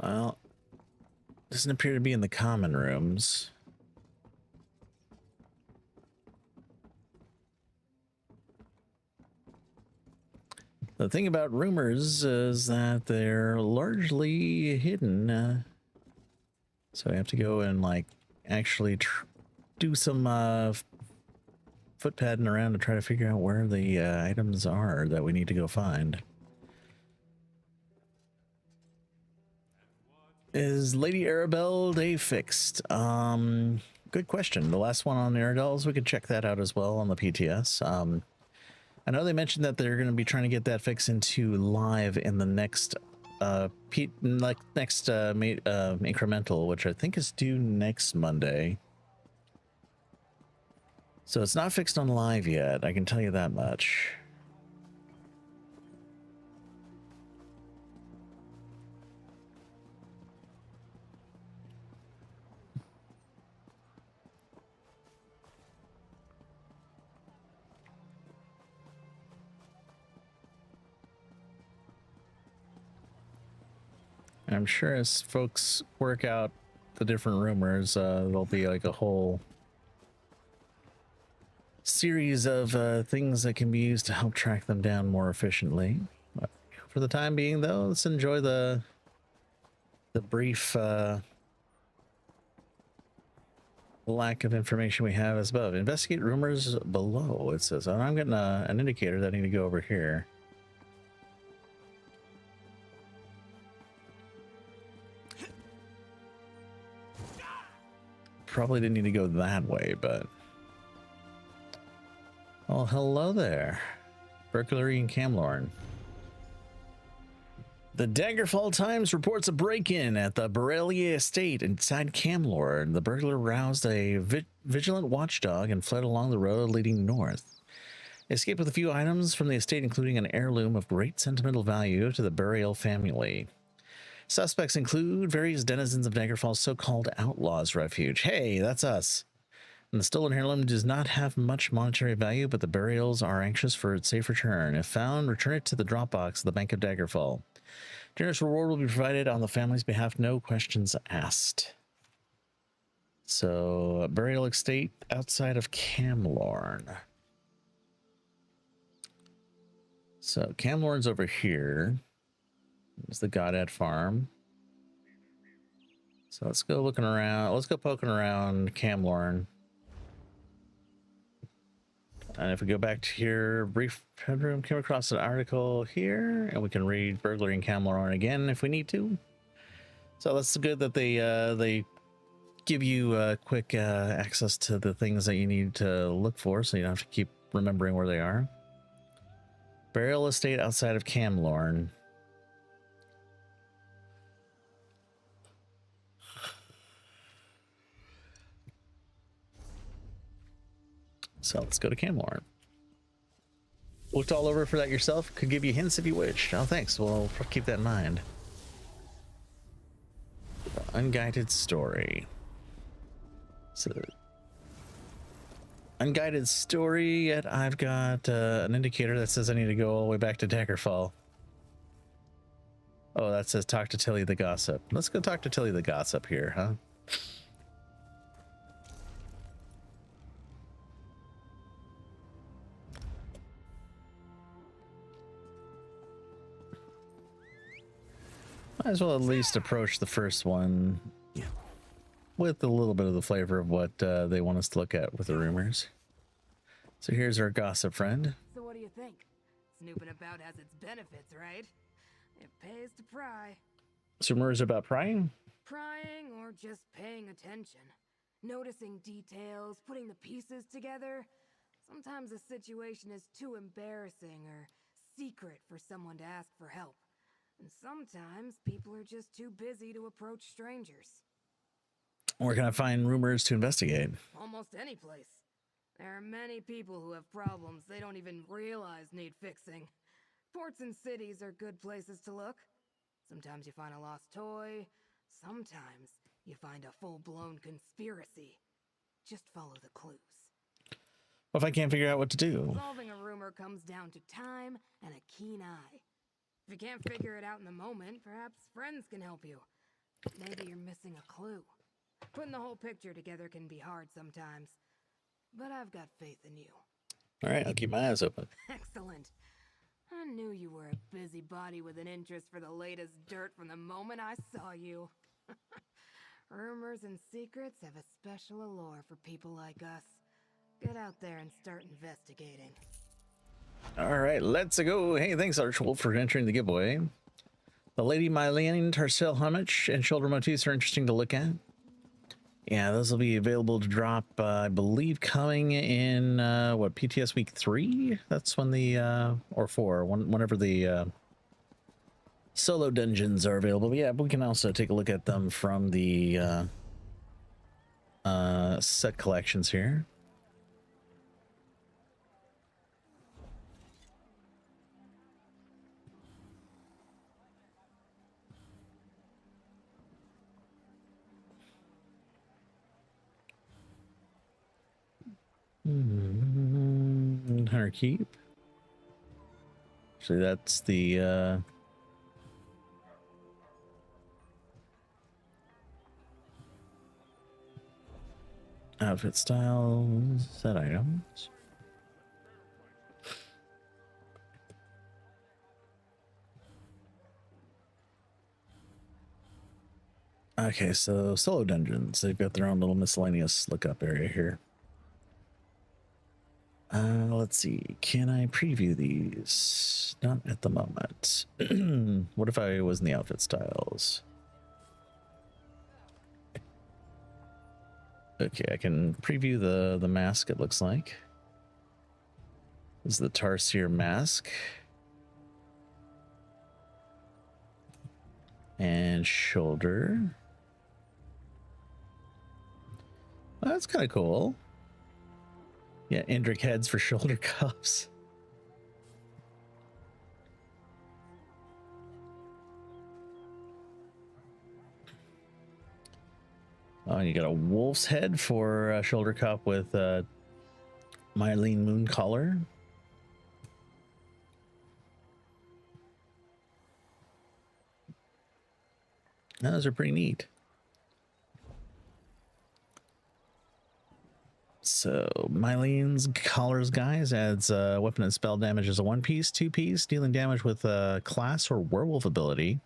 Well, doesn't appear to be in the common rooms. The thing about rumors is that they're largely hidden. So I have to go and like actually do some foot padding around to try to figure out where the items are that we need to go find. Is Lady Arabelle Day fixed? Good question. The last one on Arabelle's, we could check that out as well on the PTS. I know they mentioned that they're going to be trying to get that fix into live in the next incremental, which I think is due next Monday. So it's not fixed on live yet, I can tell you that much. I'm sure as folks work out the different rumors, there'll be like a whole series of things that can be used to help track them down more efficiently. But for the time being, though, let's enjoy the brief lack of information we have as above. Investigate rumors below, it says. And I'm getting an indicator that I need to go over here. Probably didn't need to go that way, but... Oh, hello there. Burglary in Camlorn. The Daggerfall Times reports a break-in at the Borrelia estate inside Camlorn. The burglar roused a vigilant watchdog and fled along the road leading north. He escaped with a few items from the estate, including an heirloom of great sentimental value to the Burial family. Suspects include various denizens of Daggerfall's so-called Outlaws Refuge. Hey, that's us. And the stolen heirloom does not have much monetary value, but the Burials are anxious for its safe return. If found, return it to the Dropbox of the Bank of Daggerfall. Generous reward will be provided on the family's behalf, no questions asked. So, burial estate outside of Camlorn. So, Camlorn's over here. There's the Godad farm. So let's go looking around. Let's go poking around Camlorn. And if we go back to here, brief bedroom, came across an article here, and we can read burglary in Camlorn again if we need to. So that's good that they give you quick access to the things that you need to look for, so you don't have to keep remembering where they are. Burial estate outside of Camlorn. So let's go to Camlorn. Looked all over for that yourself. Could give you hints if you wish. Oh, thanks. We'll keep that in mind. Unguided story. So, unguided story, yet I've got an indicator that says I need to go all the way back to Daggerfall. Oh, that says talk to Tilly the Gossip. Let's go talk to Tilly the Gossip here, huh? Might as well at least approach the first one with a little bit of the flavor of what they want us to look at with the rumors. So here's our gossip friend. So what do you think? Snooping about has its benefits, right? It pays to pry. Some rumors about prying? Prying or just paying attention. Noticing details, putting the pieces together. Sometimes a situation is too embarrassing or secret for someone to ask for help. And sometimes people are just too busy to approach strangers. Where can I find rumors to investigate? Almost any place. There are many people who have problems they don't even realize need fixing. Ports and cities are good places to look. Sometimes you find a lost toy. Sometimes you find a full-blown conspiracy. Just follow the clues. What if I can't figure out what to do? Solving a rumor comes down to time and a keen eye. If you can't figure it out in the moment, perhaps friends can help you. Maybe you're missing a clue. Putting the whole picture together can be hard sometimes. But I've got faith in you. All right, I'll keep my eyes open. Excellent. I knew you were a busybody with an interest for the latest dirt from the moment I saw you. Rumors and secrets have a special allure for people like us. Get out there and start investigating. All right, let's go. Hey, thanks, Archwolf, for entering the giveaway. The Lady Mylene Tarcel homage and shoulder motifs are interesting to look at. Yeah, those will be available to drop, I believe, coming in, what, PTS Week 3? That's when the, or 4, whenever the solo dungeons are available. But yeah, we can also take a look at them from the set collections here. Hunter Keep. So that's the Outfit styles, set items. Okay, so solo dungeons. They've got their own little miscellaneous lookup area here. Let's see. Can I preview these? Not at the moment. What if I was in the outfit styles? Okay, I can preview the mask, it looks like. This is the Tarsier mask. And shoulder. Oh, that's kind of cool. Yeah, Indrik heads for shoulder cuffs. Oh, and you got a wolf's head for a shoulder cuff with Mylene Moon collar. Those are pretty neat. So Mylene's collars, guys, adds weapon and spell damage as a 1-piece, 2-piece, dealing damage with a class or werewolf ability.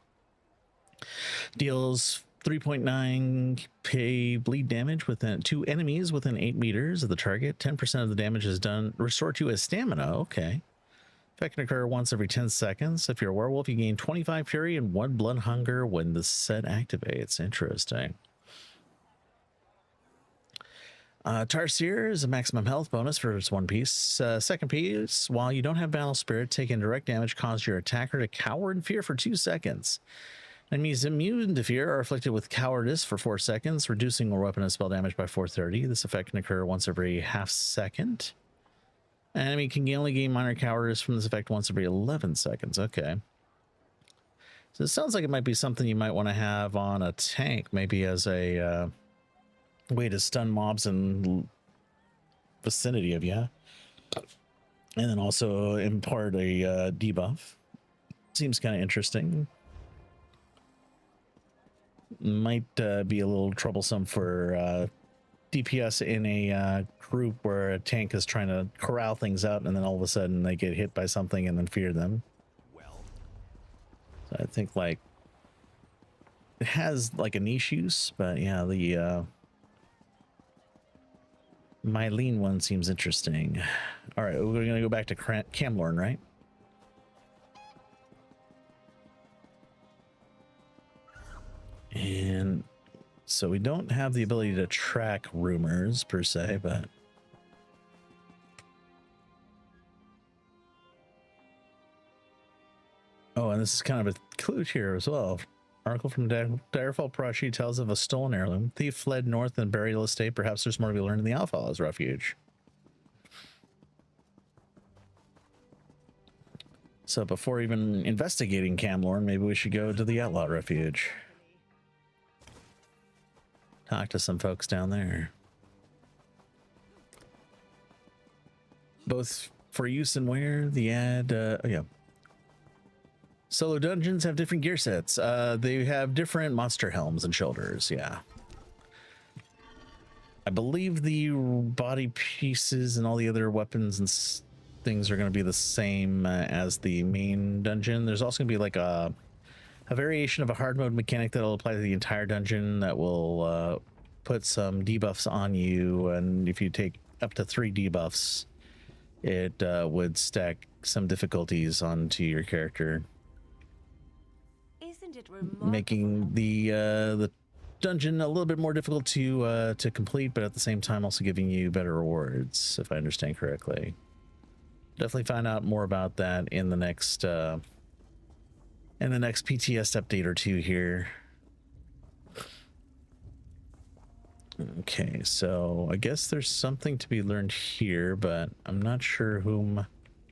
Deals 3.9k bleed damage within 2 enemies within 8 meters of the target. 10% of the damage is done restored to as stamina. Okay. Effect can occur once every 10 seconds. If you're a werewolf, you gain 25 fury and 1 blood hunger when the set activates. Interesting. Tarsier is a maximum health bonus for its 1-piece. Second piece, while you don't have battle spirit, take indirect damage, cause your attacker to cower in fear for 2 seconds. Enemies immune to fear are afflicted with cowardice for 4 seconds, reducing your weapon and spell damage by 430. This effect can occur once every half second. An enemy can only gain minor cowardice from this effect once every 11 seconds. Okay. So it sounds like it might be something you might want to have on a tank, maybe as a way to stun mobs in vicinity of you. And then also impart a debuff. Seems kind of interesting. Might be a little troublesome for DPS in a group where a tank is trying to corral things out and then all of a sudden they get hit by something and then fear them. So I think like it has like a niche use, but yeah, the Mylene one seems interesting. All right, we're gonna go back to Camlorn, right? And so we don't have the ability to track rumors per se, but oh, and this is kind of a clue here as well. Article from Direfall Prashi tells of a stolen heirloom. Thief fled north and burial estate. Perhaps there's more to be learned in the Outlaws Refuge. So before even investigating Camlorn, maybe we should go to the Outlaw Refuge. Talk to some folks down there. Both for use and wear, the ad, oh yeah. Solo dungeons have different gear sets. They have different monster helms and shoulders, yeah. I believe the body pieces and all the other weapons and things are going to be the same as the main dungeon. There's also going to be like a variation of a hard mode mechanic that'll apply to the entire dungeon that will put some debuffs on you, and if you take up to 3 debuffs, it would stack some difficulties onto your character, making the dungeon a little bit more difficult to complete, but at the same time also giving you better rewards, if I understand correctly. Definitely find out more about that in the next PTS update or 2 here. Okay, so I guess there's something to be learned here, but I'm not sure whom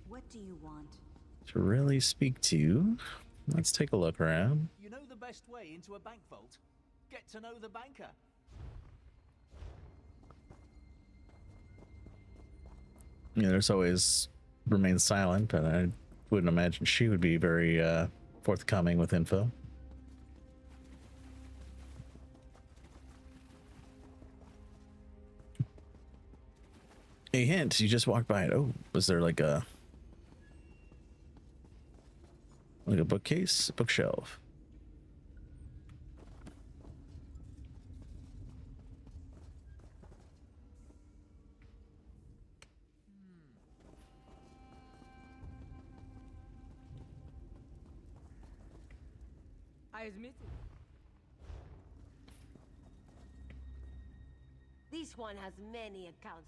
what do you want to really speak to. Let's take a look around. You know the best way into a bank vault? Get to know the banker. Yeah, there's always remain silent, but I wouldn't imagine she would be very forthcoming with info. A hint, you just walked by it. Oh, was there like a bookcase, bookshelf? I admit it. This one has many accounts.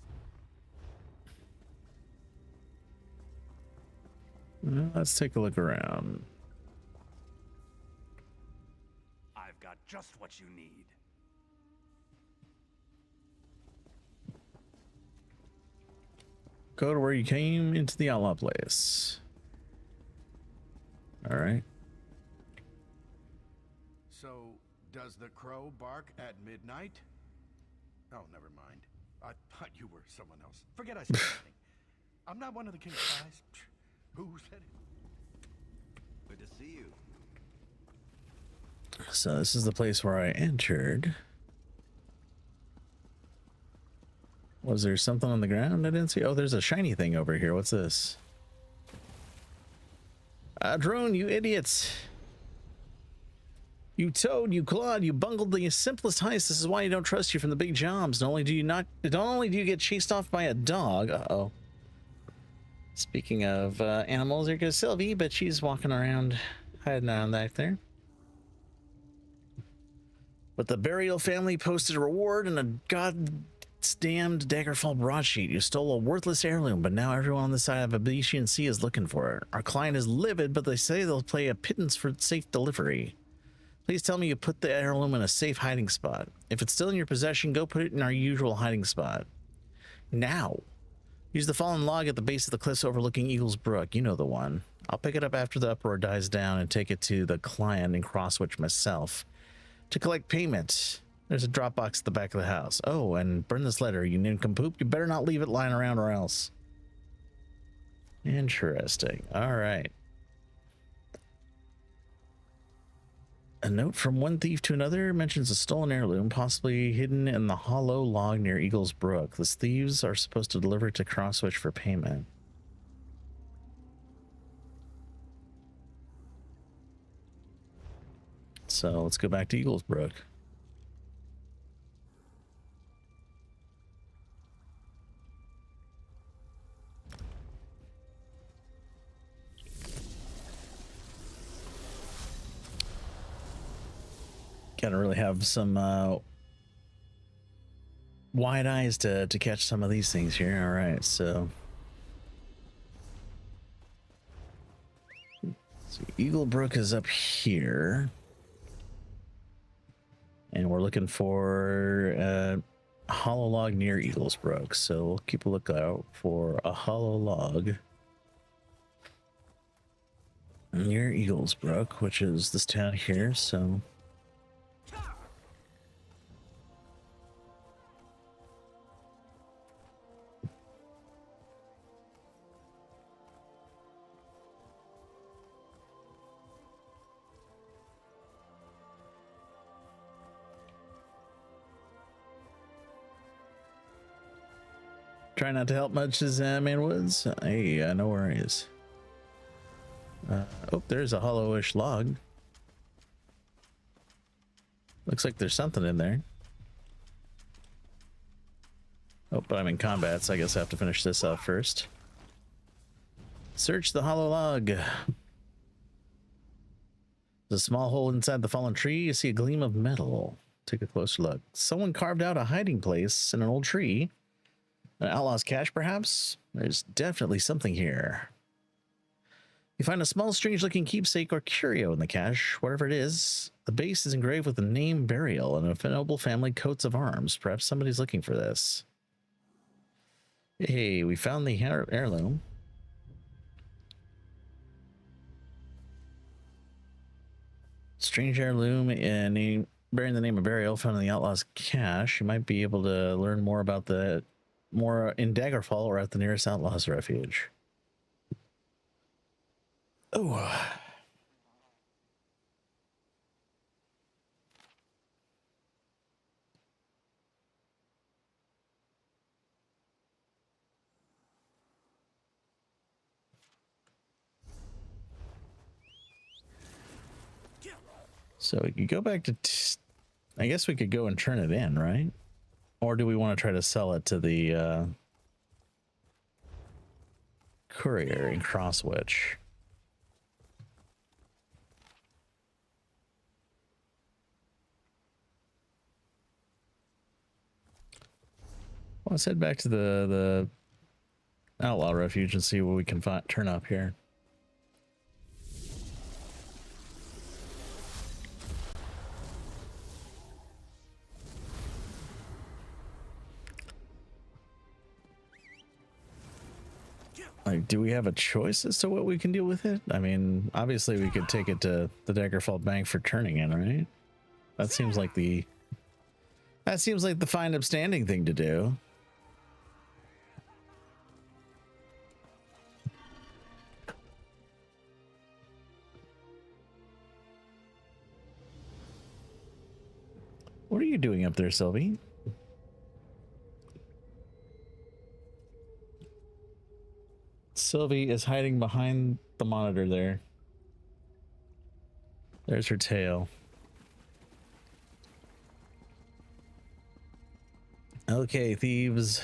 Well, let's take a look around. I've got just what you need. Go to where you came into the outlaw place. All right. So, does the crow bark at midnight? Oh, never mind. I thought you were someone else. Forget I said anything. I'm not one of the king's spies. Who said it? Good to see you. So this is the place where I entered. Was there something on the ground I didn't see? Oh, there's a shiny thing over here. What's this? Drone, you idiots. You toad, you Claude, you bungled the simplest heist. This is why you don't trust you from the big jobs. Not only do you get chased off by a dog. Uh-oh. Speaking of animals, there goes Sylvie, but she's walking around, hiding around back there. But the Burial family posted a reward and a goddamned Daggerfall broadsheet. You stole a worthless heirloom, but now everyone on the side of Abyshian Sea is looking for it. Our client is livid, but they say they'll pay a pittance for safe delivery. Please tell me you put the heirloom in a safe hiding spot. If it's still in your possession, go put it in our usual hiding spot. Now. Use the fallen log at the base of the cliffs overlooking Eagle's Brook. You know the one. I'll pick it up after the uproar dies down and take it to the client in Crosswich myself. To collect payment. There's a drop box at the back of the house. Oh, and burn this letter, you nincompoop. You better not leave it lying around or else. Interesting. All right. A note from one thief to another mentions a stolen heirloom, possibly hidden in the hollow log near Eagle's Brook. The thieves are supposed to deliver it to Crosswich for payment. So let's go back to Eagle's Brook. Gotta really have some wide eyes to catch some of these things here. All right, so Eagle Brook is up here, and we're looking for a hollow log near Eagle's Brook. So we'll keep a lookout for a hollow log near Eagle's Brook, which is this town here. So. Try not to help much as man woods. Hey, no worries. Oh, there's a hollowish log. Looks like there's something in there. Oh, but I'm in combat, so I guess I have to finish this off first. Search the hollow log. There's a small hole inside the fallen tree. You see a gleam of metal. Take a closer look. Someone carved out a hiding place in an old tree. An outlaw's cache, perhaps? There's definitely something here. You find a small, strange-looking keepsake or curio in the cache. Whatever it is, the base is engraved with the name Burial and a noble family coats of arms. Perhaps somebody's looking for this. Hey, we found the heirloom. Strange heirloom and bearing the name of Burial found in the outlaw's cache. You might be able to learn more about the in Daggerfall or at the nearest outlaw's refuge. Oh. So we could go back to... I guess we could go and turn it in, right? Or do we want to try to sell it to the courier in Crosswitch? Well, let's head back to the Outlaw Refuge and see what we can turn up here. Like, do we have a choice as to what we can do with it? I mean, obviously we could take it to the Daggerfall Bank for turning in, right? That seems like the fine upstanding thing to do. What are you doing up there, Sylvie? Sylvie is hiding behind the monitor there. There's her tail. Okay, thieves.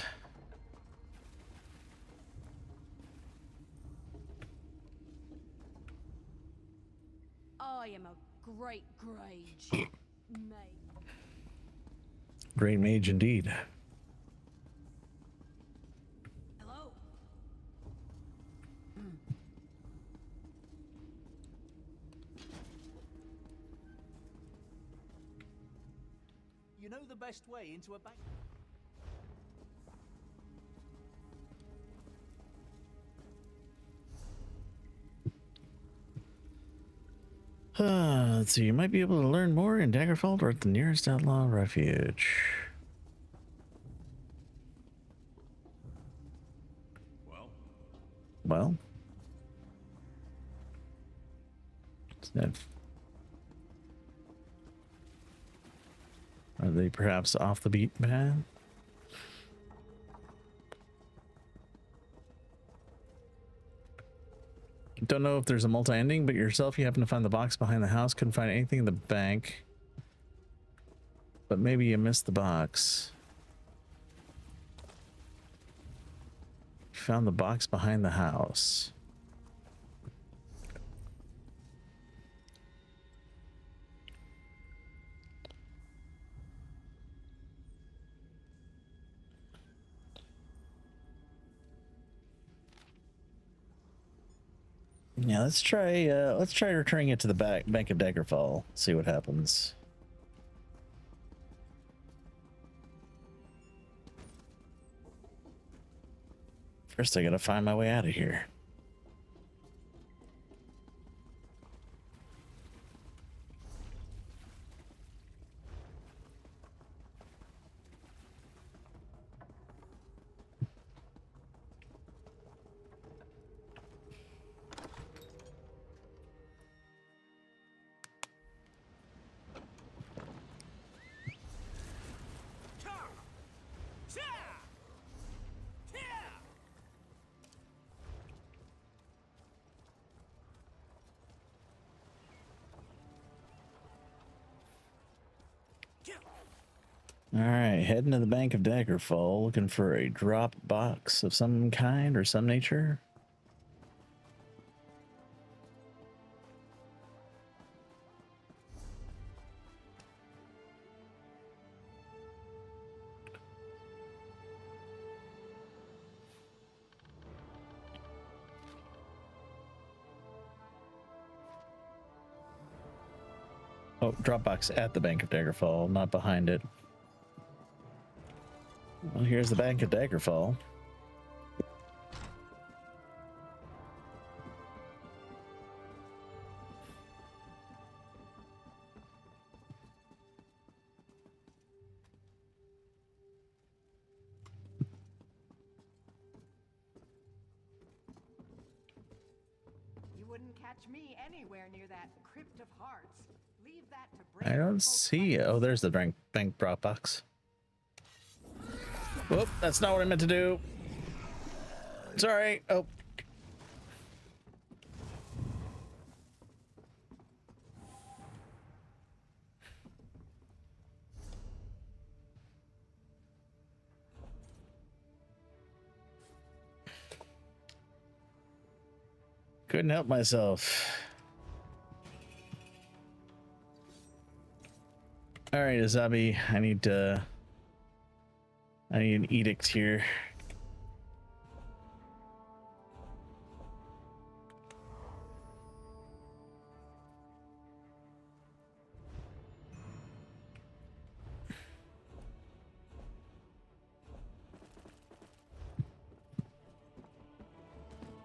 I am a great Grage. Mate. Great mage indeed. Hello. You know the best way into a bank? Let's see, you might be able to learn more in Daggerfall or at the nearest Outlaw Refuge. Well. Are they perhaps off the beat path? Don't know if there's a multi-ending, but yourself, you happen to find the box behind the house. Couldn't find anything in the bank. But maybe you missed the box. Found the box behind the house. Yeah, let's try returning it to the Bank of Daggerfall. See what happens. First, I gotta find my way out of here. All right, heading to the Bank of Daggerfall, looking for a drop box of some kind or some nature. Oh, drop box at the Bank of Daggerfall, not behind it. Well, here's the Bank of Daggerfall. You wouldn't catch me anywhere near that crypt of hearts. Leave that to I don't see. Oh, there's the bank drop box. Whoop, that's not what I meant to do. Sorry. Oh. Couldn't help myself. All right, Azabi, I need an edict here.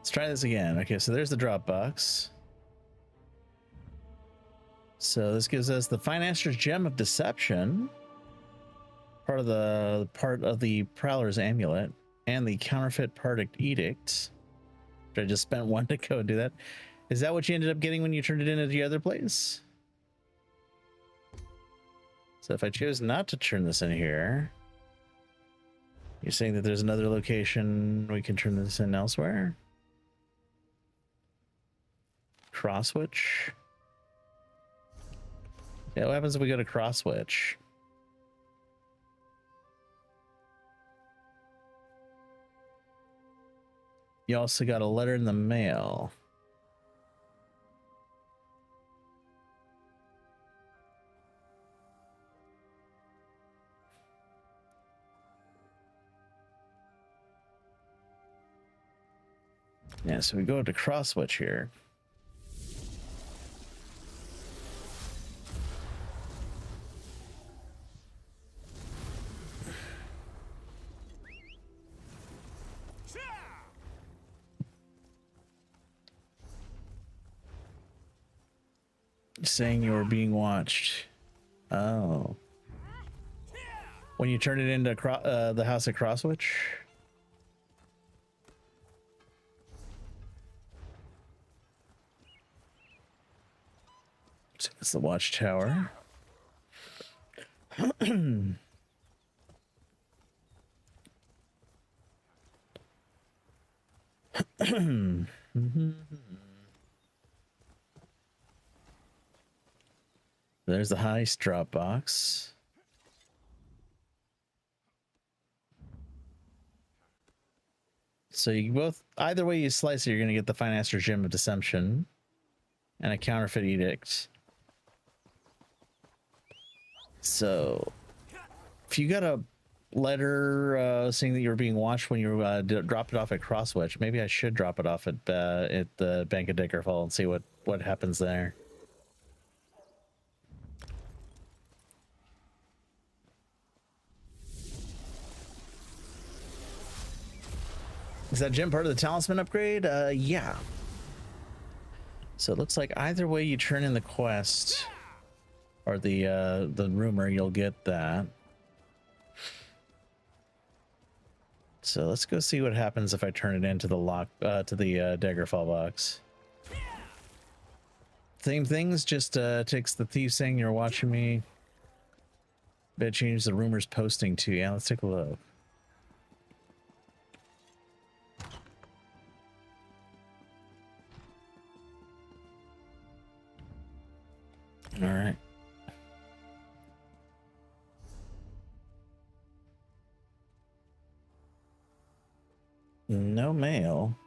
Let's try this again. Okay, so there's the drop box. So this gives us the Finaster's Gem of Deception, part of the Prowler's Amulet, and the Counterfeit Particle Edict. I just spent one to go and do that. Is that what you ended up getting when you turned it into the other place? So if I choose not to turn this in here, you're saying that there's another location we can turn this in elsewhere? Cross switch? Yeah, what happens if we go to cross switch? You also got a letter in the mail. Yeah, so we go to cross switch here. Saying you were being watched. Oh. When you turn it into the house at Crosswitch? So it's the watchtower. There's the heist drop box. So you both, either way you slice it, you're going to get the Finaster's Gem of Deception and a Counterfeit Edict. So if you got a letter saying that you were being watched when you dropped it off at Crosswitch, maybe I should drop it off at the Bank of Daggerfall and see what happens there. Is that gem part of the talisman upgrade? Yeah. So it looks like either way you turn in the quest or the rumor, you'll get that. So let's go see what happens if I turn it into the Daggerfall box. Same things, just takes the thief saying you're watching me. Bet change the rumors posting to. Yeah, let's take a look. All right. No mail.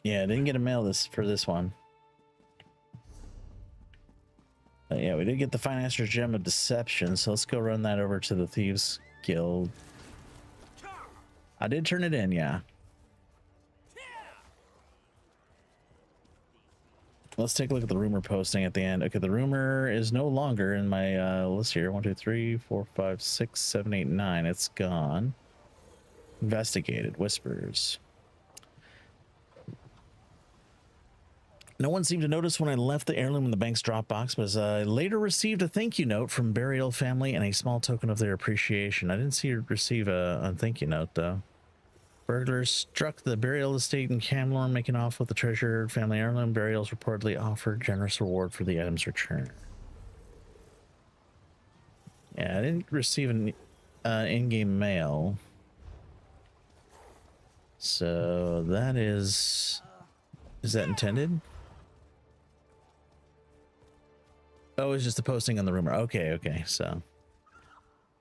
Yeah, I didn't get a mail for this one. But yeah, we did get the Finaster's Gem of Deception, so let's go run that over to the Thieves Guild. I did turn it in, yeah. Let's take a look at the rumor posting at the end. Okay, the rumor is no longer in my list here. 1, 2, 3, 4, 5, 6, 7, 8, 9. It's gone. Investigated. Whispers. No one seemed to notice when I left the heirloom in the bank's drop box, but I later received a thank you note from burial family and a small token of their appreciation. I didn't see her receive a thank you note, though. Burglars struck the burial estate in Camlorn, making off with the treasured family heirloom. Burials reportedly offered generous reward for the item's return. Yeah, I didn't receive an in-game mail. So that is that intended? Oh, it's just a posting on the rumor. Okay, so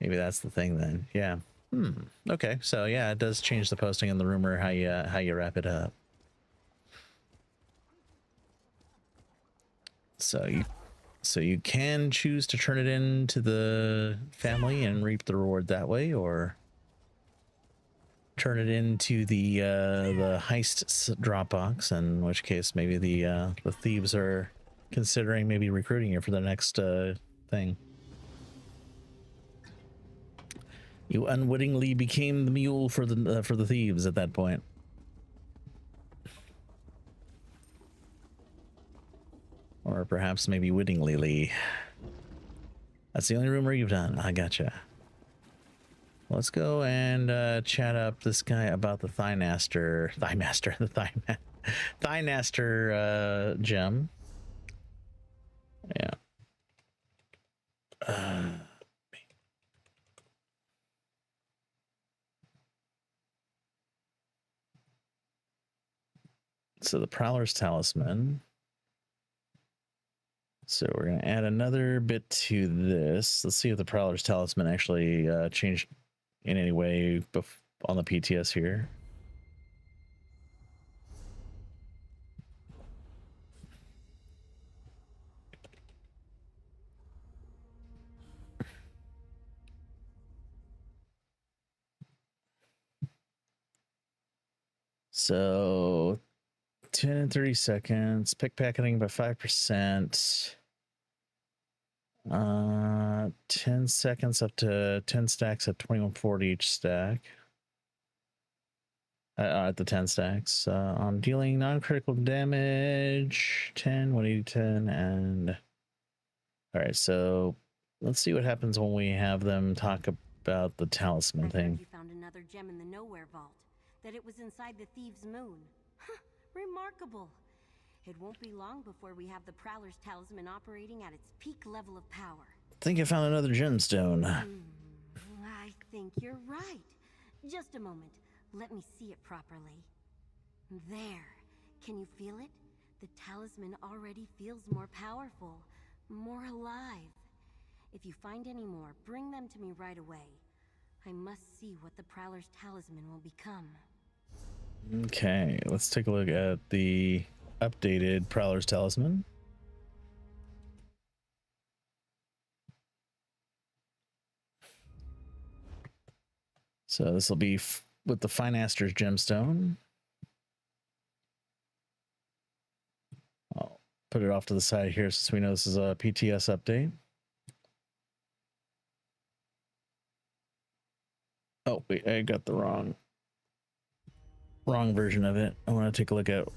maybe that's the thing then. Yeah. Okay, so yeah, it does change the posting and the rumor how you wrap it up. So you can choose to turn it into the family and reap the reward that way, or turn it into the heist Dropbox, in which case maybe the thieves are considering maybe recruiting you for the next thing. You unwittingly became the mule for the thieves at that point. Or perhaps maybe wittingly. That's the only rumor you've done. I gotcha. Let's go and chat up this guy about the Thynaster gem. Yeah. So the Prowler's Talisman. So we're going to add another bit to this. Let's see if the Prowler's Talisman actually changed in any way on the PTS here. So 10 and 30 seconds, pickpocketing by 5%. 10 seconds up to 10 stacks at 2140 each stack. At the 10 stacks. On dealing non-critical damage, 10, 180, 10, and... Alright, so let's see what happens when we have them talk about the talisman thing. You found another gem in the Nowhere Vault. That it was inside the Thieves' Moon. Huh, remarkable. It won't be long before we have the Prowler's Talisman operating at its peak level of power. I think I found another gemstone. I think you're right. Just a moment. Let me see it properly. There. Can you feel it? The talisman already feels more powerful, more alive. If you find any more, bring them to me right away. I must see what the Prowler's Talisman will become. Okay, let's take a look at the updated Prowler's Talisman. So this will be with the Finaster's gemstone. I'll put it off to the side here since we know this is a PTS update. Oh, wait, I got the wrong version of it. I want to take a look at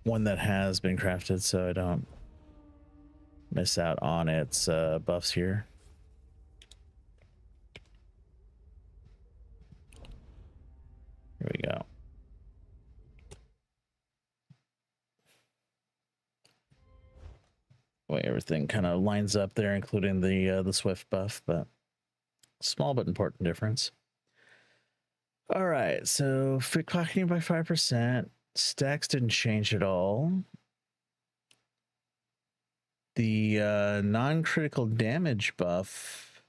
one that has been crafted so I don't miss out on its buffs here. Here we go. Way everything kind of lines up there, including the Swift buff, but small but important difference. All right, so pickpocketing by 5%. Stacks didn't change at all. The non-critical damage buff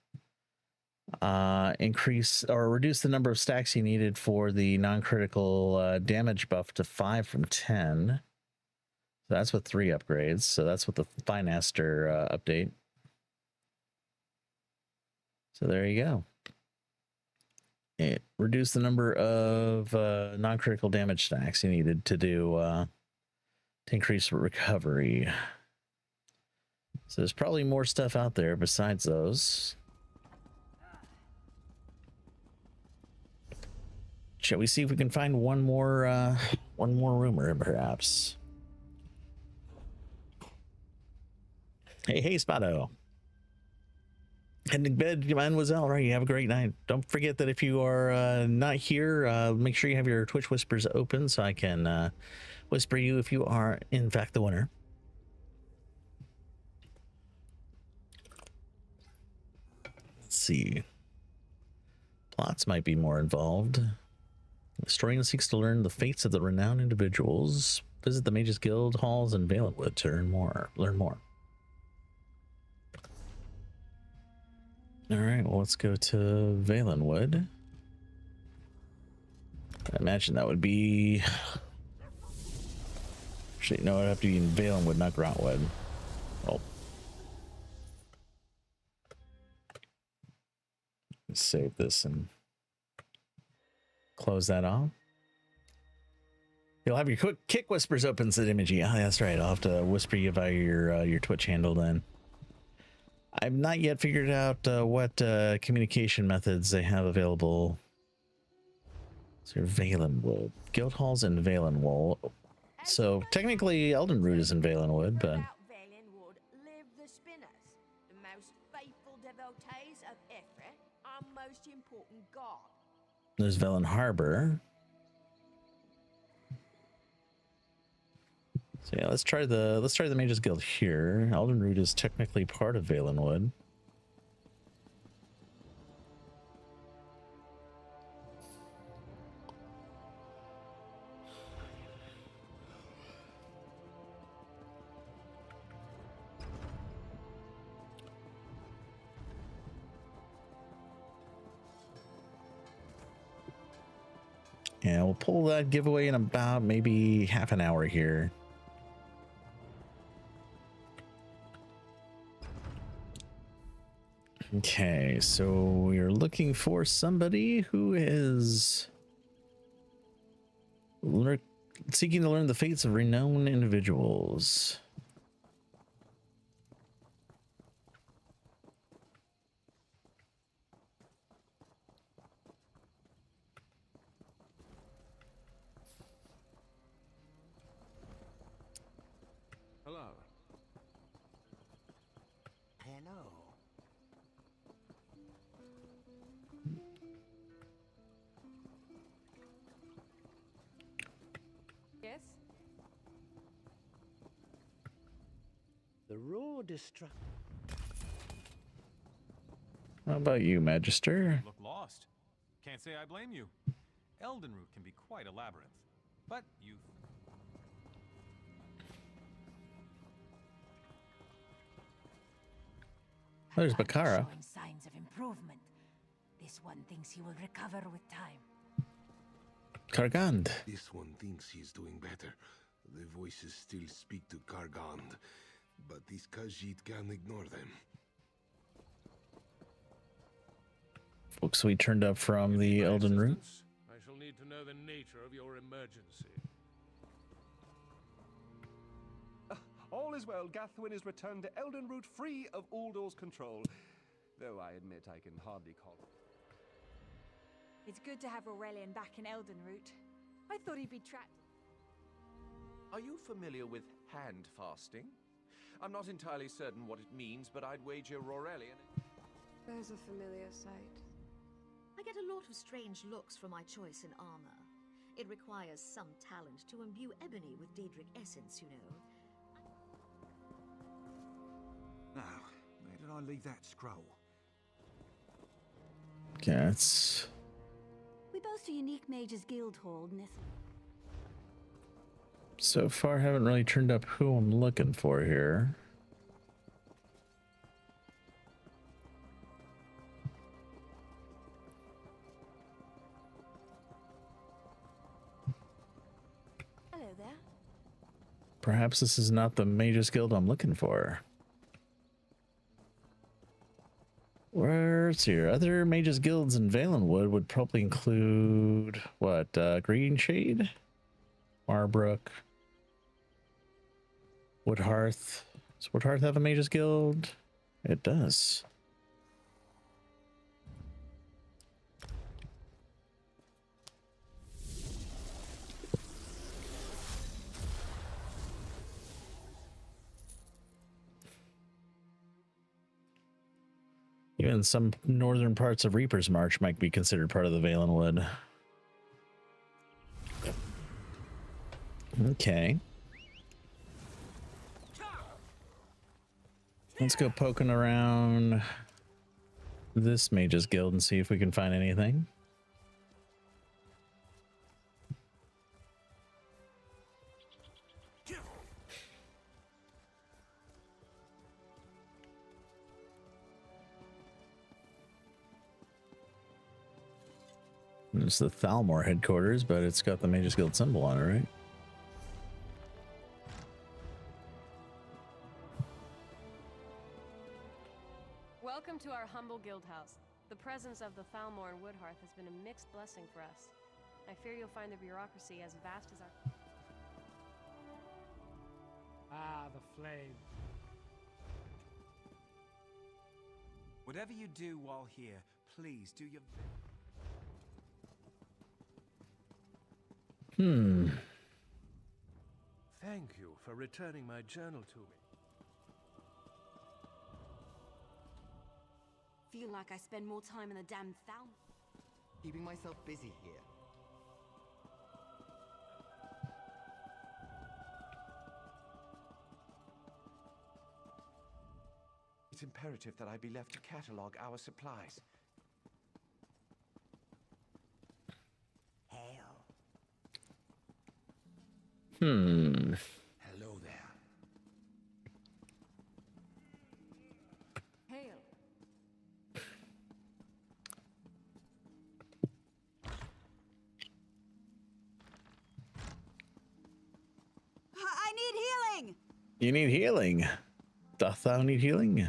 increase or reduce the number of stacks you needed for the non-critical damage buff to 5 from 10. So that's with 3 upgrades. So that's with the Finaster update. So there you go. It reduced the number of non-critical damage stacks you needed to do to increase recovery. So there's probably more stuff out there besides those. Shall we see if we can find one more rumor, perhaps? Hey, Spotto. Heading to bed, Mademoiselle. Right, you have a great night. Don't forget that if you are not here, make sure you have your Twitch whispers open so I can whisper you if you are, in fact, the winner. Let's see. Plots might be more involved. The historian seeks to learn the fates of the renowned individuals. Visit the Mages Guild halls in Valenwood to learn more. All right, well, let's go to Valenwood. I imagine that would be... Actually, no, it'd have to be in Valenwood, not Grotwood. Oh. Let's save this and close that off. You'll have your quick kick whispers open, said Imagey. Oh, that's right. I'll have to whisper you via your Twitch handle then. I've not yet figured out what communication methods they have available. So Valenwood. Guild Halls in Valenwood. So technically Eldenroot is in Valenwood, but... Valenwood live the Spinners, the most faithful devotees of Ifrit, our most important god. There's Velen Harbor. So yeah, let's try the Mages Guild here. Eldenroot is technically part of Valenwood. Yeah, we'll pull that giveaway in about maybe half an hour here. Okay, so we're looking for somebody who is seeking to learn the fates of renowned individuals. Hello. Hello. Yes? The raw destruction. How about you, Magister? Look lost. Can't say I blame you. Eldenroot can be quite a labyrinth, but you... There's Bakara. Showing signs of improvement. This one thinks he will recover with time. Kargand. This one thinks he's doing better. The voices still speak to Kargand, but this Khajiit can't ignore them. Folks, we turned up from the Eldenroot. I shall need to know the nature of your emergency. All is well. Gathwin is returned to Eldenroot free of Uldor's control. Though I admit I can hardly call it. It's good to have Aurelian back in Eldenroot. I thought he'd be trapped. Are you familiar with hand fasting? I'm not entirely certain what it means, but I'd wager Aurelian... There's a familiar sight. I get a lot of strange looks for my choice in armor. It requires some talent to imbue ebony with Daedric essence, you know. Now, where did I leave that scroll? Okay, it's... We boast a unique Mages Guild Hall in this. So far, haven't really turned up who I'm looking for here. Hello there. Perhaps this is not the Mages Guild I'm looking for. Where's here? Other Mages Guilds in Valenwood would probably include what? Green Shade, Marbrook, Woodhearth. Does Woodhearth have a Mages Guild? It does. Even some northern parts of Reaper's March might be considered part of the Valenwood. Okay. Let's go poking around this Mages Guild and see if we can find anything. It's the Thalmor headquarters, but it's got the Magus Guild symbol on it, right? Welcome to our humble guild house. The presence of the Thalmor and Woodhearth has been a mixed blessing for us. I fear you'll find the bureaucracy as vast as our... Ah, the flame. Whatever you do while here, please do your... Thank you for returning my journal to me. Feel like I spend more time in the damn Thal. Keeping myself busy here. It's imperative that I be left to catalog our supplies. Hello there. Hail. I need healing! You need healing. Doth thou need healing?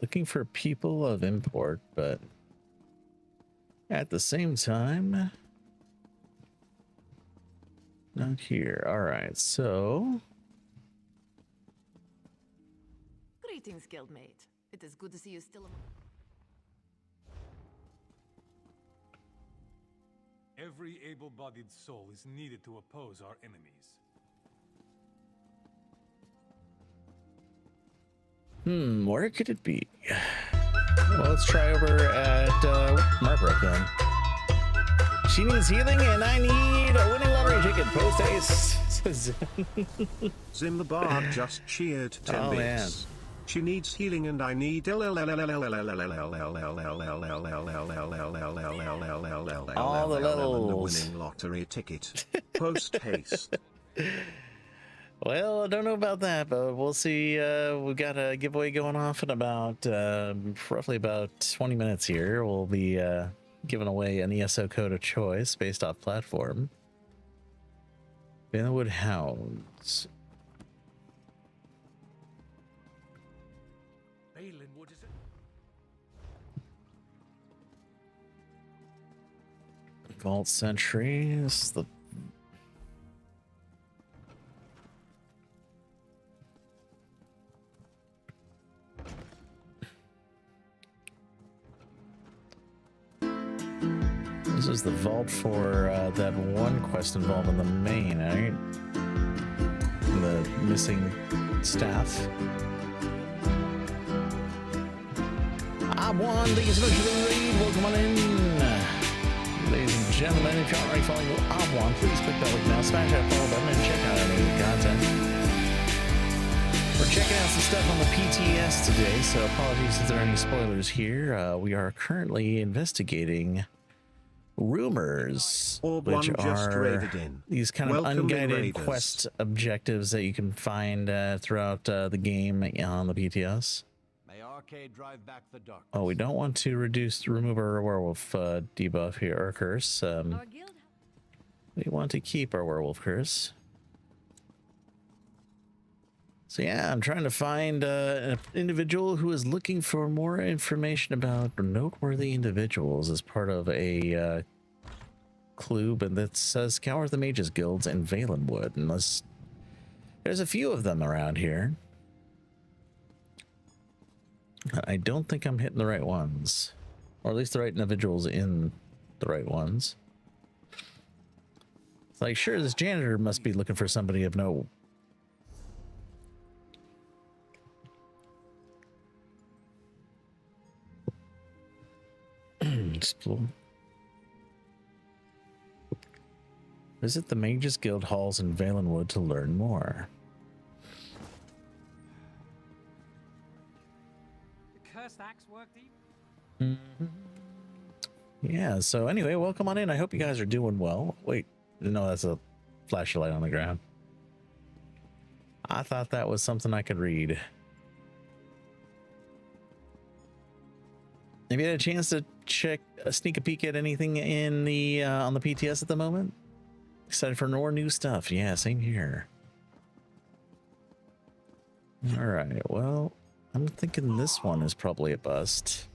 Looking for people of import, but at the same time, not here. All right, so Greetings, guildmate. It is good to see you still among... Every able-bodied soul is needed to oppose our enemies. Where could it be? Well, let's try over at Marbrook then. She needs healing and I need a winning lottery ticket. Post haste. Zim the Bard just cheered 10 Oh, bits. man. She needs healing and I need All the levels. winning lottery ticket. Post haste. Well, I don't know about that, but we'll see. We've got a giveaway going off in about roughly about 20 minutes here. We'll be giving away an ESO code of choice based off platform. Vanwood Hounds. Balin, what is it? Vault Sentry. This is the This is the vault for that one quest involved in the main, right? The missing staff. I won. Thank you so much for the raid. Welcome on in. Ladies and gentlemen, if you're already following I won, please click that link now. Smash that follow button and check out our new content. We're checking out some stuff on the PTS today, so apologies if there are any spoilers here. We are currently investigating rumors, which are these kind of unguided quest objectives that you can find throughout the game on the PTS. May Arcade drive back the dark. Oh, we don't want to remove our werewolf debuff here, or curse. We want to keep our werewolf curse. So yeah, I'm trying to find an individual who is looking for more information about noteworthy individuals as part of a clue, but that says scour the Mages Guilds in Valenwood, unless there's a few of them around here. I don't think I'm hitting the right ones, or at least the right individuals in the right ones. It's like, sure, this janitor must be looking for somebody of note. Visit the Mages Guild halls in Valenwood to learn more. Cursed axe work deep? Yeah, so anyway, welcome on in. I hope you guys are doing well. Wait, no, that's a flashlight on the ground. I thought that was something I could read. Have you had a chance to sneak a peek at anything in the on the PTS at the moment? Excited for more new stuff. Yeah, same here. All right, well, I'm thinking this one is probably a bust.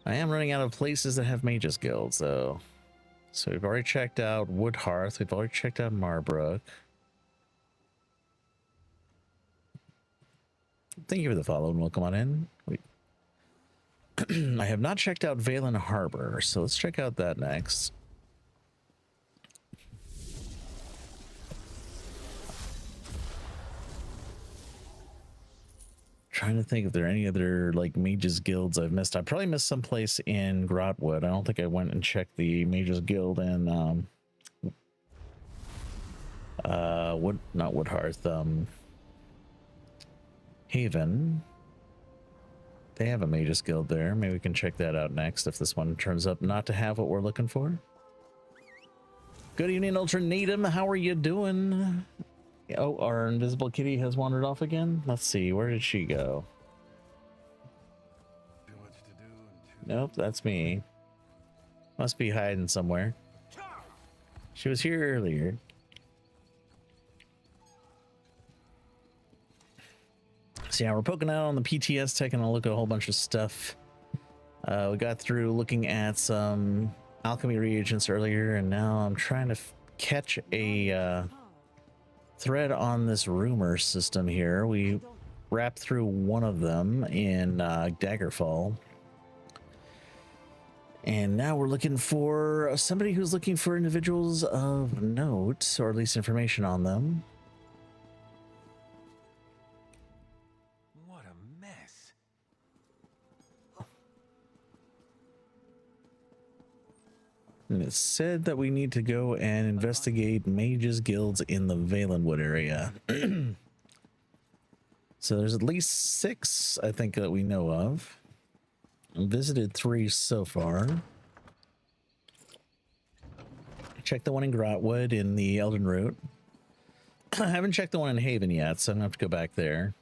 I am running out of places that have Mages Guilds, though. So we've already checked out Woodhearth. We've already checked out Marbrook. Thank you for the follow and welcome on in. I have not checked out Valen Harbor, so let's check out that next. Trying to think if there are any other like Mages Guilds I've missed. I probably missed someplace in Grotwood. I don't think I went and checked the Mages Guild in not Woodhearth, Haven. They have a Mages Guild there. Maybe we can check that out next if this one turns up not to have what we're looking for. Good evening, Ultranatum. How are you doing? Oh, our invisible kitty has wandered off again. Let's see. Where did she go? Nope, that's me. Must be hiding somewhere. She was here earlier. So yeah, we're poking out on the PTS, taking a look at a whole bunch of stuff. We got through looking at some alchemy reagents earlier, and now I'm trying to catch a thread on this rumor system here. We wrapped through one of them in Daggerfall. And now we're looking for somebody who's looking for individuals of note, or at least information on them. What a mess. And it said that we need to go and investigate Mages Guilds in the Valenwood area. So there's at least 6, I think, that we know of. Visited 3 so far. Checked the one in Grotwood in the Elden Root. I haven't checked the one in Haven yet, so I'm gonna have to go back there.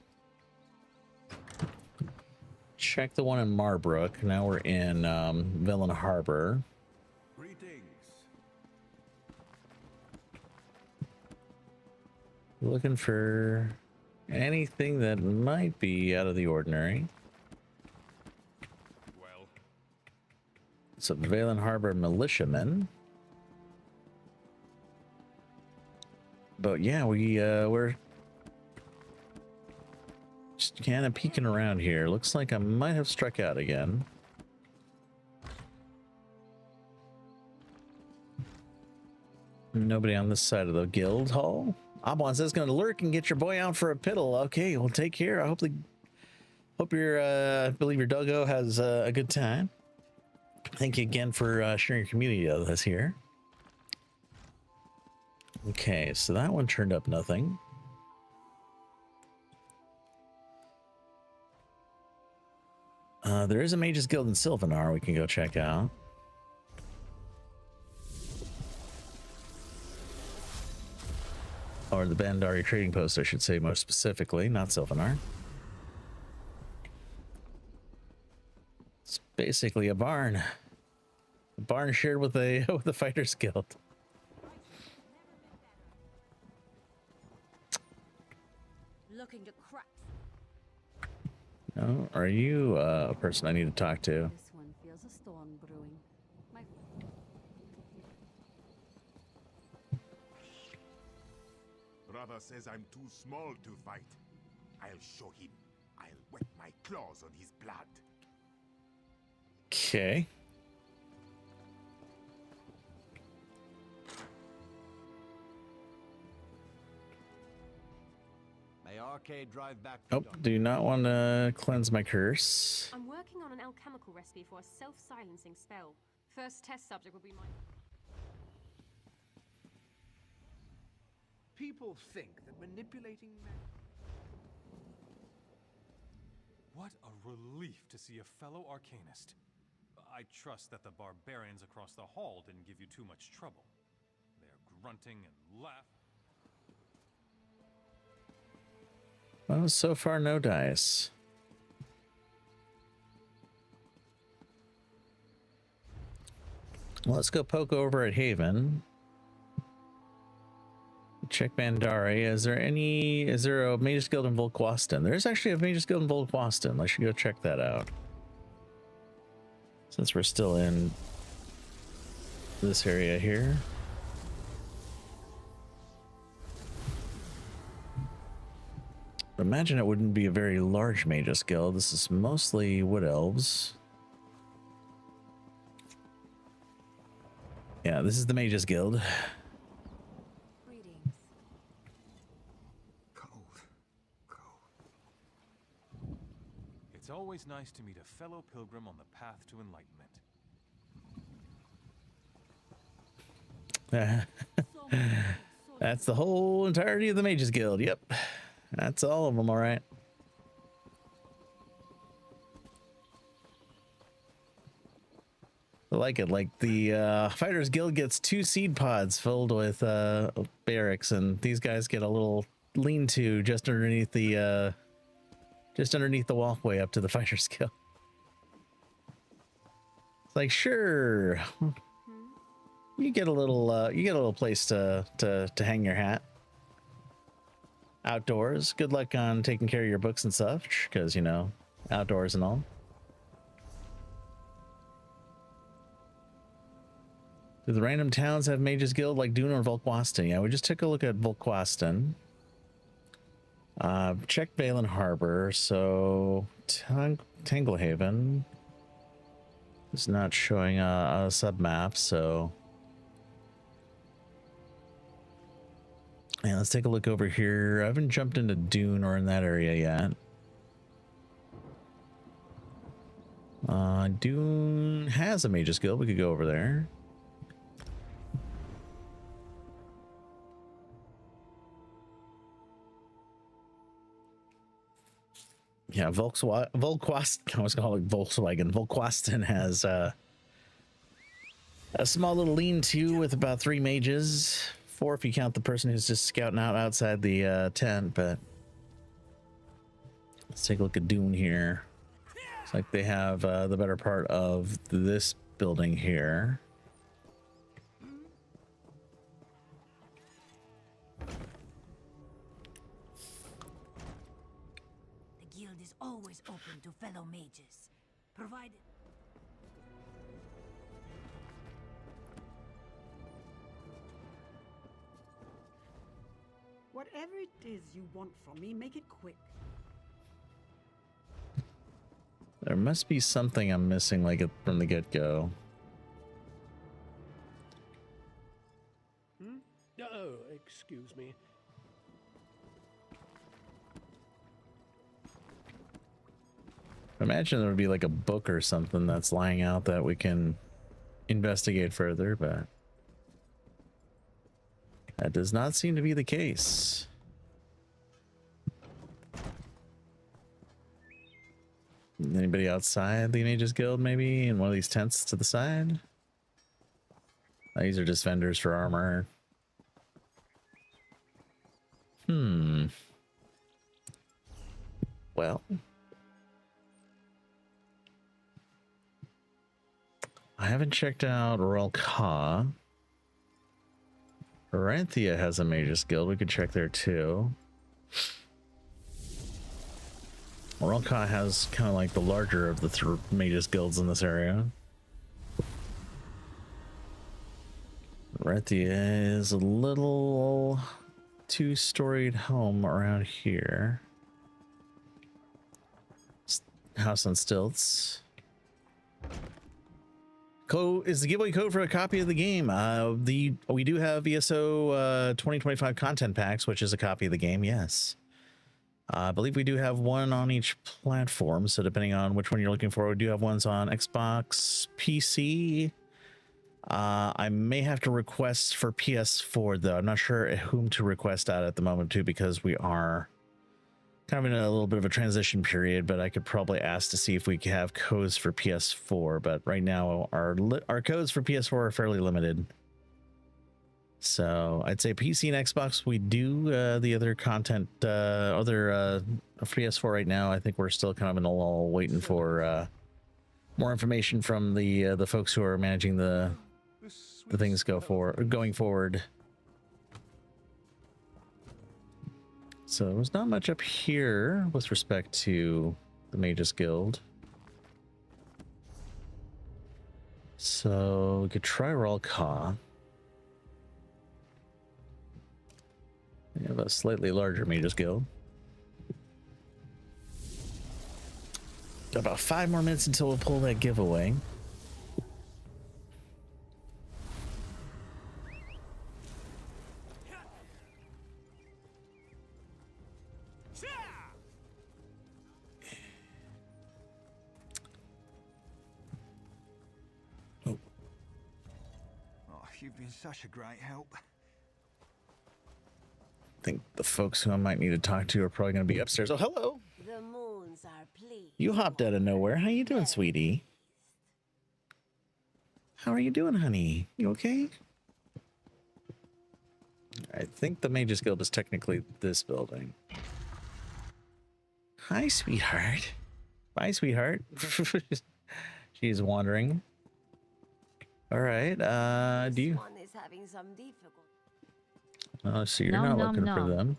Check the one in Marbrook. Now we're in Valen Harbor. Looking for anything that might be out of the ordinary. Well, So Valen Harbor militiamen. But yeah, we're just kind of peeking around here. Looks like I might have struck out again. Nobody on this side of the guild hall. Obon says going to lurk and get your boy out for a piddle. Okay, well, take care. I hope your believe your doggo has a good time. Thank you again for sharing your community of us here. Okay, so that one turned up nothing. There is a Mages Guild in Sylvanar we can go check out. Or the Bandari Trading Post, I should say, more specifically, not Sylvanar. It's basically a barn. A barn shared with a with the Fighters Guild. Looking to crack. No, are you a person I need to talk to? This one feels a storm brewing. My Brother says I'm too small to fight. I'll show him. I'll wet my claws on his blood. Okay. May Arcade drive back. Oh, do not want to cleanse my curse. I'm working on an alchemical recipe for a self-silencing spell. First test subject will be my... People think that manipulating... What a relief to see a fellow arcanist. I trust that the barbarians across the hall didn't give you too much trouble. They're grunting and laughing. Well, so far no dice. Well, let's go poke over at Haven. Check Bandari. Is there a Mage's Guild in Volquaston? There is actually a Mage's Guild in Volquaston. I should go check that out. Since we're still in this area here. Imagine it wouldn't be a very large Mage's Guild. This is mostly Wood Elves. Yeah, this is the Mage's Guild. It's always nice to meet a fellow pilgrim on the path to enlightenment. That's the whole entirety of the Mage's Guild. Yep. That's all of them, all right. I like it. Like the Fighters Guild gets 2 seed pods filled with barracks, and these guys get a little lean-to just underneath the walkway up to the Fighters Guild. It's like, sure, you get a little place to hang your hat outdoors. Good luck on taking care of your books and stuff, because you know, outdoors and all. Do the random towns have Mage's Guild like Dune or Volquaston? Yeah, we just took a look at Volquaston. Check Valen Harbor, so Tanglehaven is not showing a sub-map, so yeah, let's take a look over here. I haven't jumped into Dune or in that area yet. Dune has a Mage's Guild. We could go over there. Yeah, Volquaston, I was calling it Volkswagen. Volquaston has a small little lean-to with about 3 mages. 4 if you count the person who's just scouting out outside the tent, but let's take a look at Dune here. It's like they have the better part of this building here. Always open to fellow mages, provided... Whatever it is you want from me, make it quick. There must be something I'm missing, like from the get-go. Oh, excuse me. Imagine there would be like a book or something that's lying out that we can investigate further, but that does not seem to be the case. Anybody outside the Mage's Guild, maybe in one of these tents to the side? These are just vendors for armor. Well, I haven't checked out Royal Ka. Aranthia has a Mage's Guild. We could check there too. Royal Ka has kind of like the larger of the Mage's Guilds in this area. Aranthia is a little 2-storied home around here. House on stilts. Code is the giveaway code for a copy of the game. We do have ESO 2025 content packs, which is a copy of the game. Yes, I believe we do have one on each platform. So depending on which one you're looking for, we do have ones on Xbox, PC. I may have to request for PS4 though. I'm not sure whom to request at the moment too, because we are kind of in a little bit of a transition period, but I could probably ask to see if we can have codes for PS4, but right now our codes for PS4 are fairly limited. So I'd say PC and Xbox, we do the other content, for PS4 right now. I think we're still kind of in a lull, waiting for more information from the folks who are managing the things going forward. So there's not much up here with respect to the Magus Guild. So we could try Ralka. We have a slightly larger Magus Guild. About 5 more minutes until we'll pull that giveaway. Oh, you've been such a great help. I think the folks who I might need to talk to are probably going to be upstairs. Oh, hello. The moons are pleased. You hopped out of nowhere. How you doing, sweetie? How are you doing, honey? You okay? I think the Magus Guild is technically this building. Hi, sweetheart. Bye, sweetheart. She's wandering. All right. Do you? One is having some difficulty. Oh, so you're not looking for them.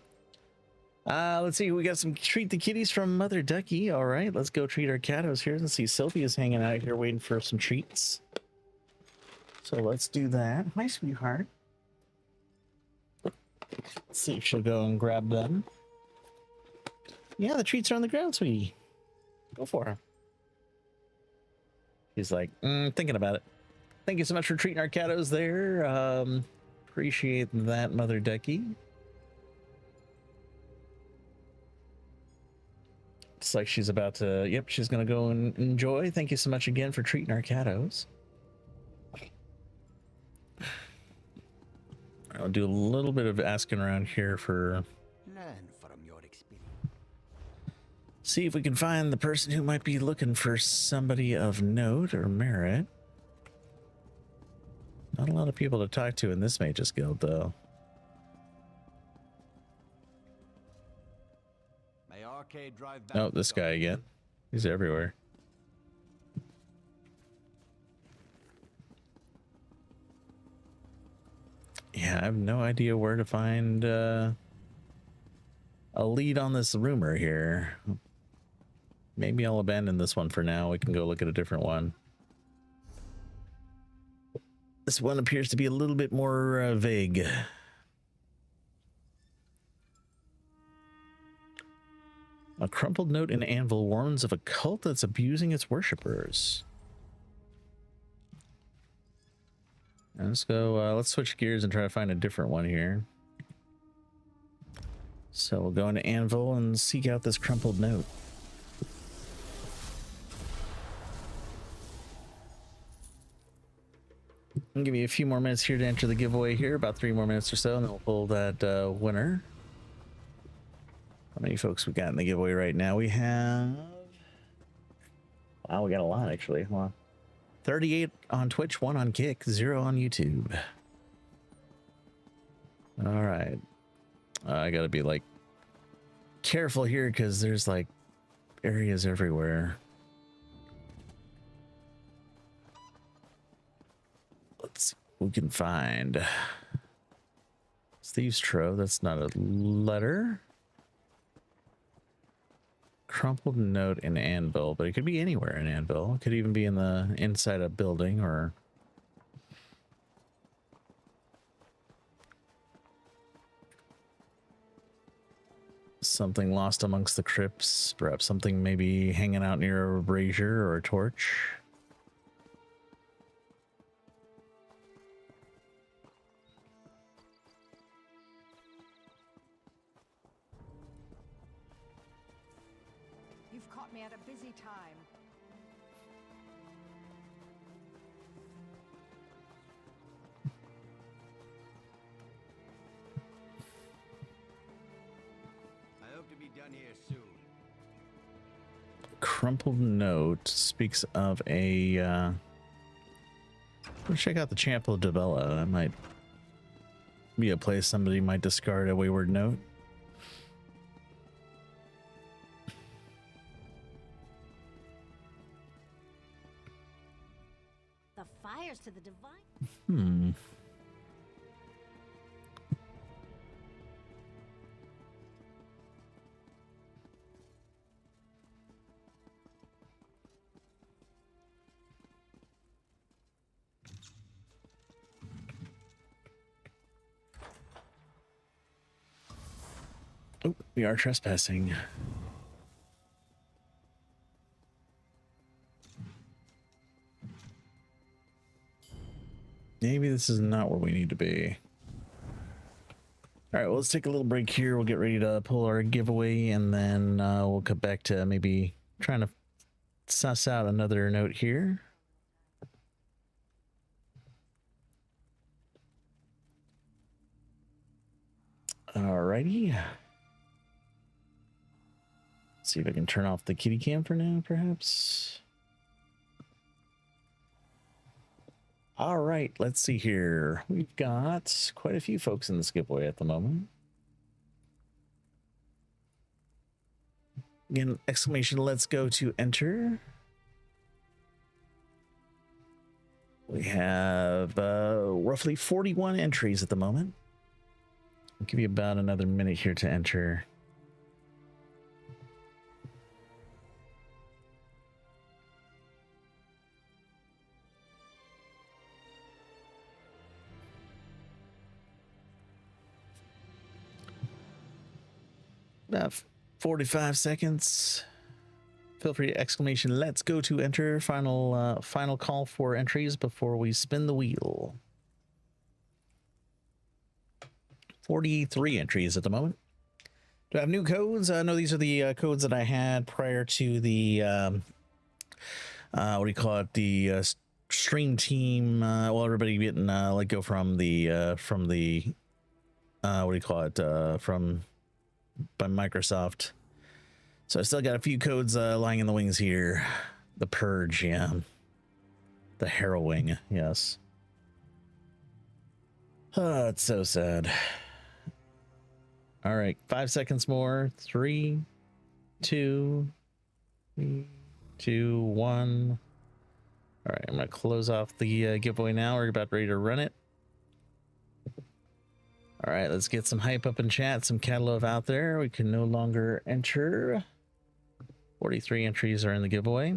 Let's see. We got some treat the kitties from Mother Ducky. All right, let's go treat our catos here. Let's see. Sylvia's hanging out here waiting for some treats. So let's do that. Hi, sweetheart. Let's see if she'll go and grab them. Yeah, the treats are on the ground, sweetie. Go for her. She's like, thinking about it. Thank you so much for treating our catos there. Appreciate that, Mother Ducky. It's like she's about to, yep, she's going to go and enjoy. Thank you so much again for treating our catos. I'll do a little bit of asking around here for... Learn from your experience. See if we can find the person who might be looking for somebody of note or merit. Not a lot of people to talk to in this Magus Guild, though. May Arcade drive back. Oh, this guy again. He's everywhere. Yeah, I have no idea where to find a lead on this rumor here. Maybe I'll abandon this one for now. We can go look at a different one. This one appears to be a little bit more vague. A crumpled note in anvil warns of a cult that's abusing its worshippers. Let's go, let's switch gears and try to find a different one here. So we'll go into anvil and seek out this crumpled note. I'll give you a few more minutes here to enter the giveaway here, about 3 more minutes or so, and then we'll pull that winner. How many folks we got in the giveaway right now? We have... Wow, we got a lot, actually. Hold on. 38 on Twitch, 1 on Kick, 0 on YouTube. All right. I gotta be, like, careful here, because there's, like, areas everywhere. Let's see what we can find. Thieves' Trove, that's not a letter. Crumpled note in anvil, but it could be anywhere in anvil. It could even be in the inside a building or... something lost amongst the crypts. Perhaps something maybe hanging out near a brazier or a torch. You've caught me at a busy time. I hope to be done here soon. Crumpled note speaks of a let's check out the Chapel of Debella. I might be a place somebody might discard a wayward note. The fires to the divine. Oh, we are trespassing. Maybe this is not where we need to be. All right, well, let's take a little break here. We'll get ready to pull our giveaway, and then we'll cut back to maybe trying to suss out another note here. Alrighty. See if I can turn off the kitty cam for now, perhaps. All right, let's see here. We've got quite a few folks in this giveaway at the moment. Again, exclamation, let's go to enter. We have roughly 41 entries at the moment. I'll give you about another minute here to enter. About 45 seconds. Feel free to exclamation, let's go to enter. Final call for entries before we spin the wheel. 43 entries at the moment. Do I have new codes? No, these are the codes that I had prior to the what do you call it? The stream team. Well, everybody getting let go from the what do you call it? From by Microsoft. So I still got a few codes lying in the wings here. The Purge, yeah. The Harrowing, yes. Oh, it's so sad. All right, 5 seconds more. 3, 2, 1. All right, I'm gonna close off the giveaway now. We're about ready to run it. All right, let's get some hype up in chat, some catalog out there. We can no longer enter. 43 entries are in the giveaway.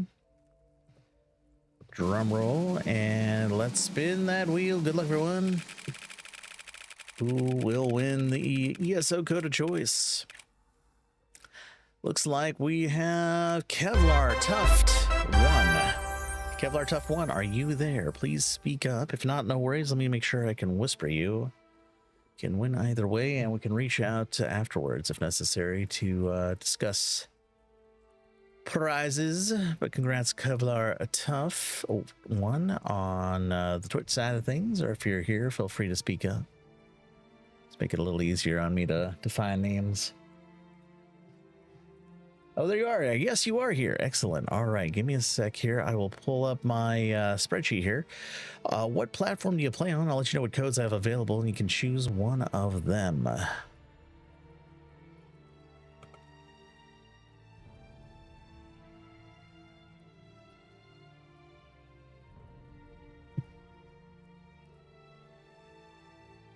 Drum roll, and let's spin that wheel. Good luck, everyone. Who will win the ESO code of choice? Looks like we have Kevlar Tuft 1. Kevlar Tuft 1, are you there? Please speak up. If not, no worries. Let me make sure I can whisper you. Can win either way, and we can reach out afterwards if necessary to discuss prizes. But congrats, Kevlar Tuff 1 on the Twitch side of things, or if you're here, feel free to speak up. Let's make it a little easier on me to find names. Oh, there you are. Yes, you are here. Excellent. All right, give me a sec here. I will pull up my spreadsheet here. What platform do you play on? I'll let you know what codes I have available, and you can choose one of them.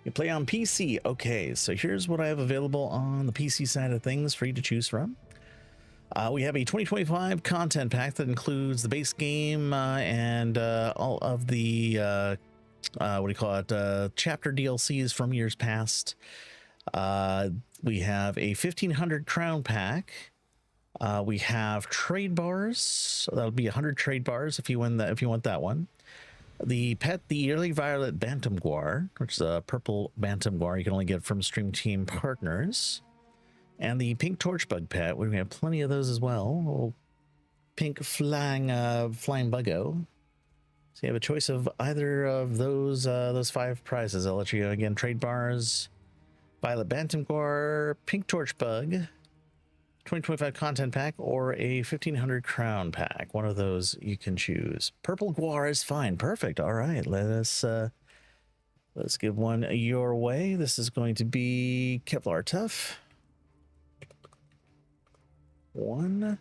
You play on PC. Okay, so here's what I have available on the PC side of things for you to choose from. We have a 2025 content pack that includes the base game and all of the what do you call it, chapter DLCs from years past. We have a 1500 crown pack. We have trade bars, so that'll be 100 trade bars if you win that, if you want that one. The Early Violet Bantam Guar, which is a purple Bantam Guar you can only get from Stream Team partners. And the pink Torchbug pet, we have plenty of those as well. Little pink flying buggo. So you have a choice of either of those 5 prizes. I'll let you go again. Trade bars, Violet Bantam Guar, pink Torchbug, 2025 content pack, or a 1500 crown pack. One of those you can choose. Purple Guar is fine. Perfect. All right, let's Let's give one your way. This is going to be Kevlar Tough. 1.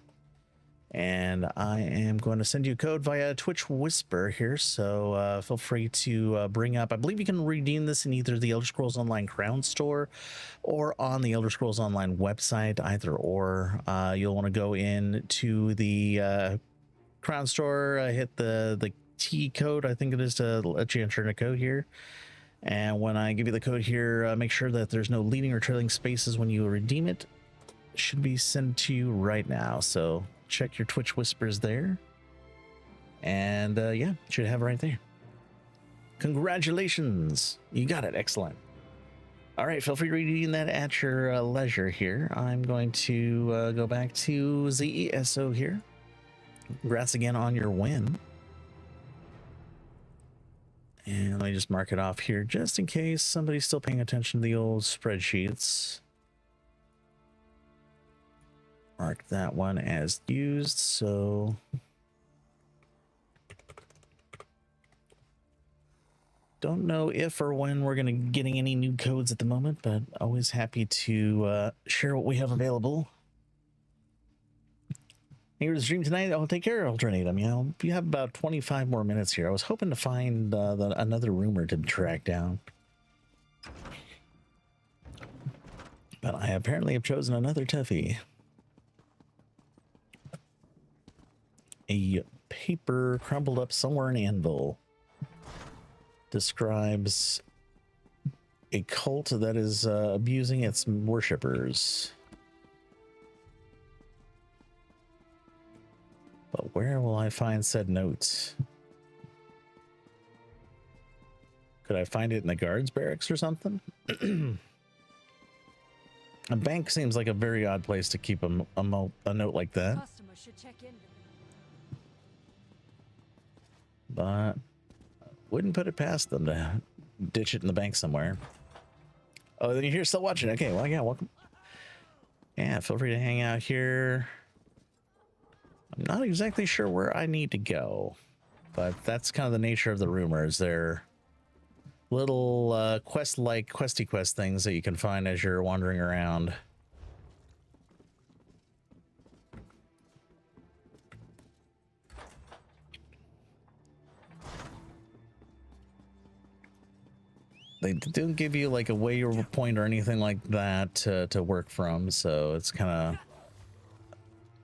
And I am going to send you a code via Twitch Whisper here, so feel free to bring up. I believe you can redeem this in either the Elder Scrolls Online Crown Store or on the Elder Scrolls Online website, either or. You'll want to go in to the Crown Store, hit the T code, I think it is, to let you enter in a code here. And when I give you the code here, make sure that there's no leading or trailing spaces when you redeem it. It should be sent to you right now, so check your Twitch Whispers there. And yeah, should have it right there. Congratulations. You got it. Excellent. All right, feel free to redeem that at your leisure here. I'm going to go back to ZESO here. Congrats again on your win. And let me just mark it off here just in case somebody's still paying attention to the old spreadsheets. Mark that one as used, so don't know if or when we're going to be getting any new codes at the moment, but always happy to share what we have available. Here to stream tonight. I'll take care of Alternate. I mean, you have about 25 more minutes here. I was hoping to find another rumor to track down, but I apparently have chosen another toughie. A paper crumpled up somewhere in Anvil describes a cult that is abusing its worshippers. But where will I find said notes? Could I find it in the guards barracks or something? A bank seems like a very odd place to keep a note like that. Customers should check in. But wouldn't put it past them to ditch it in the bank somewhere. Oh, then you're here still watching. Okay, well, yeah, welcome. Yeah, feel free to hang out here. I'm not exactly sure where I need to go, but that's kind of the nature of the rumors. They're little questy quest things that you can find as you're wandering around. They don't give you like a waypoint or anything like that to work from, so it's kind of,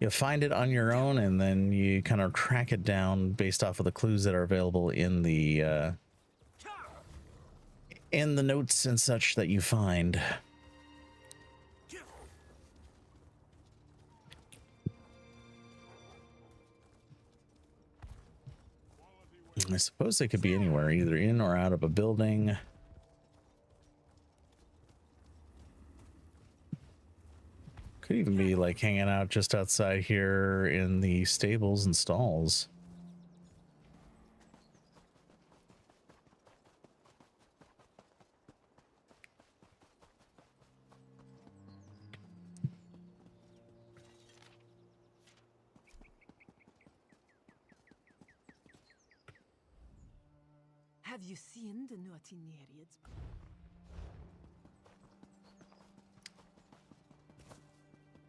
you find it on your own and then you kind of track it down based off of the clues that are available in the notes and such that you find. I suppose they could be anywhere, either in or out of a building. Could even be like hanging out just outside here in the stables and stalls. Have you seen the naughty Nereids?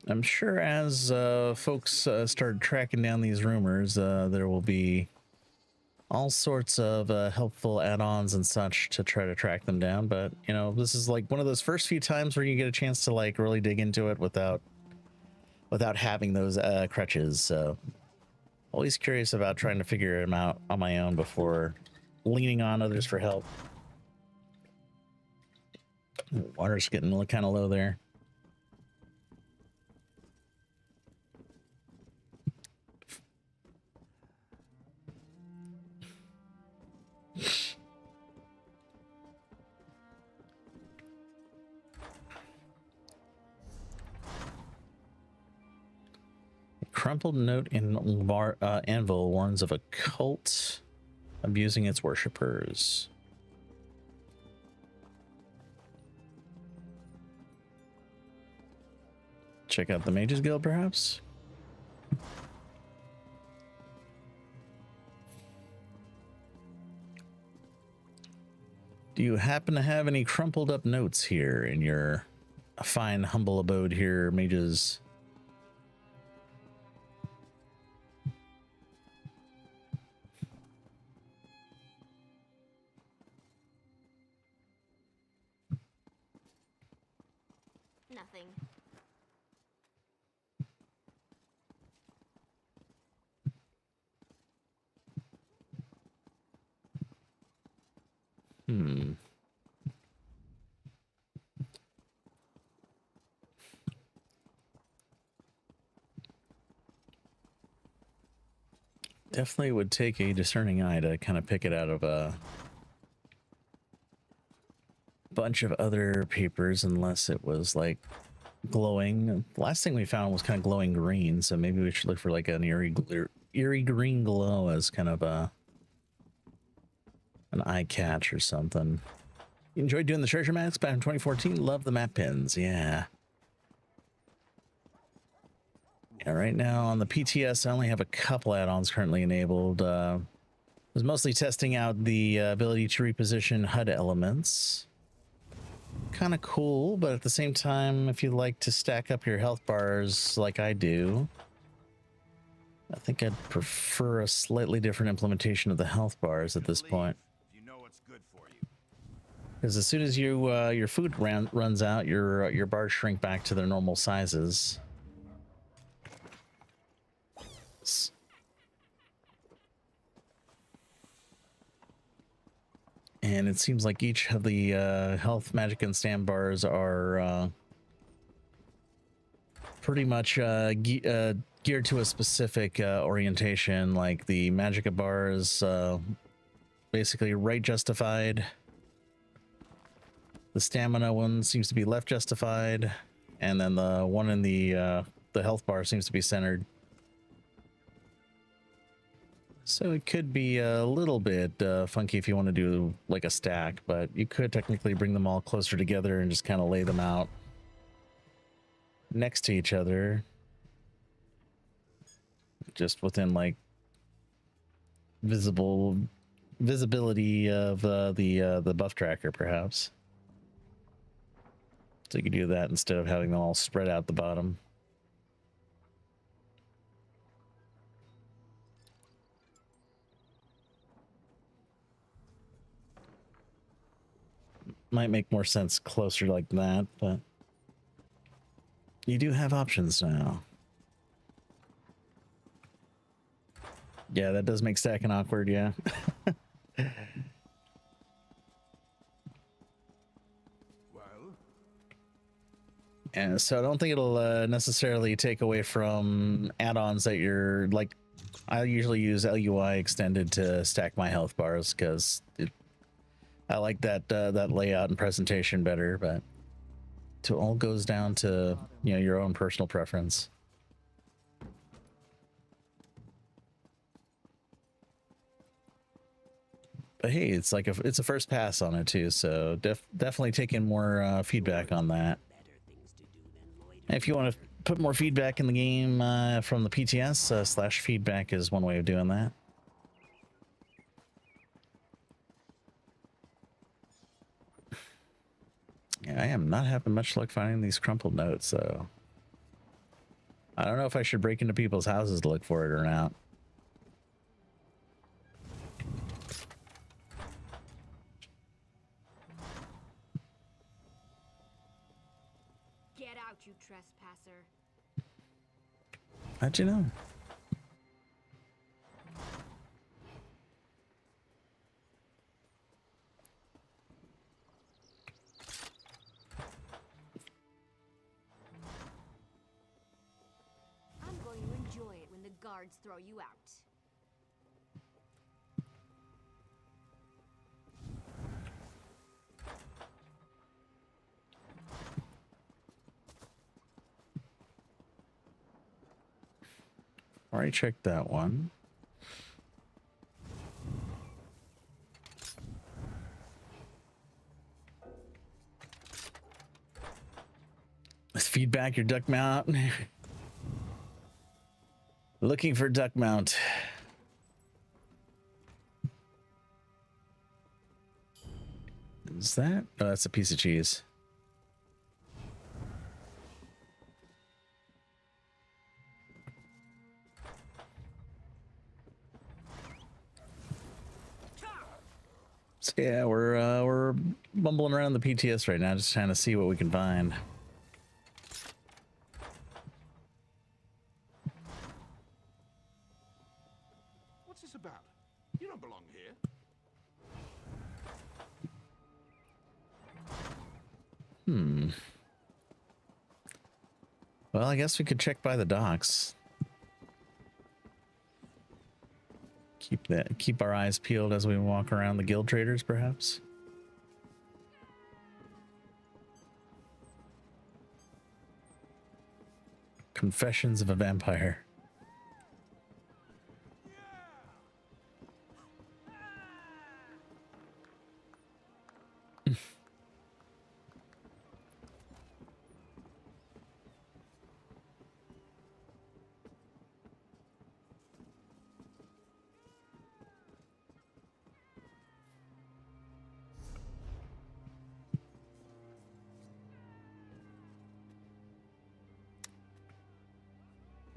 I'm sure as folks start tracking down these rumors, there will be all sorts of helpful add-ons and such to try to track them down. But, you know, this is like one of those first few times where you get a chance to like really dig into it without having those crutches. So always curious about trying to figure them out on my own before leaning on others for help. Water's getting kind of low there. Crumpled note in Anvil warns of a cult abusing its worshippers. Check out the Mages Guild, perhaps? Do you happen to have any crumpled up notes here in your fine, humble abode here, mages? Nothing. Definitely would take a discerning eye to kind of pick it out of a bunch of other papers, unless it was like glowing. The last thing we found was kind of glowing green, so maybe we should look for like an eerie green glow as kind of an eye catch or something. You enjoyed doing the treasure maps back in 2014? Love the map pins, yeah. Yeah, right now on the PTS, I only have a couple add-ons currently enabled. I was mostly testing out the ability to reposition HUD elements. Kind of cool, but at the same time, if you like to stack up your health bars like I do, I think I'd prefer a slightly different implementation of the health bars at this point. Because as soon as you your food runs out, your bars shrink back to their normal sizes. And it seems like each of the health, magic, and stand bars are pretty much geared to a specific orientation. Like the magica bar is basically right justified. The stamina one seems to be left justified, and then the one in the health bar seems to be centered. So it could be a little bit funky if you want to do like a stack, but you could technically bring them all closer together and just kind of lay them out next to each other, just within like visibility of the buff tracker, perhaps. So you could do that instead of having them all spread out the bottom. Might make more sense closer like that, but you do have options now. Yeah, that does make stacking awkward, yeah. And so I don't think it'll necessarily take away from add-ons that you're like. I usually use LUI extended to stack my health bars because I like that that layout and presentation better, but it all goes down to, you know, your own personal preference. But hey, it's like it's a first pass on it too, so definitely taking more feedback on that. And if you want to put more feedback in the game from the PTS, /feedback is one way of doing that. Yeah, I am not having much luck finding these crumpled notes, so I don't know if I should break into people's houses to look for it or not. Get out, you trespasser. How'd you know? I'm going to enjoy it when the guards throw you out. Already checked that one. Let's feed back your duck mount. Looking for duck mount. Is that? Oh, that's a piece of cheese. So yeah, we're bumbling around the PTS right now, just trying to see what we can find. What's this about? You don't belong here. Well, I guess we could check by the docks. Keep our eyes peeled as we walk around the guild traders, perhaps. Confessions of a Vampire.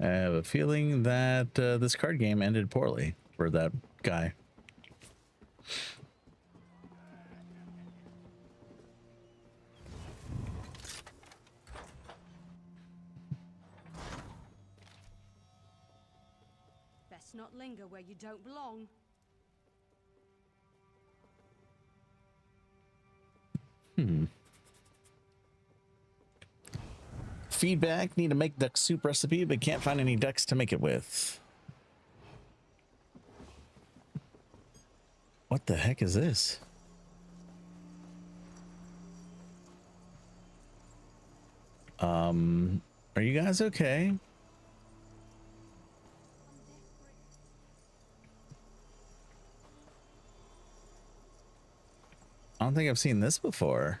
I have a feeling that this card game ended poorly for that guy. Best not linger where you don't belong. Feedback, need to make duck soup recipe, but can't find any ducks to make it with. What the heck is this? Are you guys okay? I don't think I've seen this before.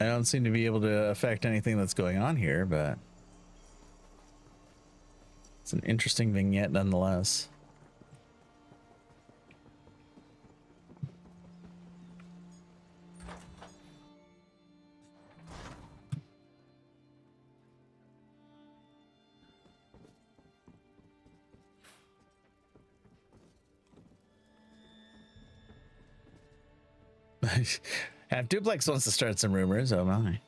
I don't seem to be able to affect anything that's going on here, but it's an interesting vignette nonetheless. Half Duplex wants to start some rumors. Oh my.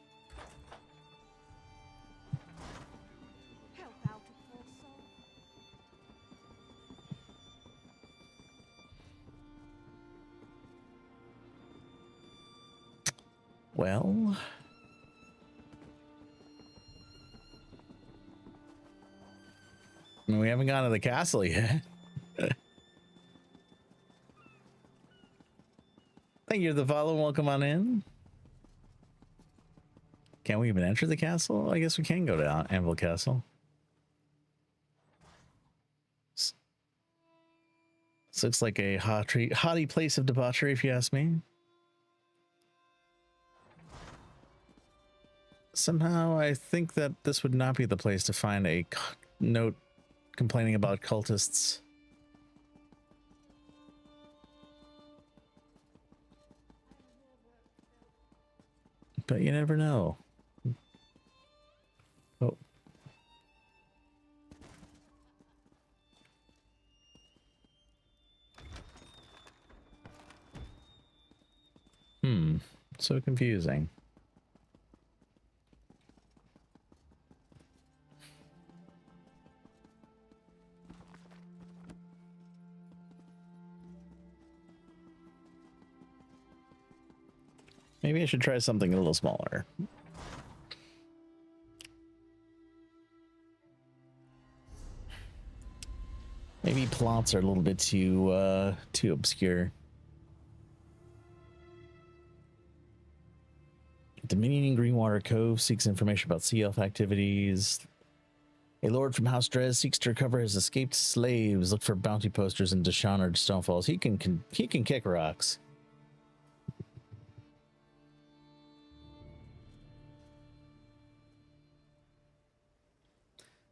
Help out a poor soul. Well, I mean, we haven't gone to the castle yet. Thank you for the follow. Welcome on in. Can we even enter the castle? I guess we can go to Anvil Castle. This looks like a haughty place of debauchery, if you ask me. Somehow, I think that this would not be the place to find a note complaining about cultists. But you never know. Oh. So confusing. Maybe I should try something a little smaller. Maybe plots are a little bit too obscure. Dominion in Greenwater Cove seeks information about sea elf activities. A lord from House Drez seeks to recover his escaped slaves. Look for bounty posters in dishonored Stonefalls. He can kick rocks.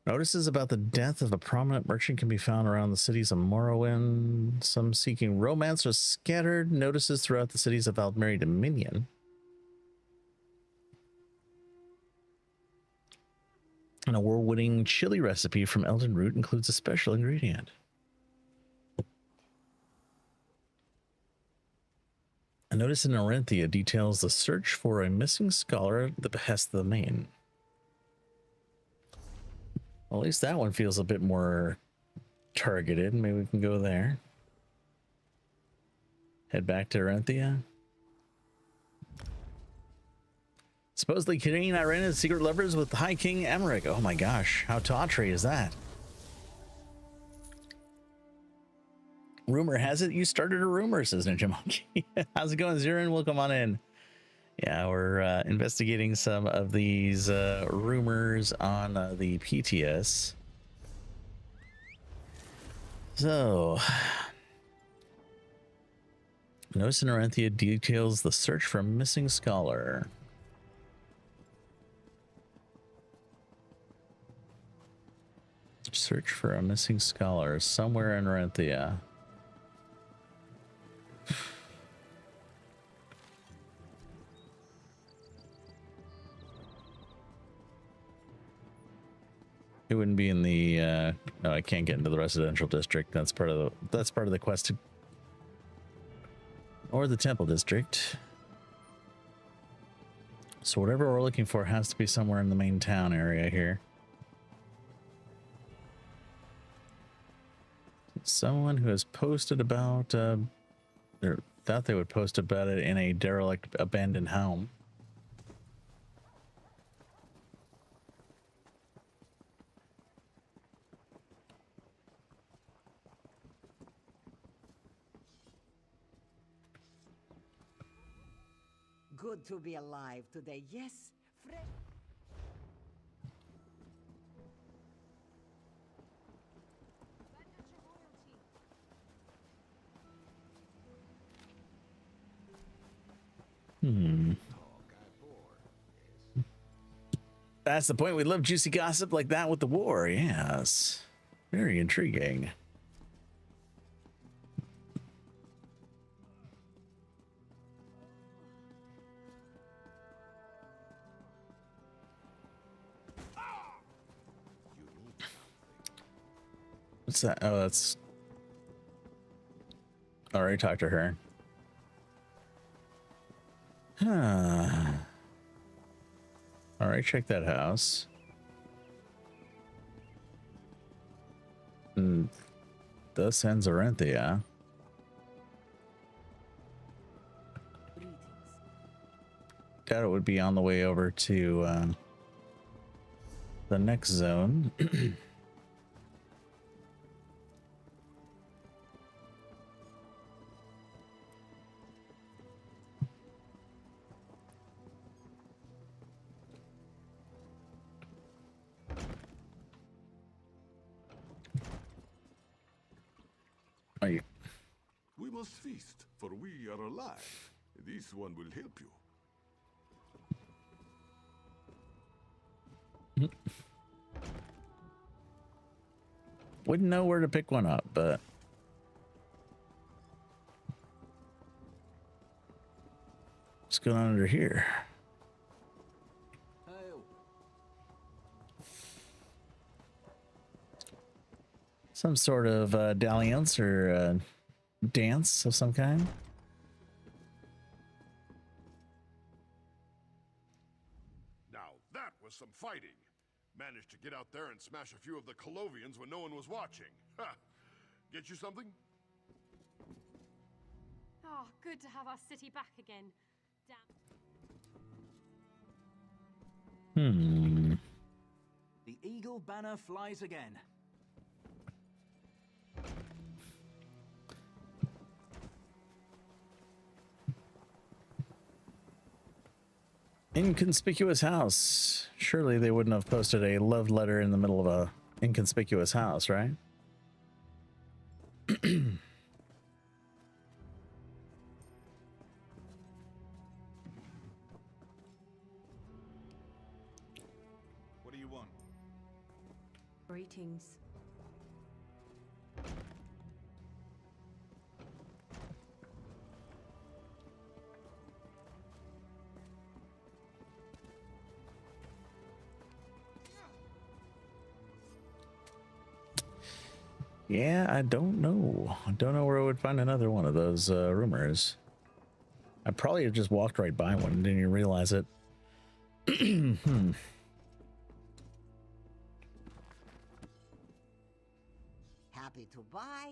Notices about the death of a prominent merchant can be found around the cities of Morrowind. Some seeking romance are scattered. Notices throughout the cities of Aldmeri Dominion. An award-winning chili recipe from Elden Root includes a special ingredient. A notice in Orenthia details the search for a missing scholar at the behest of the main. Well, at least that one feels a bit more targeted. Maybe we can go there. Head back to Orenthia. Supposedly, Kareem Iren is secret lovers with High King Emmerich. Oh my gosh, how tawdry is that? Rumor has it you started a rumor, says Ninja Monkey. How's it going, Zirin? Welcome on in. Yeah, we're investigating some of these rumors on the PTS. So, Notice in Orenthia details the search for a missing scholar. Search for a missing scholar somewhere in Orenthia. It wouldn't be in the no, I can't get into the residential district. That's part of the quest or the temple district. So whatever we're looking for has to be somewhere in the main town area here. Someone who has posted about or thought they would post about it in a derelict abandoned home. Good to be alive today, yes? That's the point. We love juicy gossip like that with the war. Yes. Very intriguing. What's that? Oh, that's... Already talked to her. Huh. Alright, check that house. Thus ends Orenthia. Doubt it would be on the way over to the next zone. Are you? We must feast, for we are alive. This one will help you. Wouldn't know where to pick one up, but what's going on under here? Some sort of dalliance or dance of some kind. Now that was some fighting. Managed to get out there and smash a few of the Colovians when no one was watching. Ha! Get you something? Oh, good to have our city back again. Damn. The eagle banner flies again. Inconspicuous house. Surely they wouldn't have posted a love letter in the middle of a inconspicuous house, right? What do you want? Greetings. Yeah, I don't know. I don't know where I would find another one of those rumors. I probably have just walked right by one and didn't even realize it. Happy to buy.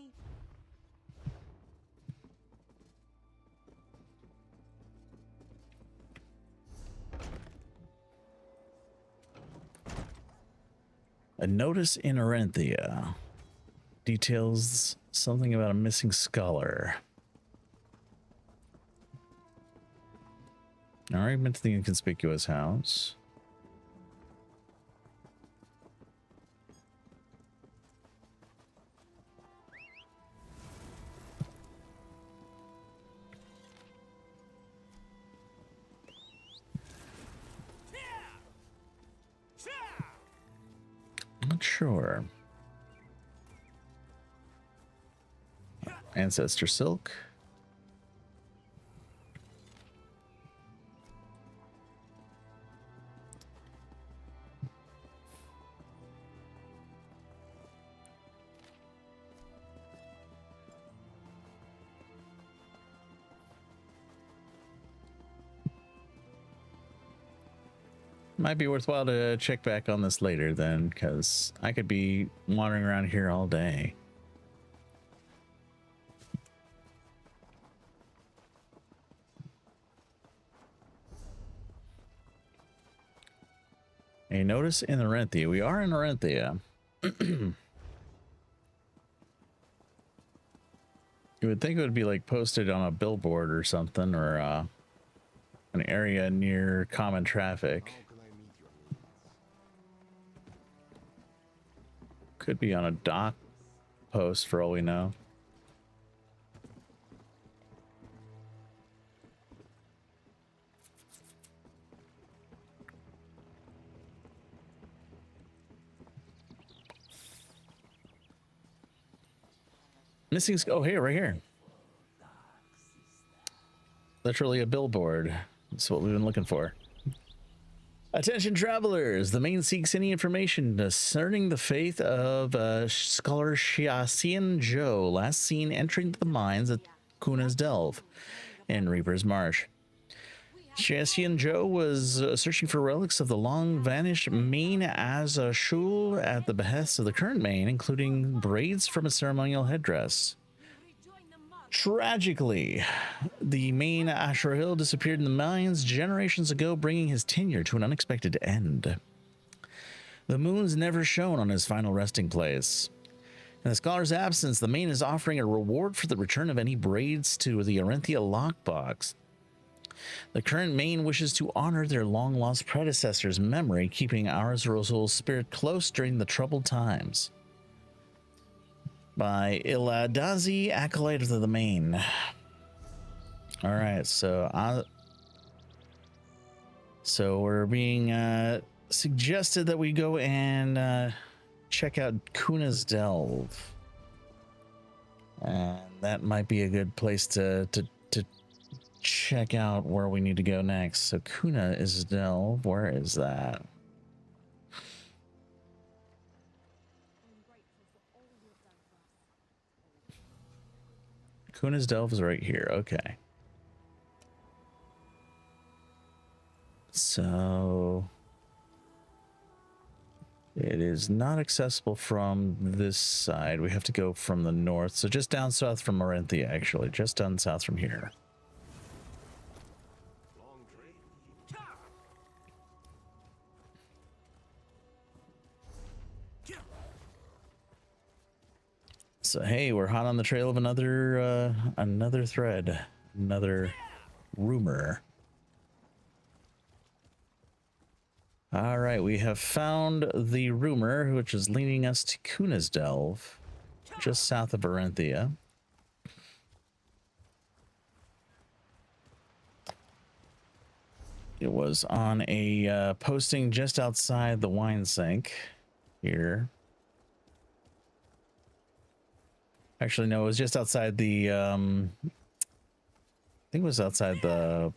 A notice in Orenthia details something about a missing scholar. Alright, been to the inconspicuous house. Not sure. Ancestor Silk. Might be worthwhile to check back on this later then, because I could be wandering around here all day. A notice in Orenthia. We are in Orenthia. You would think it would be like posted on a billboard or something, or an area near common traffic. Could be on a dock post for all we know. Missing. Oh, here, right here. Literally a billboard. That's what we've been looking for. Attention travelers, the main seeks any information concerning the faith of scholar Xiaxian Zhou, last seen entering the mines at Kuna's Delve in Reaper's Marsh. Xiaxian Zhou was searching for relics of the long-vanished main Azashul at the behest of the current main, including braids from a ceremonial headdress. Tragically, the main Ashuril disappeared in the mines generations ago, bringing his tenure to an unexpected end. The moon's never shone on his final resting place. In the scholar's absence, the main is offering a reward for the return of any braids to the Orenthia lockbox. The current main wishes to honor their long-lost predecessor's memory, keeping Arzurul's spirit close during the troubled times. By Iladazi, Acolyte of the Main. Alright, so we're being suggested that we go and check out Kuna's Delve. And that might be a good place to check out where we need to go next. So Kuna's Delve, where is that? Kuna's Delve is right here. Okay. So it is not accessible from this side. We have to go from the north. So just down south from Orenthia, actually. Just down south from here. So hey, we're hot on the trail of another thread, another rumor. All right, we have found the rumor, which is leading us to Kuna's Delve, just south of Orenthia. It was on a posting just outside the wine sink here. Actually, no, it was just outside the, I think it was outside the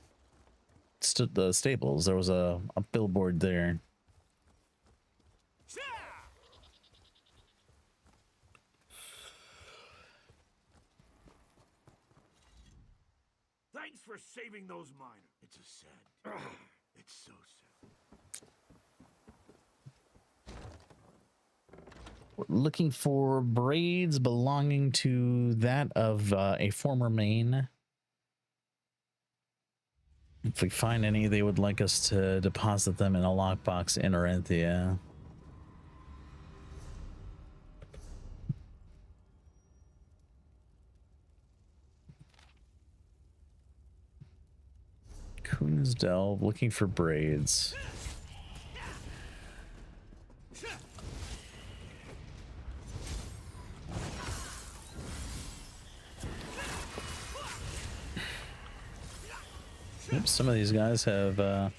stables. There was a billboard there. Thanks for saving those miners. It's a sad. It's so sad. We're looking for braids belonging to that of a former main. If we find any, they would like us to deposit them in a lockbox in Orenthia. Kuna's Delve, looking for braids. Oops, some of these guys have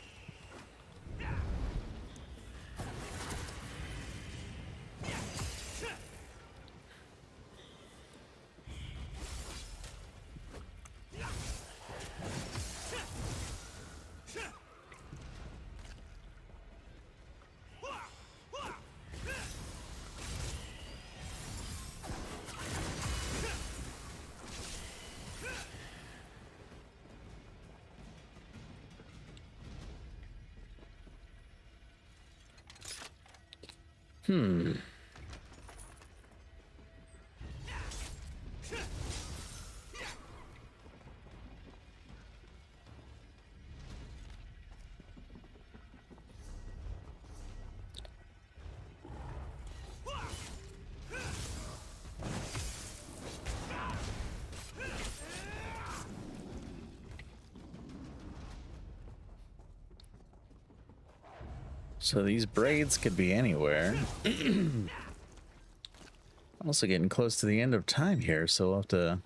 so these braids could be anywhere. I'm also getting close to the end of time here, so we'll have to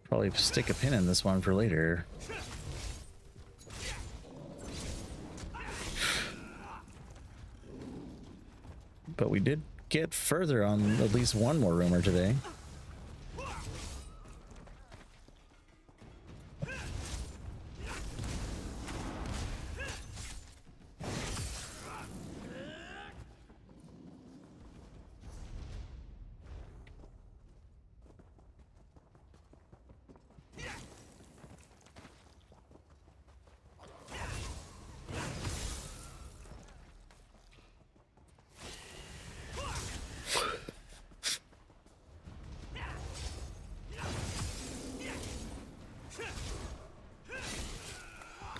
probably stick a pin in this one for later. But we did get further on at least one more rumor today.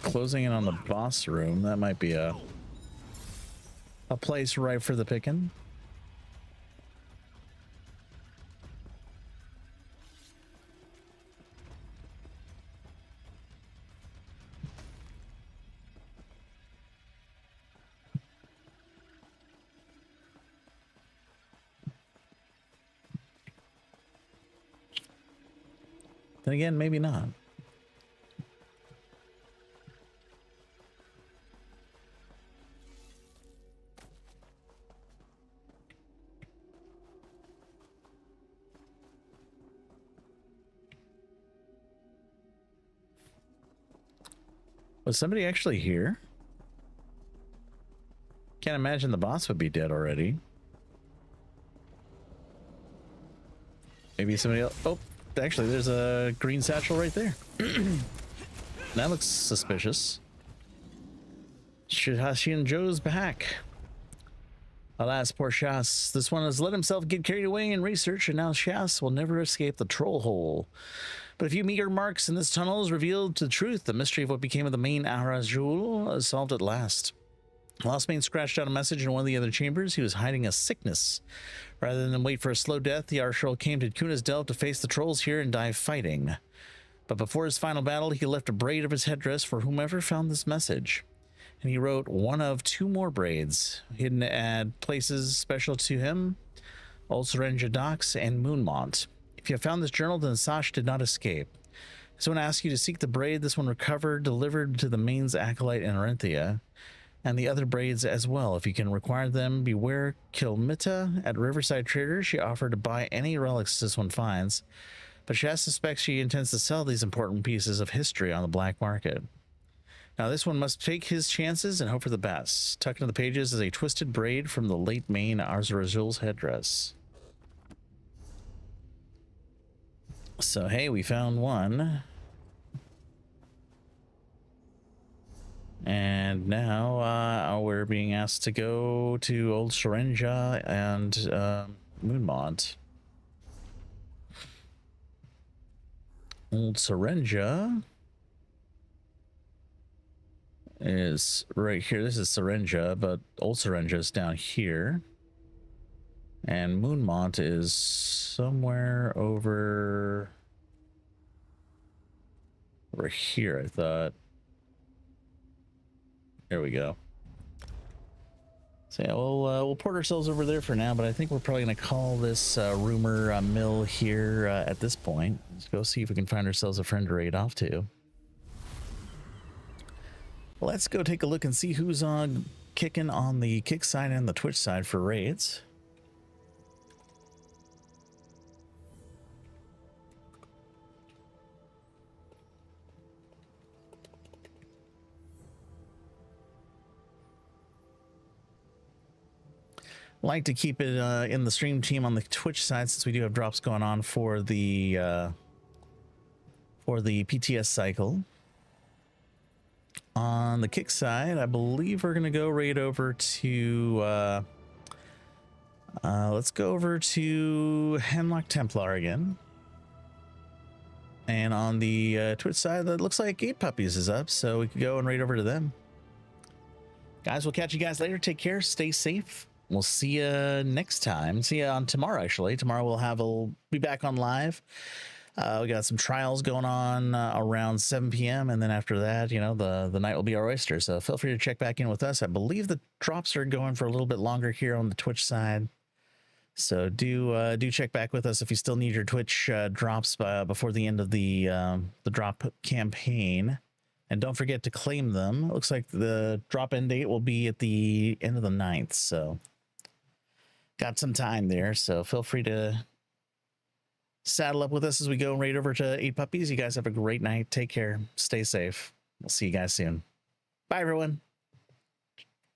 Closing in on the boss room, that might be a place ripe for the picking. Then again, maybe not. Was somebody actually here? Can't imagine the boss would be dead already. Maybe somebody else. Oh, actually, there's a green satchel right there. That looks suspicious. Shihashi and Joe's back. Alas, poor Shas. This one has let himself get carried away in research, and now Shas will never escape the troll hole. But a few meager marks in this tunnel has revealed the truth. The mystery of what became of the main Ahra's jewel is solved at last. Lost Mane scratched out a message in one of the other chambers. He was hiding a sickness. Rather than wait for a slow death, the Arshal came to Kuna's Delve to face the trolls here and die fighting. But before his final battle, he left a braid of his headdress for whomever found this message. And he wrote one of two more braids, hidden at places special to him, Old Serenja Docks and Moonmont. If you have found this journal, then Sash did not escape. So I want to ask you to seek the braid this one recovered, delivered to the Main's acolyte in Orenthia. and the other braids as well. If you can require them, beware Kilmita at Riverside Traders. She offered to buy any relics this one finds, but she has suspects she intends to sell these important pieces of history on the black market. Now this one must take his chances and hope for the best. Tucked into the pages is a twisted braid from the late Maine Arzarazul's headdress. So hey, we found one. And now we're being asked to go to Old Syringa and Moonmont. Old Syringa is right here. This is Syringa, but Old Syringa is down here. And Moonmont is somewhere over here, I thought. There we go. So yeah, we'll port ourselves over there for now, but I think we're probably going to call this rumor mill here at this point. Let's go see if we can find ourselves a friend to raid off to. Let's go take a look and see who's on kicking on the Kick side and the Twitch side for raids. Like to keep it in the stream team on the Twitch side, since we do have drops going on for the PTS cycle. On the Kick side, I believe we're gonna go right over to let's go over to Hemlock Templar again. And on the Twitch side, that looks like 8 Puppies is up, so we could go and raid over to them. Guys, we'll catch you guys later. Take care, stay safe. We'll see you next time. See you on tomorrow, actually. Tomorrow we'll be back on live. We got some trials going on around 7 p.m. And then after that, you know, the night will be our oyster. So feel free to check back in with us. I believe the drops are going for a little bit longer here on the Twitch side. So do check back with us if you still need your Twitch drops before the end of the drop campaign. And don't forget to claim them. It looks like the drop end date will be at the end of the 9th. So got some time there. So feel free to saddle up with us as we go right over to 8 Puppies. You guys have a great night. Take care. Stay safe. We'll see you guys soon. Bye, everyone.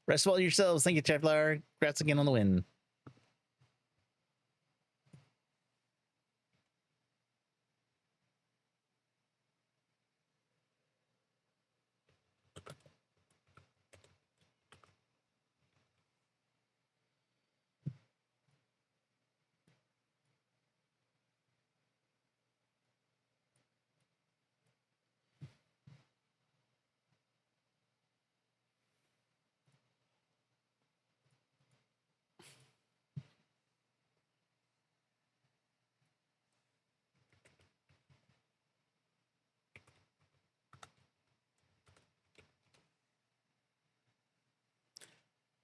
Rest well yourselves. Thank you, Cheflar. Congrats again on the win.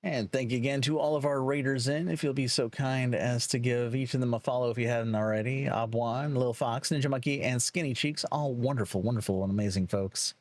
And thank you again to all of our raiders in. If you'll be so kind as to give each of them a follow if you hadn't already. Obwan, Lil Fox, Ninja Monkey, and Skinny Cheeks, all wonderful, wonderful, and amazing folks.